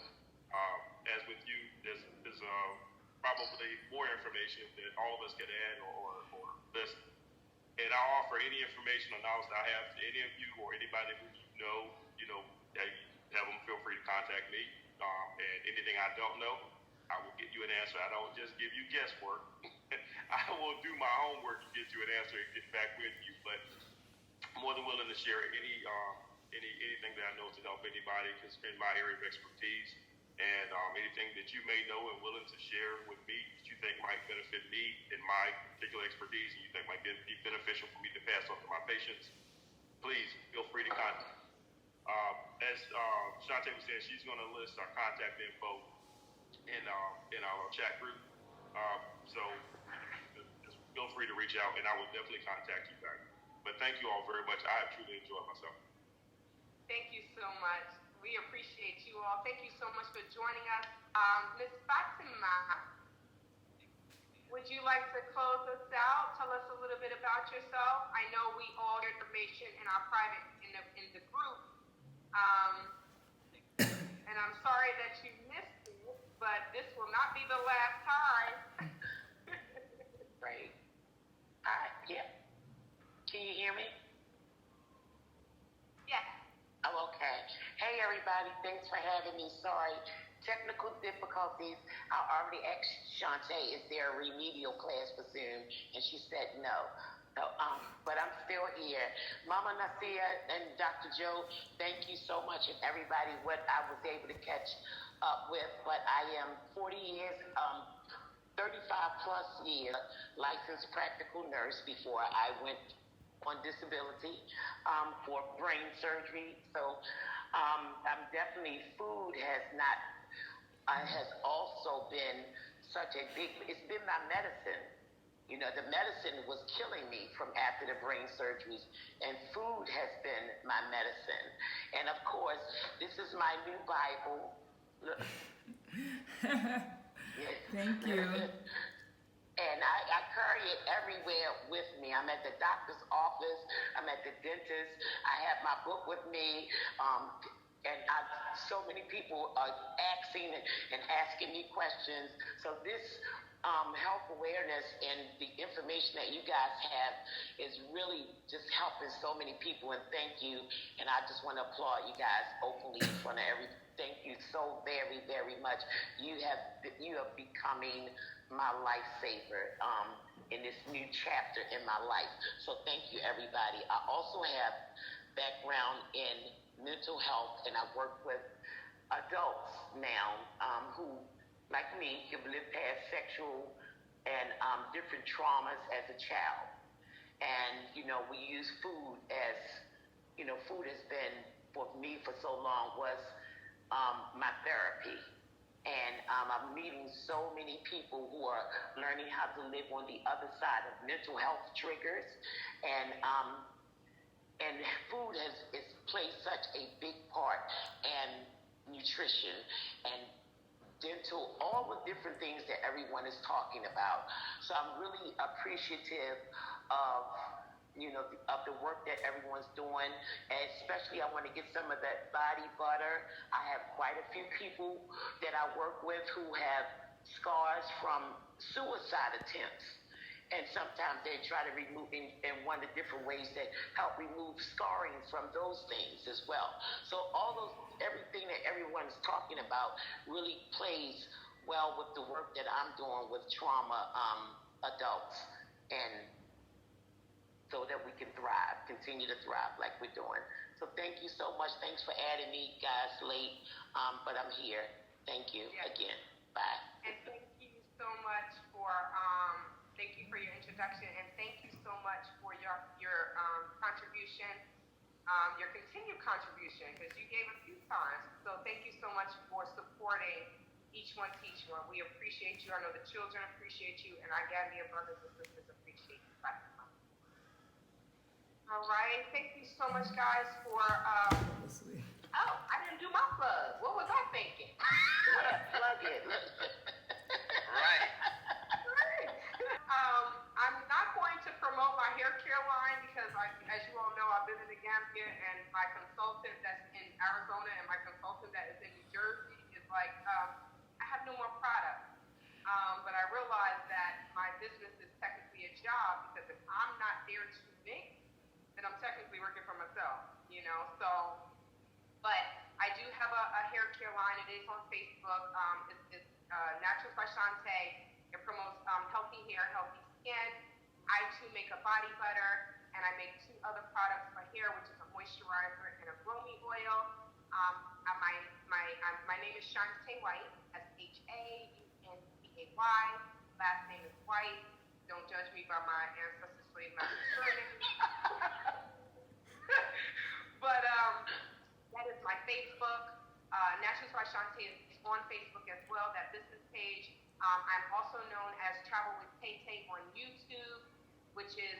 As with you, there's probably more information that all of us can add or listen. And I'll offer any information or knowledge that I have to any of you or anybody who that have them feel free to contact me. And anything I don't know, I will get you an answer. I don't just give you guesswork. I will do my homework to get you an answer and get back with you. But I'm more than willing to share anything that I know to help anybody because it's in my area of expertise. And anything that you may know and willing to share with me that you think might benefit me in my particular expertise and you think might be beneficial for me to pass on to my patients, please feel free to contact. As Shauntay was saying, she's going to list our contact info in our chat group. So just feel free to reach out and I will definitely contact you back. But thank you all very much. I have truly enjoyed myself. Thank you so much. We appreciate you all. Thank you so much for joining us. Ms. Fatima, would you like to close us out? Tell us a little bit about yourself. I know we all get information in our private, in the group. And I'm sorry that you missed it, but this will not be the last time. Right. Yeah. Can you hear me? Yes. Oh, okay. Hey, everybody. Thanks for having me. Sorry. Technical difficulties. I already asked Shauntay, is there a remedial class for Zoom? And she said no. So, but I'm still here. Mama Naasira and Dr. Joe, thank you so much, and everybody, what I was able to catch up with. But I am 40 years, 35 plus years licensed practical nurse before I went on disability for brain surgery. So I'm definitely, food has not, has also been such a big, it's been my medicine. You know, the medicine was killing me from after the brain surgeries, and food has been my medicine. And of course, this is my new Bible. Look. Thank you. And I carry it everywhere with me. I'm at the doctor's office. I'm at the dentist. I have my book with me. And so many people are asking and asking me questions. So this health awareness and the information that you guys have is really just helping so many people. And thank you. And I just want to applaud you guys openly in front of everyone. Thank you so very, very much. You are becoming my lifesaver in this new chapter in my life. So thank you, everybody. I also have background in mental health, and I work with adults now who, like me, have lived past sexual and different traumas as a child. And, you know, we use food as, you know, food has been, for me for so long, was my therapy. And I'm meeting so many people who are learning how to live on the other side of mental health triggers. And food has played such a big part, and nutrition and dental, all the different things that everyone is talking about. So I'm really appreciative of, you know, of the work that everyone's doing. And especially I want to get some of that body butter. I have quite a few people that I work with who have scars from suicide attempts. And sometimes they try to remove in one of the different ways that help remove scarring from those things as well. So all those, everything that everyone's talking about really plays well with the work that I'm doing with trauma adults, and so that we can thrive, continue to thrive like we're doing. So thank you so much. Thanks for adding me, guys, late, but I'm here. Thank you again. Bye. And thank you so much for thank you for your introduction, and thank you so much for your contribution, your continued contribution, because you gave a few times. So thank you so much for supporting each one teach one. We appreciate you. I know the children appreciate you, and our Gambia brothers and sisters appreciate you. All right, thank you so much, guys, for oh, I didn't do my plug. What was I thinking? Yeah, plug it. Right. I'm not going to promote my hair care line because, as you all know, I've been in the Gambia, and my consultant that's in Arizona and my consultant that is in New Jersey is like, I have no more product. But I realized that my business is technically a job, because if I'm not there to make, then I'm technically working for myself, you know? So, but I do have a hair care line. It is on Facebook. It's Naturals by Shauntay. It promotes healthy hair, healthy skin. I too make a body butter, and I make 2 other products for hair, which is a moisturizer and a bromine oil. My name is Shauntay White, SHAUNTAY. Last name is White. Don't judge me by my ancestors' slave master surname. But that is my Facebook. Naturals by Shauntay is on Facebook as well, that business page. I'm also known as Travel with TayTay on YouTube, which is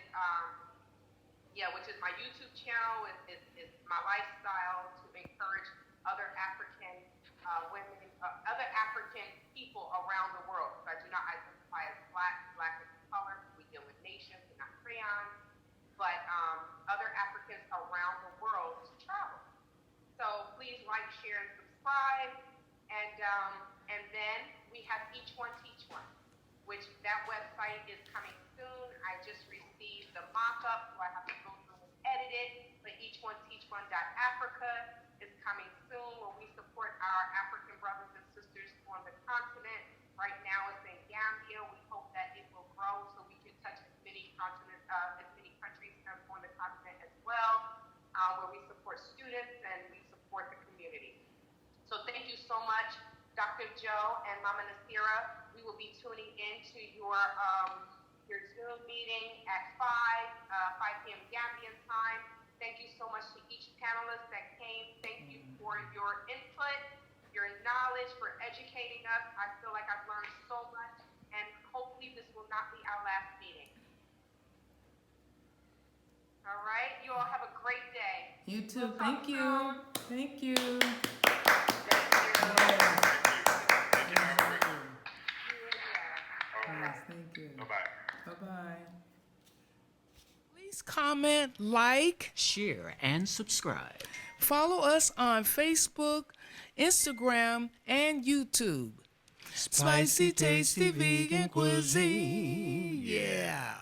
my YouTube channel. Is my lifestyle to encourage other African women, other African people around the world. So I do not identify as black as color. We deal with nations and not crayons, but other Africans around the world to travel. So please like, share, and subscribe. And then we have Each One Teach One, which that website is coming soon. I just received the mock-up, so I have to go where we support students and we support the community. So thank you so much, Dr. Joe and Mama Naasira. We will be tuning into your Zoom meeting at 5 p.m. Gambian time. Thank you so much to each panelist that came. Thank you for your input, your knowledge, for educating us. I feel like I've learned so much, and hopefully this will not be our last meeting. All right, you all have a great day. You too. We'll Thank talk you. soon. Thank you. Yes, thank you. Bye-bye. Bye-bye. Please comment, like, Share and subscribe. follow us on Facebook, Instagram, and YouTube. Spicy, tasty vegan cuisine. Yeah.